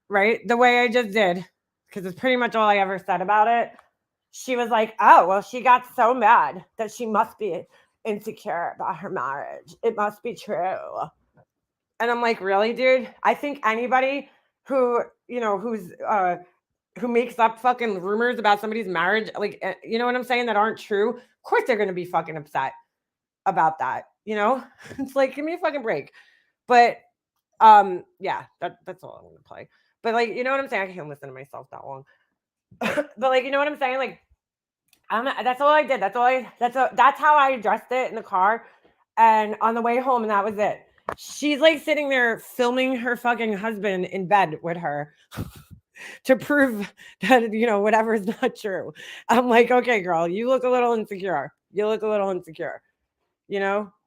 [SPEAKER 1] right, the way I just did, because it's pretty much all I ever said about it. She was like, oh, well, she got so mad that she must be insecure about her marriage. It must be true. And I'm like, really, dude? I think anybody who, who makes up fucking rumors about somebody's marriage, like, you know what I'm saying, that aren't true, of course they're going to be fucking upset about that, It's like, give me a fucking break. But, yeah, that's all I'm going to play. But, like, you know what I'm saying? I can't listen to myself that long. But, like, you know what I'm saying? Like, that's all I did. That's how I addressed it in the car and on the way home, and that was it. She's like sitting there filming her fucking husband in bed with her to prove that, whatever is not true. I'm like, okay, girl, you look a little insecure.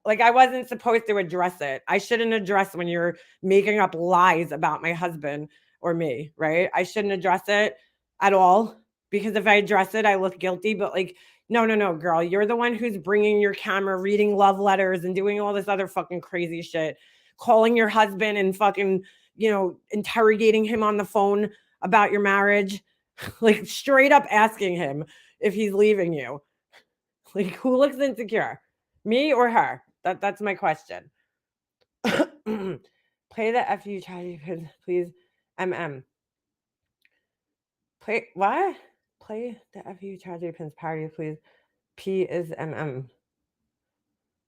[SPEAKER 1] Like, I wasn't supposed to address it. I shouldn't address when you're making up lies about my husband or me, right? I shouldn't address it at all because if I address it, I look guilty. But like, no, girl, you're the one who's bringing your camera, reading love letters and doing all this other fucking crazy shit, calling your husband and fucking, interrogating him on the phone about your marriage, like straight up asking him if he's leaving you. Like, who looks insecure? Me or her? That's my question. Play the FU chatty, please. MM. Play what? Play the FU chatty pins party, please. P is MM.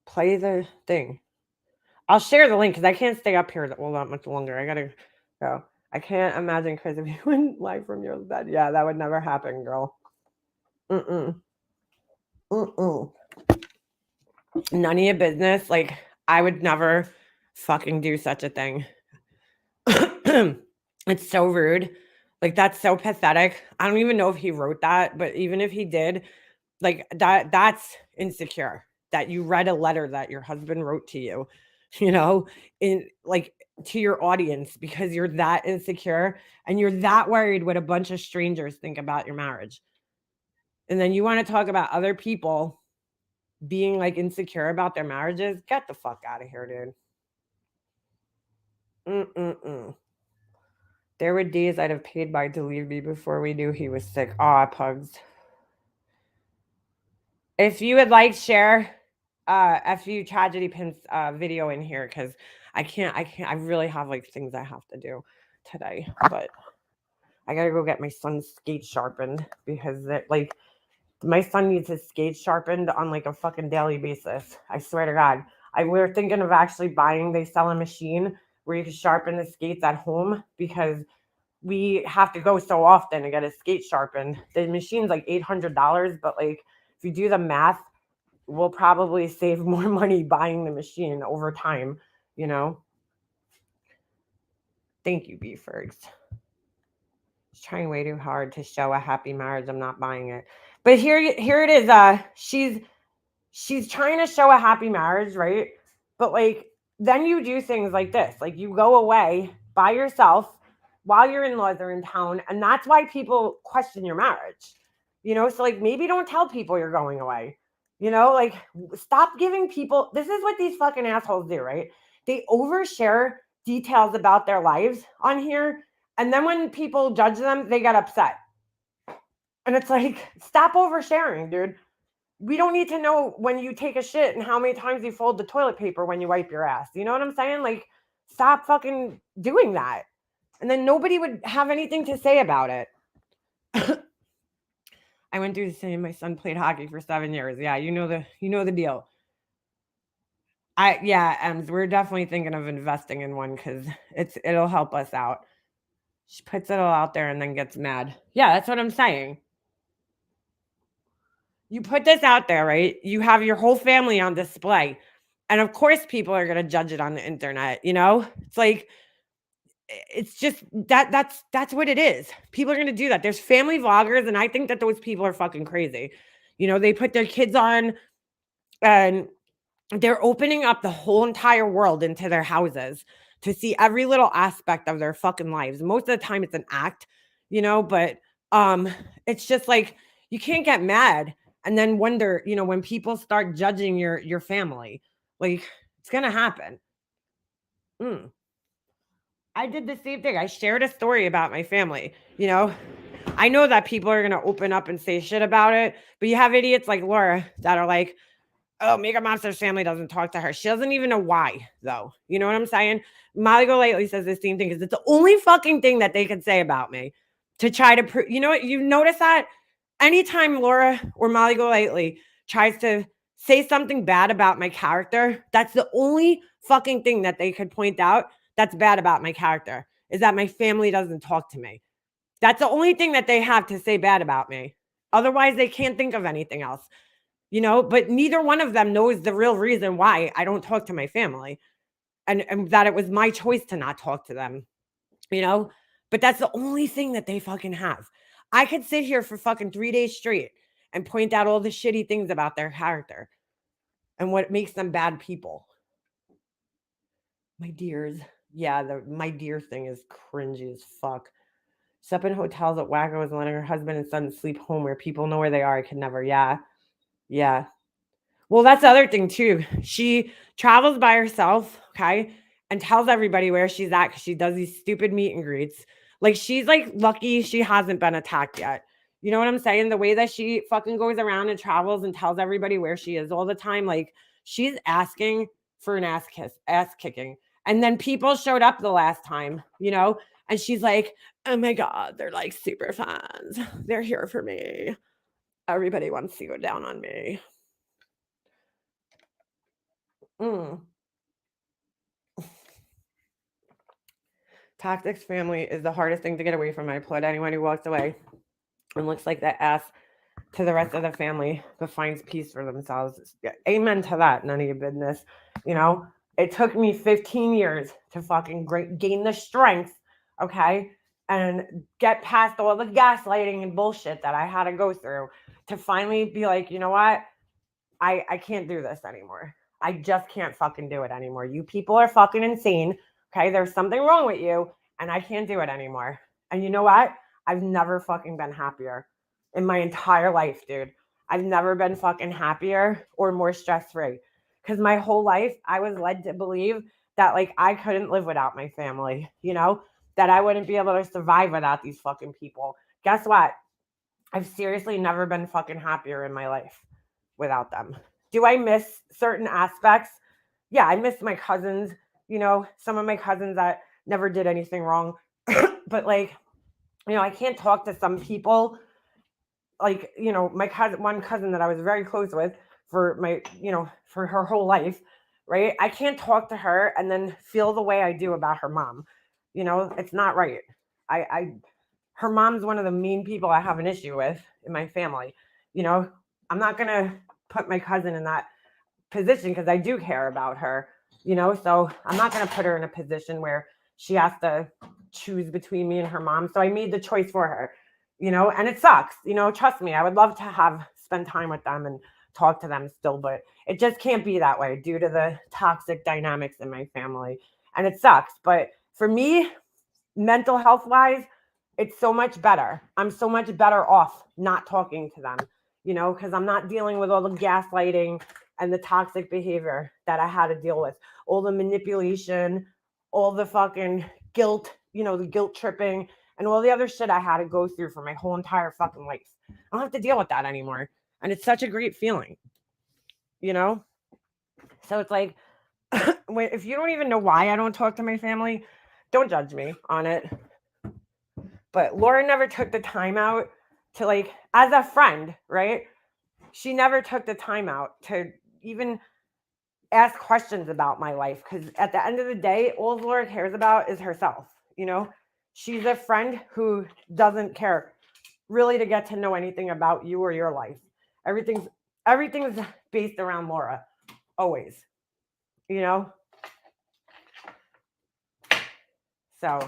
[SPEAKER 1] Play the thing. I'll share the link because I can't stay up here all that much longer. I gotta go. I can't imagine Chris if you went live from your bed. Yeah, that would never happen, girl. Mm-mm. None of your business. Like, I would never fucking do such a thing. It's so rude. Like, that's so pathetic. I don't even know if he wrote that, but even if he did, like, that's insecure. That you read a letter that your husband wrote to you, in like to your audience because you're that insecure and you're that worried what a bunch of strangers think about your marriage. And then you want to talk about other people being like insecure about their marriages. Get the fuck out of here, dude. There were days I'd have paid Mike to leave me before we knew he was sick. Aw, pugs. If you would like, share FU tragedy pins video in here because I really have like things I have to do today, but I gotta go get my son's skate sharpened because like my son needs his skates sharpened on like a fucking daily basis. I swear to God. We're thinking of actually buying, they sell a machine where you can sharpen the skates at home because we have to go so often to get a skate sharpened. The machine's like $800, but like if you do the math, we'll probably save more money buying the machine over time, Thank you, Beefergs. She's trying way too hard to show a happy marriage. I'm not buying it. But here it is. She's trying to show a happy marriage, right? But like then you do things like this. Like you go away by yourself while your in-laws are in town, and that's why people question your marriage. So like maybe don't tell people you're going away. Like stop giving people, this is what these fucking assholes do, right? They overshare details about their lives on here, and then when people judge them, they get upset. And it's like, stop oversharing, dude. We don't need to know when you take a shit and how many times you fold the toilet paper when you wipe your ass. You know what I'm saying? Like, stop fucking doing that. And then nobody would have anything to say about it. I went through the same. My son played hockey for 7 years. Yeah, you know the deal. We're definitely thinking of investing in one because it'll help us out. She puts it all out there and then gets mad. Yeah, that's what I'm saying. You put this out there, right? You have your whole family on display. And of course people are going to judge it on the internet, It's like it's just that's what it is. People are going to do that. There's family vloggers and I think that those people are fucking crazy. They put their kids on and they're opening up the whole entire world into their houses to see every little aspect of their fucking lives. Most of the time it's an act, but it's just like you can't get mad and then wonder, when people start judging your family, like it's gonna happen. I did the same thing. I shared a story about my family, I know that people are gonna open up and say shit about it, but you have idiots like Laura that are like, oh, Mega Monster's family doesn't talk to her. She doesn't even know why, though. You know what I'm saying? Molly Golightly says the same thing because it's the only fucking thing that they could say about me to try to prove. You know what? You notice that anytime Laura or Molly Golightly tries to say something bad about my character, that's the only fucking thing that they could point out that's bad about my character is that my family doesn't talk to me. That's the only thing that they have to say bad about me. Otherwise, they can't think of anything else. But neither one of them knows the real reason why I don't talk to my family and that it was my choice to not talk to them, but that's the only thing that they fucking have. I could sit here for fucking 3 days straight and point out all the shitty things about their character. and what makes them bad people. My dears. Yeah, the my dear thing is cringy as fuck. Slept in hotels at wackos and letting her husband and son sleep home where people know where they are. I could never. Yeah. Yeah. Well, that's the other thing too. She travels by herself, okay, and tells everybody where she's at because she does these stupid meet and greets. Like she's like lucky she hasn't been attacked yet. You know what I'm saying? The way that she fucking goes around and travels and tells everybody where she is all the time, like she's asking for an ass kicking. And then people showed up the last time, and she's like, "Oh my god, they're like super fans. They're here for me. Everybody wants to go down on me." Mm. Toxic family is the hardest thing to get away from. I applaud anyone who walks away and looks like that ass to the rest of the family, but finds peace for themselves. Amen to that. None of your business. It took me 15 years to fucking gain the strength, okay, and get past all the gaslighting and bullshit that I had to go through to finally be like, you know what? I can't do this anymore. I just can't fucking do it anymore. You people are fucking insane. Okay. There's something wrong with you and I can't do it anymore. And you know what? I've never fucking been happier in my entire life, dude. I've never been fucking happier or more stress free. Because my whole life, I was led to believe that like I couldn't live without my family, that I wouldn't be able to survive without these fucking people. Guess what? I've seriously never been fucking happier in my life without them. Do I miss certain aspects? Yeah, I miss my cousins, some of my cousins that never did anything wrong. But like, I can't talk to some people like, one cousin that I was very close with for her whole life, right? I can't talk to her and then feel the way I do about her mom. It's not right. I Her mom's one of the main people I have an issue with in my family. I'm not going to put my cousin in that position because I do care about her, so I'm not going to put her in a position where she has to choose between me and her mom. So I made the choice for her, and it sucks, trust me, I would love to spend time with them and talk to them still, but it just can't be that way due to the toxic dynamics in my family. And it sucks. But for me, mental health wise, it's so much better. I'm so much better off not talking to them, because I'm not dealing with all the gaslighting and the toxic behavior that I had to deal with, all the manipulation, all the fucking guilt, the guilt tripping, and all the other shit I had to go through for my whole entire fucking life. I don't have to deal with that anymore. And it's such a great feeling, So it's like, if you don't even know why I don't talk to my family, don't judge me on it. But Laura never took the time out to, like, as a friend, right? She never took the time out to even ask questions about my life. Because at the end of the day, all Laura cares about is herself. She's a friend who doesn't care really to get to know anything about you or your life. Everything's based around Laura, always. So,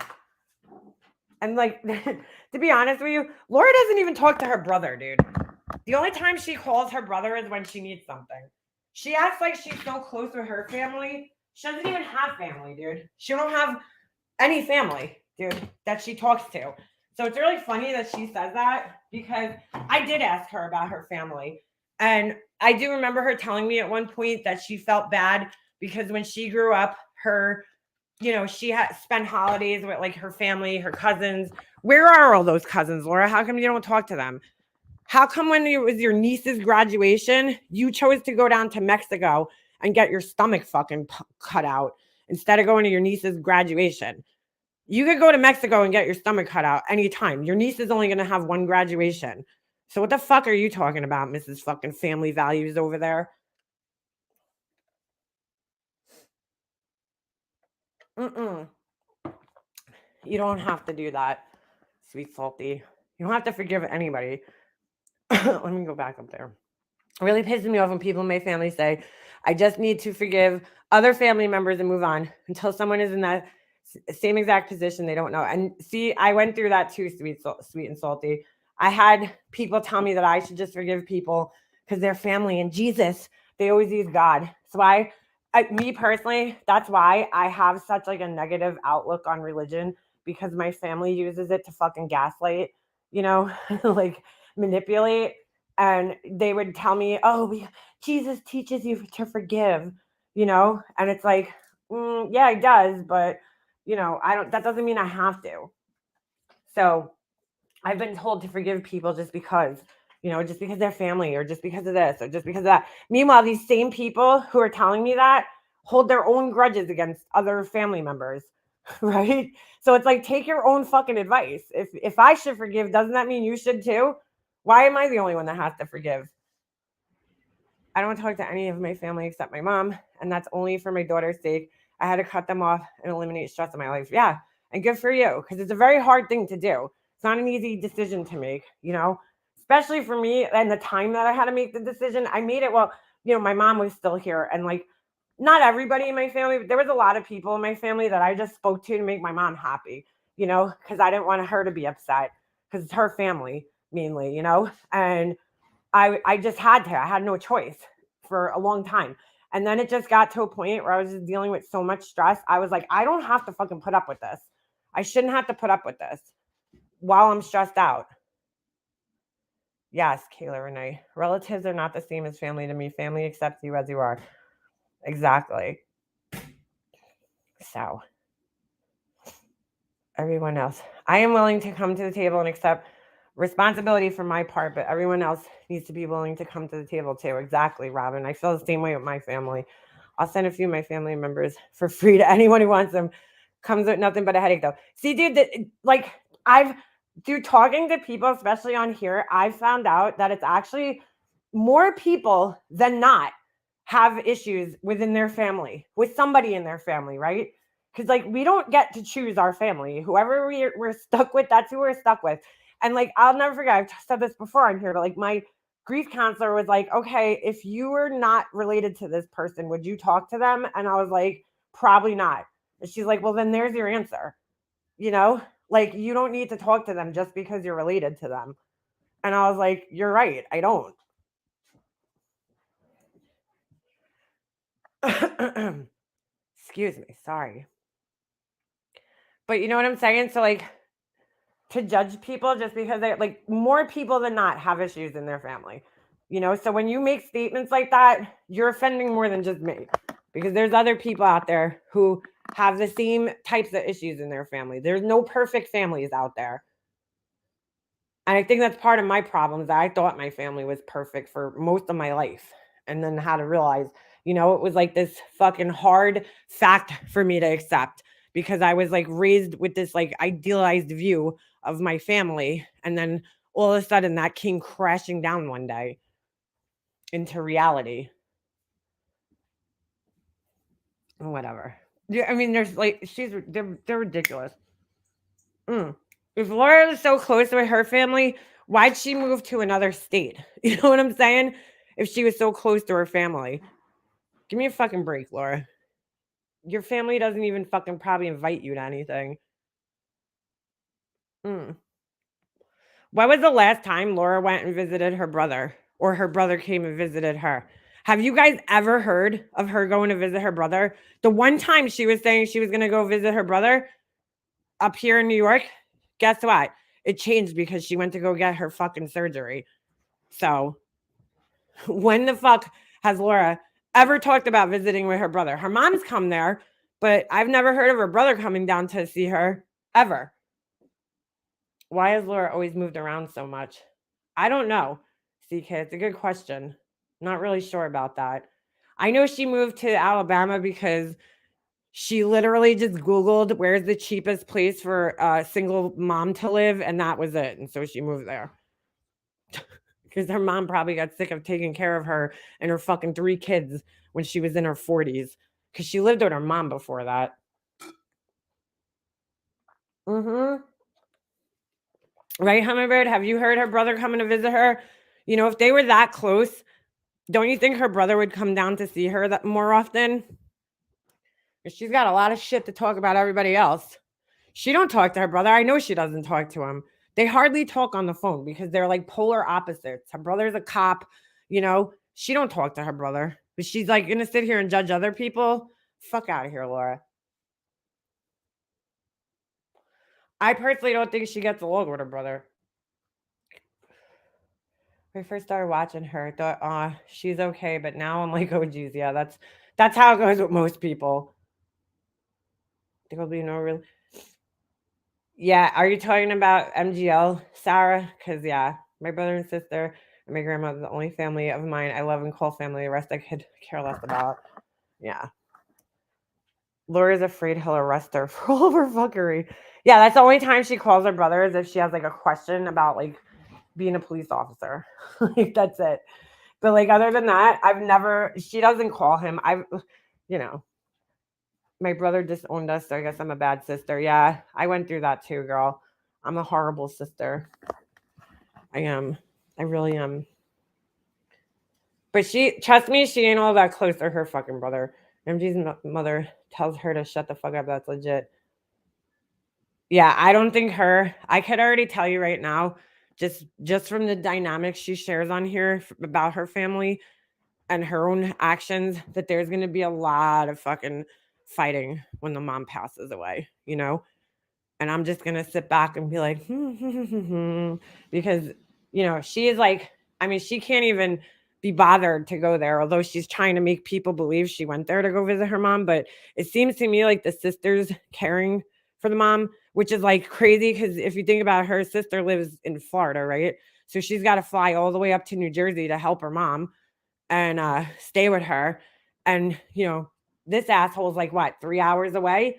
[SPEAKER 1] and like, to be honest with you, Laura doesn't even talk to her brother, dude. The only time she calls her brother is when she needs something. She acts like she's so close with her family. She doesn't even have family, dude. She don't have any family, dude, that she talks to. So it's really funny that she says that because I did ask her about her family. And I do remember her telling me at one point that she felt bad because when she grew up, she had spent holidays with like her family, her cousins. Where are all those cousins, Laura? How come you don't talk to them? How come when it was your niece's graduation, you chose to go down to Mexico and get your stomach fucking cut out instead of going to your niece's graduation? You could go to Mexico and get your stomach cut out anytime. Your niece is only going to have one graduation. So what the fuck are you talking about, Mrs. fucking family values over there? You don't have to do that, sweet salty. You don't have to forgive anybody. Let me go back up there. It really pisses me off when people in my family say, I just need to forgive other family members and move on until someone is in that same exact position they don't know. And see, I went through that too, sweet and salty. I had people tell me that I should just forgive people because they're family and Jesus, They always use God. That's why, me personally, that's why I have such like a negative outlook on religion, because my family uses it to fucking gaslight, like manipulate. And they would tell me, oh, Jesus teaches you to forgive, and it's like, yeah, he does, but that doesn't mean I have to. So I've been told to forgive people just because, just because they're family, or just because of this, or just because of that. Meanwhile, these same people who are telling me that hold their own grudges against other family members, right? So it's like, take your own fucking advice. If I should forgive, doesn't that mean you should too? Why am I the only one that has to forgive? I don't talk to any of my family except my mom, and that's only for my daughter's sake. I had to cut them off and eliminate stress in my life. Yeah, and good for you, because it's a very hard thing to do. It's not an easy decision to make, especially for me and the time that I had to make the decision. I made it while, my mom was still here, and like, not everybody in my family, but there was a lot of people in my family that I just spoke to make my mom happy, because I didn't want her to be upset, because it's her family mainly, and I just had to. I had no choice for a long time. And then it just got to a point where I was just dealing with so much stress. I was like, I don't have to fucking put up with this. I shouldn't have to put up with this while I'm stressed out. Yes, Kayla Renee. Relatives are not the same as family to me. Family accepts you as you are. Exactly. So, everyone else. I am willing to come to the table and accept responsibility for my part, but everyone else needs to be willing to come to the table too. Exactly, Robin. I feel the same way with my family. I'll send a few of my family members for free to anyone who wants them. Comes with nothing but a headache though. See, dude, through talking to people, especially on here, I've found out that it's actually more people than not have issues within their family, with somebody in their family, right? Because like, we don't get to choose our family. Whoever we're stuck with, that's who we're stuck with. And like, I'll never forget, I've said this before on here, but like, my grief counselor was like, okay, if you were not related to this person, would you talk to them? And I was like, probably not. And she's like, well, then there's your answer. Like, you don't need to talk to them just because you're related to them. And I was like, you're right, I don't. Excuse me, sorry. But you know what I'm saying? So like, to judge people just because they like, more people than not have issues in their family. So when you make statements like that, you're offending more than just me, because there's other people out there who have the same types of issues in their family. There's no perfect families out there. And I think that's part of my problem, that I thought my family was perfect for most of my life. And then had to realize, it was like this fucking hard fact for me to accept, because I was like raised with this like idealized view of my family. And then all of a sudden that came crashing down one day into reality. Whatever. Yeah, I mean, there's like, they're ridiculous. If Laura was so close with her family, why'd she move to another state? You know what I'm saying? If she was so close to her family. Give me a fucking break, Laura. Your family doesn't even fucking probably invite you to anything. When was the last time Laura went and visited her brother, or her brother came and visited her? Have you guys ever heard of her going to visit her brother? The one time she was saying she was going to go visit her brother up here in New York, guess what? It changed because she went to go get her fucking surgery. So, when the fuck has Laura ever talked about visiting with her brother? Her mom's come there, but I've never heard of her brother coming down to see her, ever. Why has Laura always moved around so much? I don't know, CK. It's a good question. Not really sure about that. I know she moved to Alabama because she literally just Googled where's the cheapest place for a single mom to live, and that was it. And so she moved there. Because her mom probably got sick of taking care of her and her fucking 3 kids when she was in her 40s. Because she lived with her mom before that. Right, Hummingbird? Have you heard her brother coming to visit her? If they were that close, don't you think her brother would come down to see her that more often? She's got a lot of shit to talk about everybody else. She don't talk to her brother. I know she doesn't talk to him. They hardly talk on the phone because they're like polar opposites. Her brother's a cop, she don't talk to her brother. But she's like gonna sit here and judge other people. Fuck out of here, Laura. I personally don't think she gets along with her brother. When I first started watching her, I thought, she's okay, but now I'm like, oh geez, yeah, that's how it goes with most people. There will be no real. Yeah, are you talking about MGL, Sarah? Because yeah, my brother and sister and my grandmother, the only family of mine I love and call family. The rest I could care less about. Yeah. Laura's afraid he'll arrest her for all of her fuckery. Yeah, that's the only time she calls her brother is if she has like a question about like being a police officer. Like that's it. But like other than that, she doesn't call him. You know, my brother disowned us, so I guess I'm a bad sister. Yeah, I went through that too, girl. I'm a horrible sister. I am. I really am. But trust me, she ain't all that close to her fucking brother. MG's mother tells her to shut the fuck up. That's legit. Yeah, I don't think I could already tell you right now, just from the dynamics she shares on here about her family and her own actions, that there's going to be a lot of fucking fighting when the mom passes away, you know? And I'm just going to sit back and be like, because, you know, she is like, I mean, she can't even be bothered to go there, although she's trying to make people believe she went there to go visit her mom. But it seems to me like the sister's caring for the mom, which is like crazy because if you think about it, her sister lives in Florida, right? So she's got to fly all the way up to New Jersey to help her mom and stay with her. And, you know, this asshole is like, what, 3 hours away?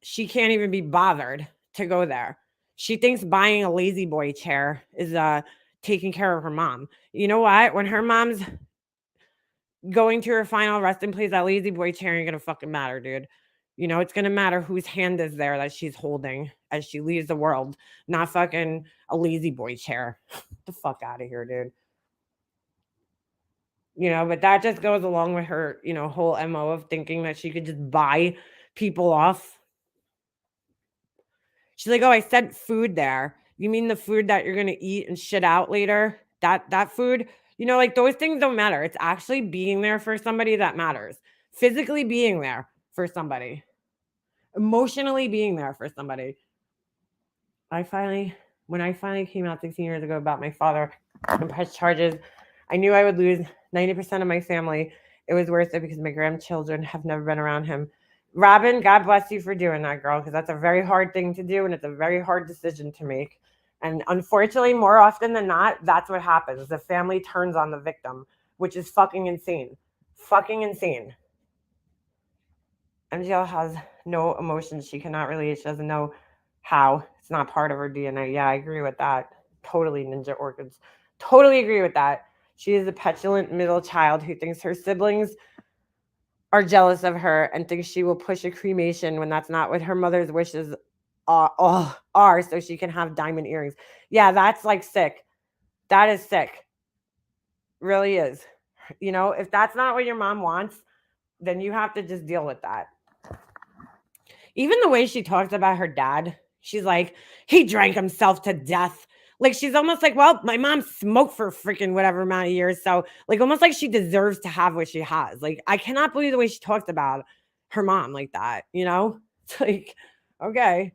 [SPEAKER 1] She can't even be bothered to go there. She thinks buying a lazy boy chair is taking care of her mom. You know what? When her mom's going to her final resting place, that lazy boy chair ain't gonna fucking matter, dude. You know, it's gonna matter whose hand is there that she's holding as she leaves the world, not fucking a lazy boy chair. Get the fuck out of here, dude. You know, but that just goes along with her, you know, whole MO of thinking that she could just buy people off. She's like, "Oh, I sent food there. You mean the food that you're gonna eat and shit out later? That food? You know, like those things don't matter. It's actually being there for somebody that matters. Physically being there for somebody, emotionally being there for somebody." When I finally came out 16 years ago about my father and pressed charges, I knew I would lose 90% of my family. It was worth it because my grandchildren have never been around him. Robin, God bless you for doing that, girl, because that's a very hard thing to do and it's a very hard decision to make. And unfortunately, more often than not, that's what happens. The family turns on the victim, which is fucking insane. Fucking insane. MGL has no emotions. She cannot relate. She doesn't know how. It's not part of her DNA. Yeah, I agree with that. Totally, Ninja Orchids. Totally agree with that. She is a petulant middle child who thinks her siblings are jealous of her and thinks she will push a cremation when that's not what her mother's wishes are, so she can have diamond earrings. Yeah, that's like sick. That is sick. Really is. You know, if that's not what your mom wants, then you have to just deal with that. Even the way she talks about her dad, she's like, he drank himself to death. Like, she's almost like, well, my mom smoked for freaking whatever amount of years. So, like, almost like she deserves to have what she has. Like, I cannot believe the way she talks about her mom like that, you know? It's like, okay.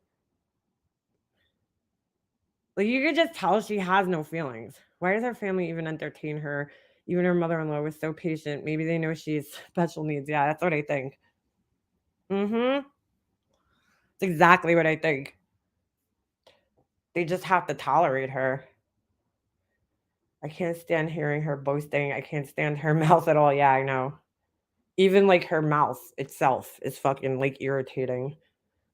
[SPEAKER 1] Like, you could just tell she has no feelings. Why does her family even entertain her? Even her mother in law was so patient. Maybe they know she's special needs. Yeah, that's what I think. Mm-hmm. It's exactly what I think. They just have to tolerate her. I can't stand hearing her boasting. I can't stand her mouth at all. Yeah, I know. Even like her mouth itself is fucking like irritating.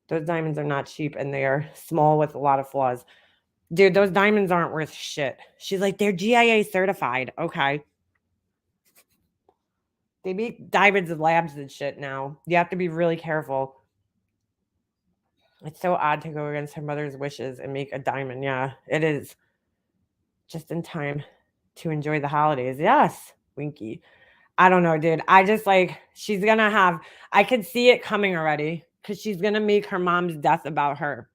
[SPEAKER 1] Those diamonds are not cheap and they are small with a lot of flaws. Dude, those diamonds aren't worth shit. She's like, they're GIA certified. Okay. They make diamonds in labs and shit now. You have to be really careful. It's so odd to go against her mother's wishes and make a diamond. Yeah, it is. Just in time to enjoy the holidays. Yes, Winky. I don't know, dude. I just like she's gonna have. I could see it coming already because she's gonna make her mom's death about her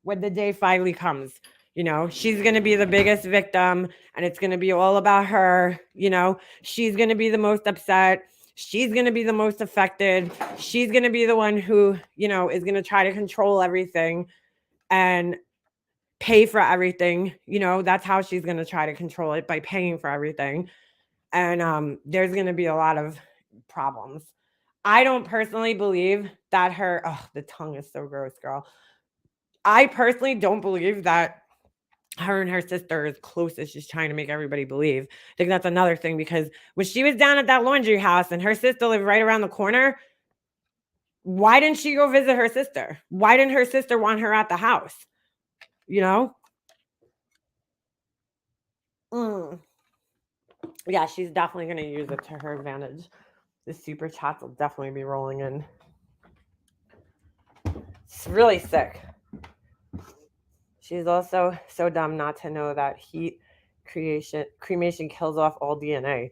[SPEAKER 1] when the day finally comes. You know, she's going to be the biggest victim and it's going to be all about her. You know, she's going to be the most upset. She's going to be the most affected. She's going to be the one who, you know, is going to try to control everything and pay for everything. You know, that's how she's going to try to control it, by paying for everything. And there's going to be a lot of problems. I don't personally believe that the tongue is so gross, girl. I personally don't believe that her and her sister are as close as she's trying to make everybody believe. I think that's another thing, because when she was down at that laundry house and her sister lived right around the corner, why didn't she go visit her sister? Why didn't her sister want her at the house? You know? Yeah, she's definitely going to use it to her advantage. The super chats will definitely be rolling in. It's really sick. She's also so dumb not to know that heat cremation kills off all DNA.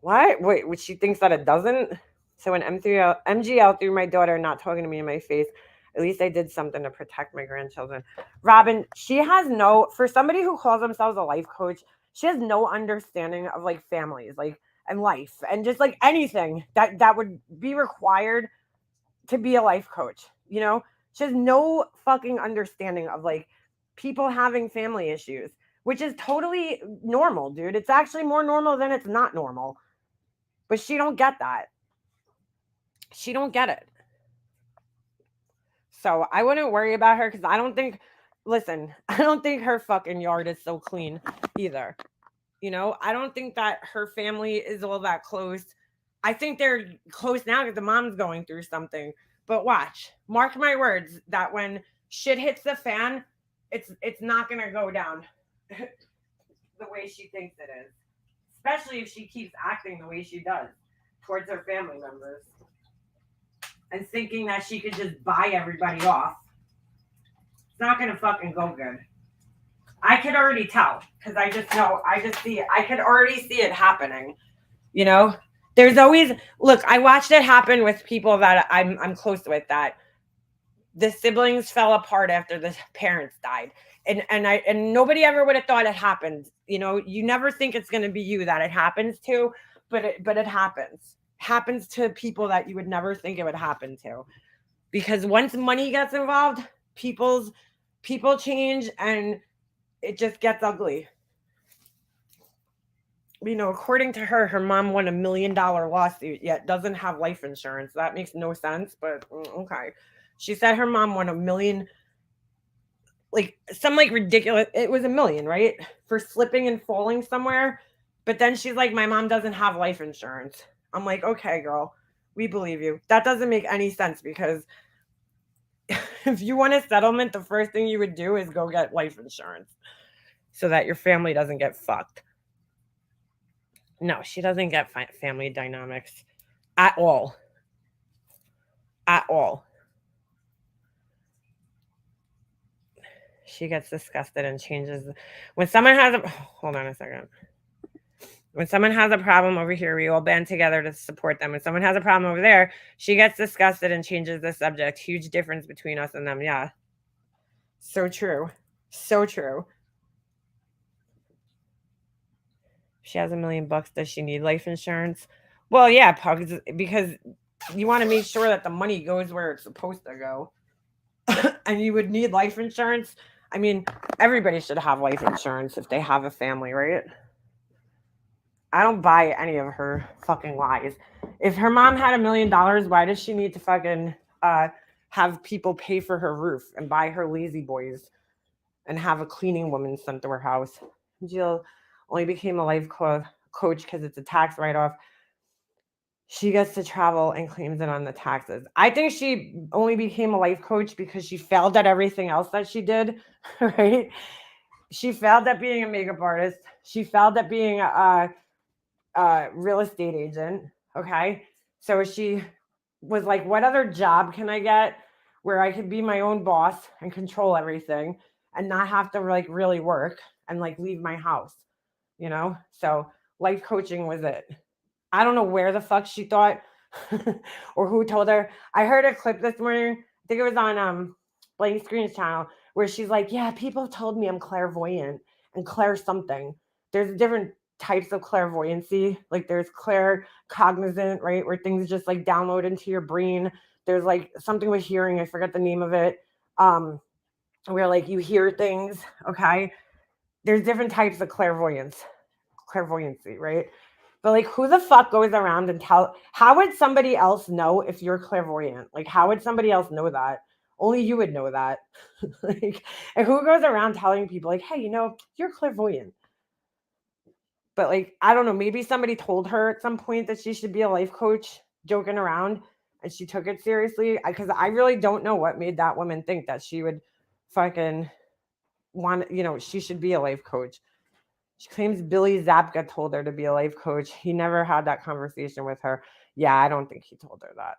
[SPEAKER 1] What? Wait, she thinks that it doesn't? So when MGL threw my daughter not talking to me in my face, at least I did something to protect my grandchildren. Robin, she has for somebody who calls themselves a life coach, she has no understanding of like families, like, and life, and just like anything that would be required to be a life coach. You know, she has no fucking understanding of like people having family issues, which is totally normal, dude. It's actually more normal than it's not normal. But she don't get that. She don't get it. So I wouldn't worry about her, because I don't think her fucking yard is so clean either. You know, I don't think that her family is all that close. I think they're close now because the mom's going through something. But watch, mark my words, that when shit hits the fan, it's not going to go down the way she thinks it is. Especially if she keeps acting the way she does towards her family members and thinking that she could just buy everybody off. It's not going to fucking go good. I could already tell, because I just see it. I could already see it happening. You know, there's always, look, I watched it happen with people that I'm close with, that the siblings fell apart after the parents died. And nobody ever would have thought it happened. You know, you never think it's going to be you that it happens to, but it happens to people that you would never think it would happen to. Because once money gets involved, people change, and it just gets ugly. You know, according to her mom won $1 million lawsuit, yet doesn't have life insurance. That makes no sense, but okay. She said her mom won $1 million, like some like ridiculous, it was $1 million, right? For slipping and falling somewhere. But then she's like, my mom doesn't have life insurance. I'm like, okay, girl, we believe you. That doesn't make any sense, because if you want a settlement, the first thing you would do is go get life insurance so that your family doesn't get fucked. No, she doesn't get family dynamics at all. At all. She gets disgusted and changes. When someone has hold on a second. When someone has a problem over here, we all band together to support them. When someone has a problem over there, she gets disgusted and changes the subject. Huge difference between us and them. Yeah. So true. So true. She has $1 million. Does she need life insurance? Well, yeah, because you want to make sure that the money goes where it's supposed to go. And you would need life insurance. I mean, everybody should have life insurance if they have a family, right? I don't buy any of her fucking lies. If her mom had $1 million, why does she need to fucking have people pay for her roof and buy her lazy boys and have a cleaning woman sent to her house? Jill only became a life coach because it's a tax write-off. She gets to travel and claims it on the taxes. I think she only became a life coach because she failed at everything else that she did, right? She failed at being a makeup artist. She failed at being a real estate agent. Okay. So she was like, what other job can I get where I could be my own boss and control everything and not have to like really work and like leave my house, you know? So life coaching was it. I don't know where the fuck she thought or who told her. I heard a clip this morning. I think it was on Blank Screen's channel, where she's like, yeah, people have told me I'm clairvoyant and clair something. There's different types of clairvoyancy. Like there's claircognizant, right? Where things just like download into your brain. There's like something with hearing, I forget the name of it. Where like you hear things, okay? There's different types of clairvoyancy, right? But like who the fuck goes around and how would somebody else know if you're clairvoyant? Like how would somebody else know that? Only you would know that. Like, and who goes around telling people like, hey, you're clairvoyant? But like, I don't know, maybe somebody told her at some point that she should be a life coach, joking around, and she took it seriously. Because I really don't know what made that woman think that she would fucking want, she should be a life coach. She claims Billy Zabka told her to be a life coach. He never had that conversation with her. Yeah, I don't think he told her that.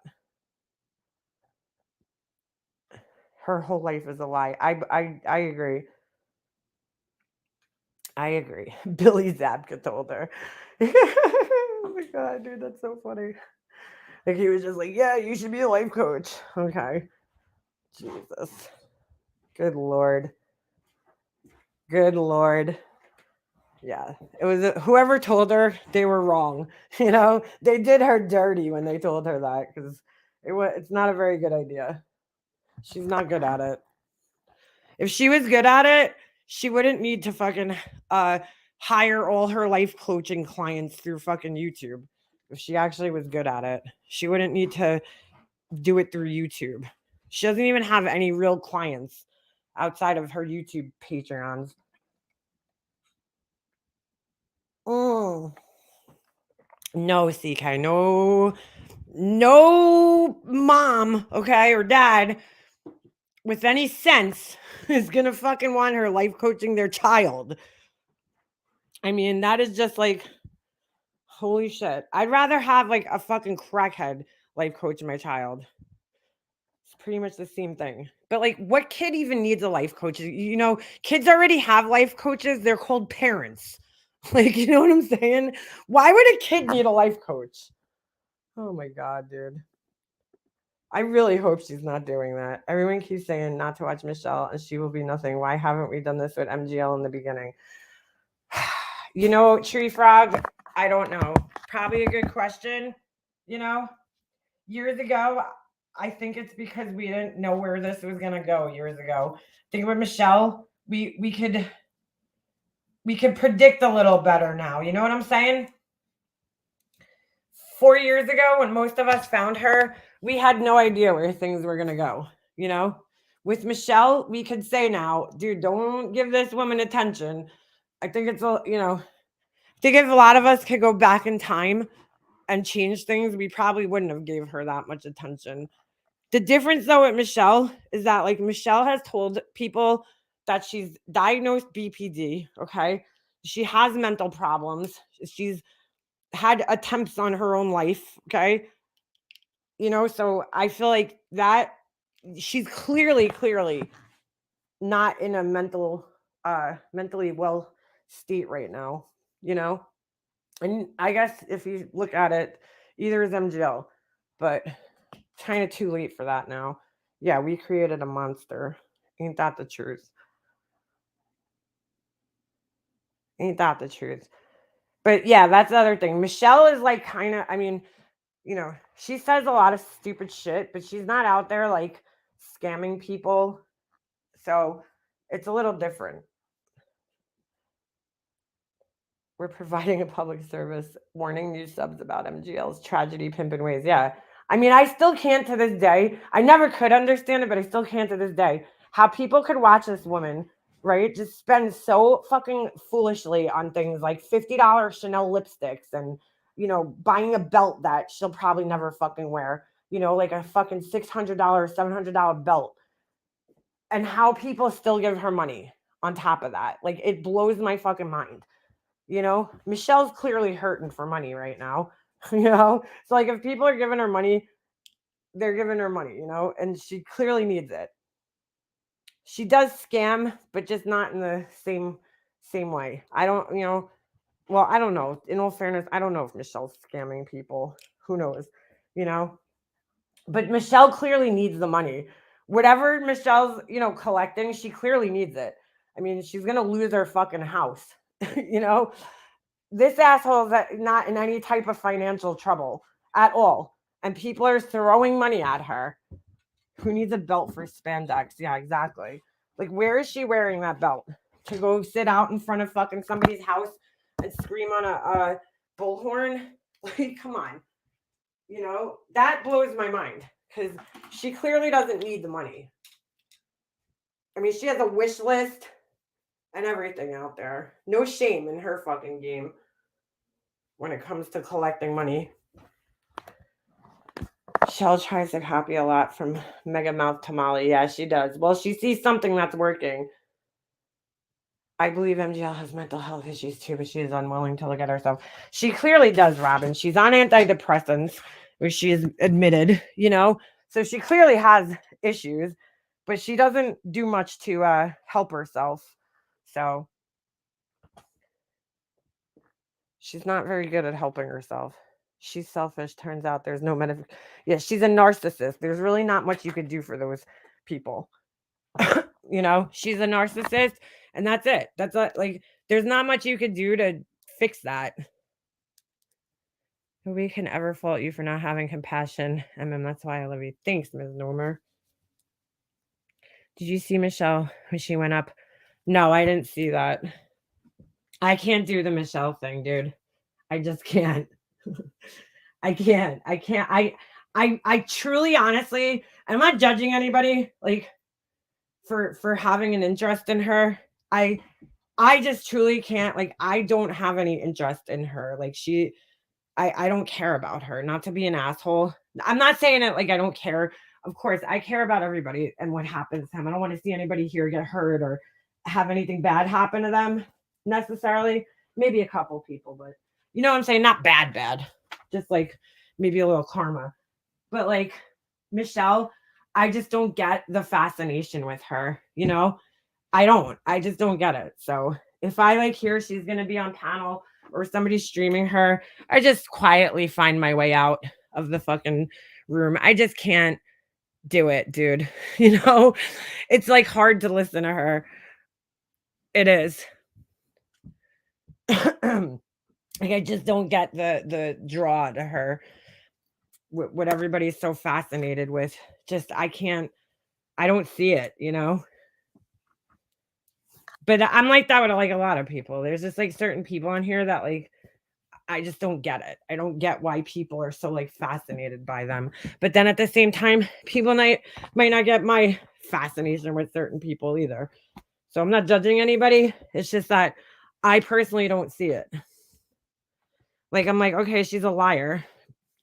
[SPEAKER 1] Her whole life is a lie. I agree. I agree. Billy Zabka told her. Oh my god, dude, that's so funny. Like he was just like, yeah, you should be a life coach. Okay. Jesus. Good Lord. Good Lord. Yeah. It was whoever told her they were wrong. They did her dirty when they told her that because it's not a very good idea. She's not good at it. If she was good at it, she wouldn't need to fucking hire all her life coaching clients through fucking YouTube. If she actually was good at it, she wouldn't need to do it through YouTube. She doesn't even have any real clients outside of her YouTube Patreons. No, CK, no mom, okay, or dad with any sense is gonna fucking want her life coaching their child. I mean, that is just like, holy shit. I'd rather have like a fucking crackhead life coach my child. It's pretty much the same thing. But like, what kid even needs a life coach? Kids already have life coaches. They're called parents. Like, you know what I'm saying? Why would a kid need a life coach? Oh my God, dude. I really hope she's not doing that. Everyone keeps saying not to watch Michelle and she will be nothing. Why haven't we done this with MGL in the beginning? Tree Frog, I don't know. Probably a good question. Years ago, I think it's because we didn't know where this was gonna go years ago. Think with Michelle, we could predict a little better now. You know what I'm saying? 4 years ago, when most of us found her, we had no idea where things were gonna go. With Michelle, we could say now, dude, don't give this woman attention. I think it's I think if a lot of us could go back in time and change things, we probably wouldn't have gave her that much attention. The difference though with Michelle is that like Michelle has told people that she's diagnosed BPD, okay? She has mental problems. She's had attempts on her own life, okay? So I feel like that she's clearly not in a mentally well state right now, And I guess if you look at it, either is MGL, but kind of too late for that now. Yeah, we created a monster. Ain't that the truth? Ain't that the truth? But yeah, that's the other thing. Michelle is like kind of, I mean, she says a lot of stupid shit, but she's not out there like scamming people. So it's a little different. We're providing a public service warning new subs about MGL's tragedy, pimp, and ways. Yeah. I mean, I still can't to this day. I never could understand it, but I still can't to this day. How people could watch this woman, right? Just spend so fucking foolishly on things like $50 Chanel lipsticks and, buying a belt that she'll probably never fucking wear, like a fucking $600, $700 belt. And how people still give her money on top of that. Like, it blows my fucking mind. Michelle's clearly hurting for money right now. So like if people are giving her money, they're giving her money, and she clearly needs it. She does scam, but just not in the same way. I don't, well, I don't know. In all fairness, I don't know if Michelle's scamming people. Who knows? But Michelle clearly needs the money. Whatever Michelle's, collecting, she clearly needs it. I mean, she's going to lose her fucking house. This asshole is not in any type of financial trouble at all. And people are throwing money at her. Who needs a belt for spandex? Yeah, exactly. Like, where is she wearing that belt? To go sit out in front of fucking somebody's house and scream on a bullhorn? Like, come on. That blows my mind because she clearly doesn't need the money. I mean, she has a wish list and everything out there. No shame in her fucking game when it comes to collecting money. Shell tries to copy a lot from Mega Mouth Tamale. Yeah, she does. Well, she sees something that's working. I believe MGL has mental health issues too, but she is unwilling to look at herself. She clearly does, Robin. She's on antidepressants, which she has admitted, So she clearly has issues, but she doesn't do much to help herself. So she's not very good at helping herself. She's selfish. Turns out there's no Yeah, she's a narcissist. There's really not much you could do for those people. She's a narcissist, and that's it. That's like there's not much you could do to fix that. Nobody can ever fault you for not having compassion. That's why I love you. Thanks, Ms. Normer. Did you see Michelle when she went up? No, I didn't see that. I can't do the Michelle thing, dude. I just can't. I can't. I truly, honestly, I'm not judging anybody like for having an interest in her. I just truly can't. Like, I don't have any interest in her. Like, I don't care about her. Not to be an asshole. I'm not saying it like I don't care. Of course, I care about everybody and what happens to them. I don't want to see anybody here get hurt or have anything bad happen to them necessarily. Maybe a couple people, but you know what I'm saying? Not bad. Just like maybe a little karma. But like Michelle, I just don't get the fascination with her, I just don't get it. So if I like hear she's going to be on panel or somebody's streaming her, I just quietly find my way out of the fucking room. I just can't do it, dude. It's like hard to listen to her. It is. Like, I just don't get the draw to her. What everybody's so fascinated with. Just I don't see it, But I'm like that with like a lot of people. There's just like certain people on here that like I just don't get it. I don't get why people are so like fascinated by them. But then at the same time, people might not get my fascination with certain people either. So I'm not judging anybody. It's just that I personally don't see it. Like, I'm like, okay, she's a liar.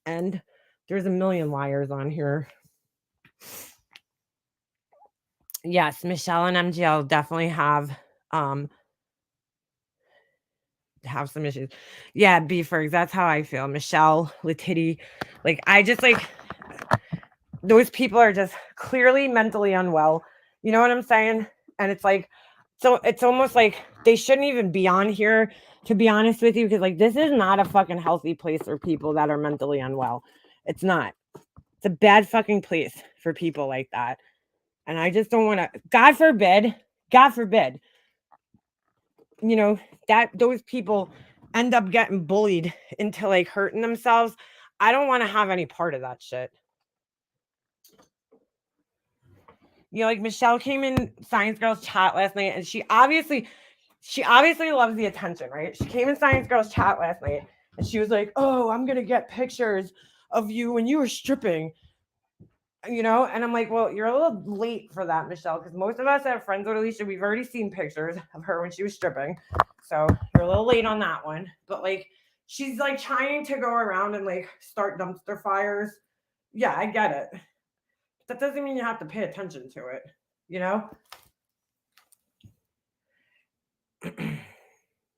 [SPEAKER 1] And there's a million liars on here. Yes, Michelle and MGL definitely have some issues. Yeah, Beefergs, that's how I feel. Michelle, Latiti, like I just like those people are just clearly mentally unwell. You know what I'm saying? And it's like, so it's almost like they shouldn't even be on here, to be honest with you, because like this is not a fucking healthy place for people that are mentally unwell. It's not. It's a bad fucking place for people like that. And I just don't want to, God forbid, that those people end up getting bullied into like hurting themselves. I don't want to have any part of that shit. Like Michelle came in Science Girls chat last night and she obviously loves the attention, right? She came in Science Girls chat last night and she was like, oh, I'm going to get pictures of you when you were stripping, and I'm like, well, you're a little late for that, Michelle, because most of us that have friends with Alicia, we've already seen pictures of her when she was stripping. So you're a little late on that one. But like, she's like trying to go around and like start dumpster fires. Yeah, I get it. That doesn't mean you have to pay attention to it,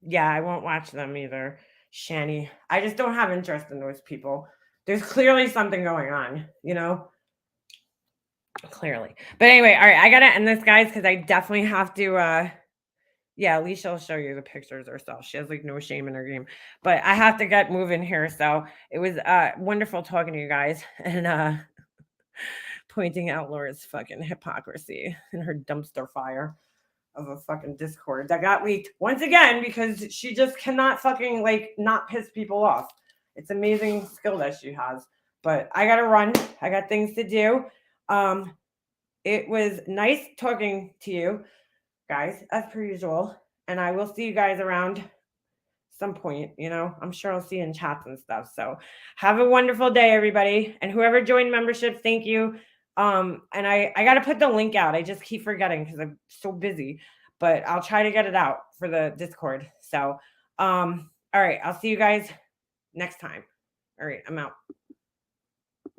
[SPEAKER 1] Yeah, I won't watch them either, Shani. I just don't have interest in those people. There's clearly something going on, Clearly. But anyway, all right, I gotta end this, guys, because I definitely have to yeah, Alicia will show you the pictures herself. She has like no shame in her game. But I have to get moving here. So it was wonderful talking to you guys. And pointing out Laura's fucking hypocrisy and her dumpster fire of a fucking Discord that got leaked once again because she just cannot fucking like not piss people off. It's amazing skill that she has. But I gotta run. I got things to do. It was nice talking to you guys as per usual, and I will see you guys around some point. I'm sure I'll see you in chats and stuff. So have a wonderful day, everybody, and whoever joined membership, thank you. And I got to put the link out. I just keep forgetting because I'm so busy, but I'll try to get it out for the Discord. So all right, I'll see you guys next time. All right, I'm out.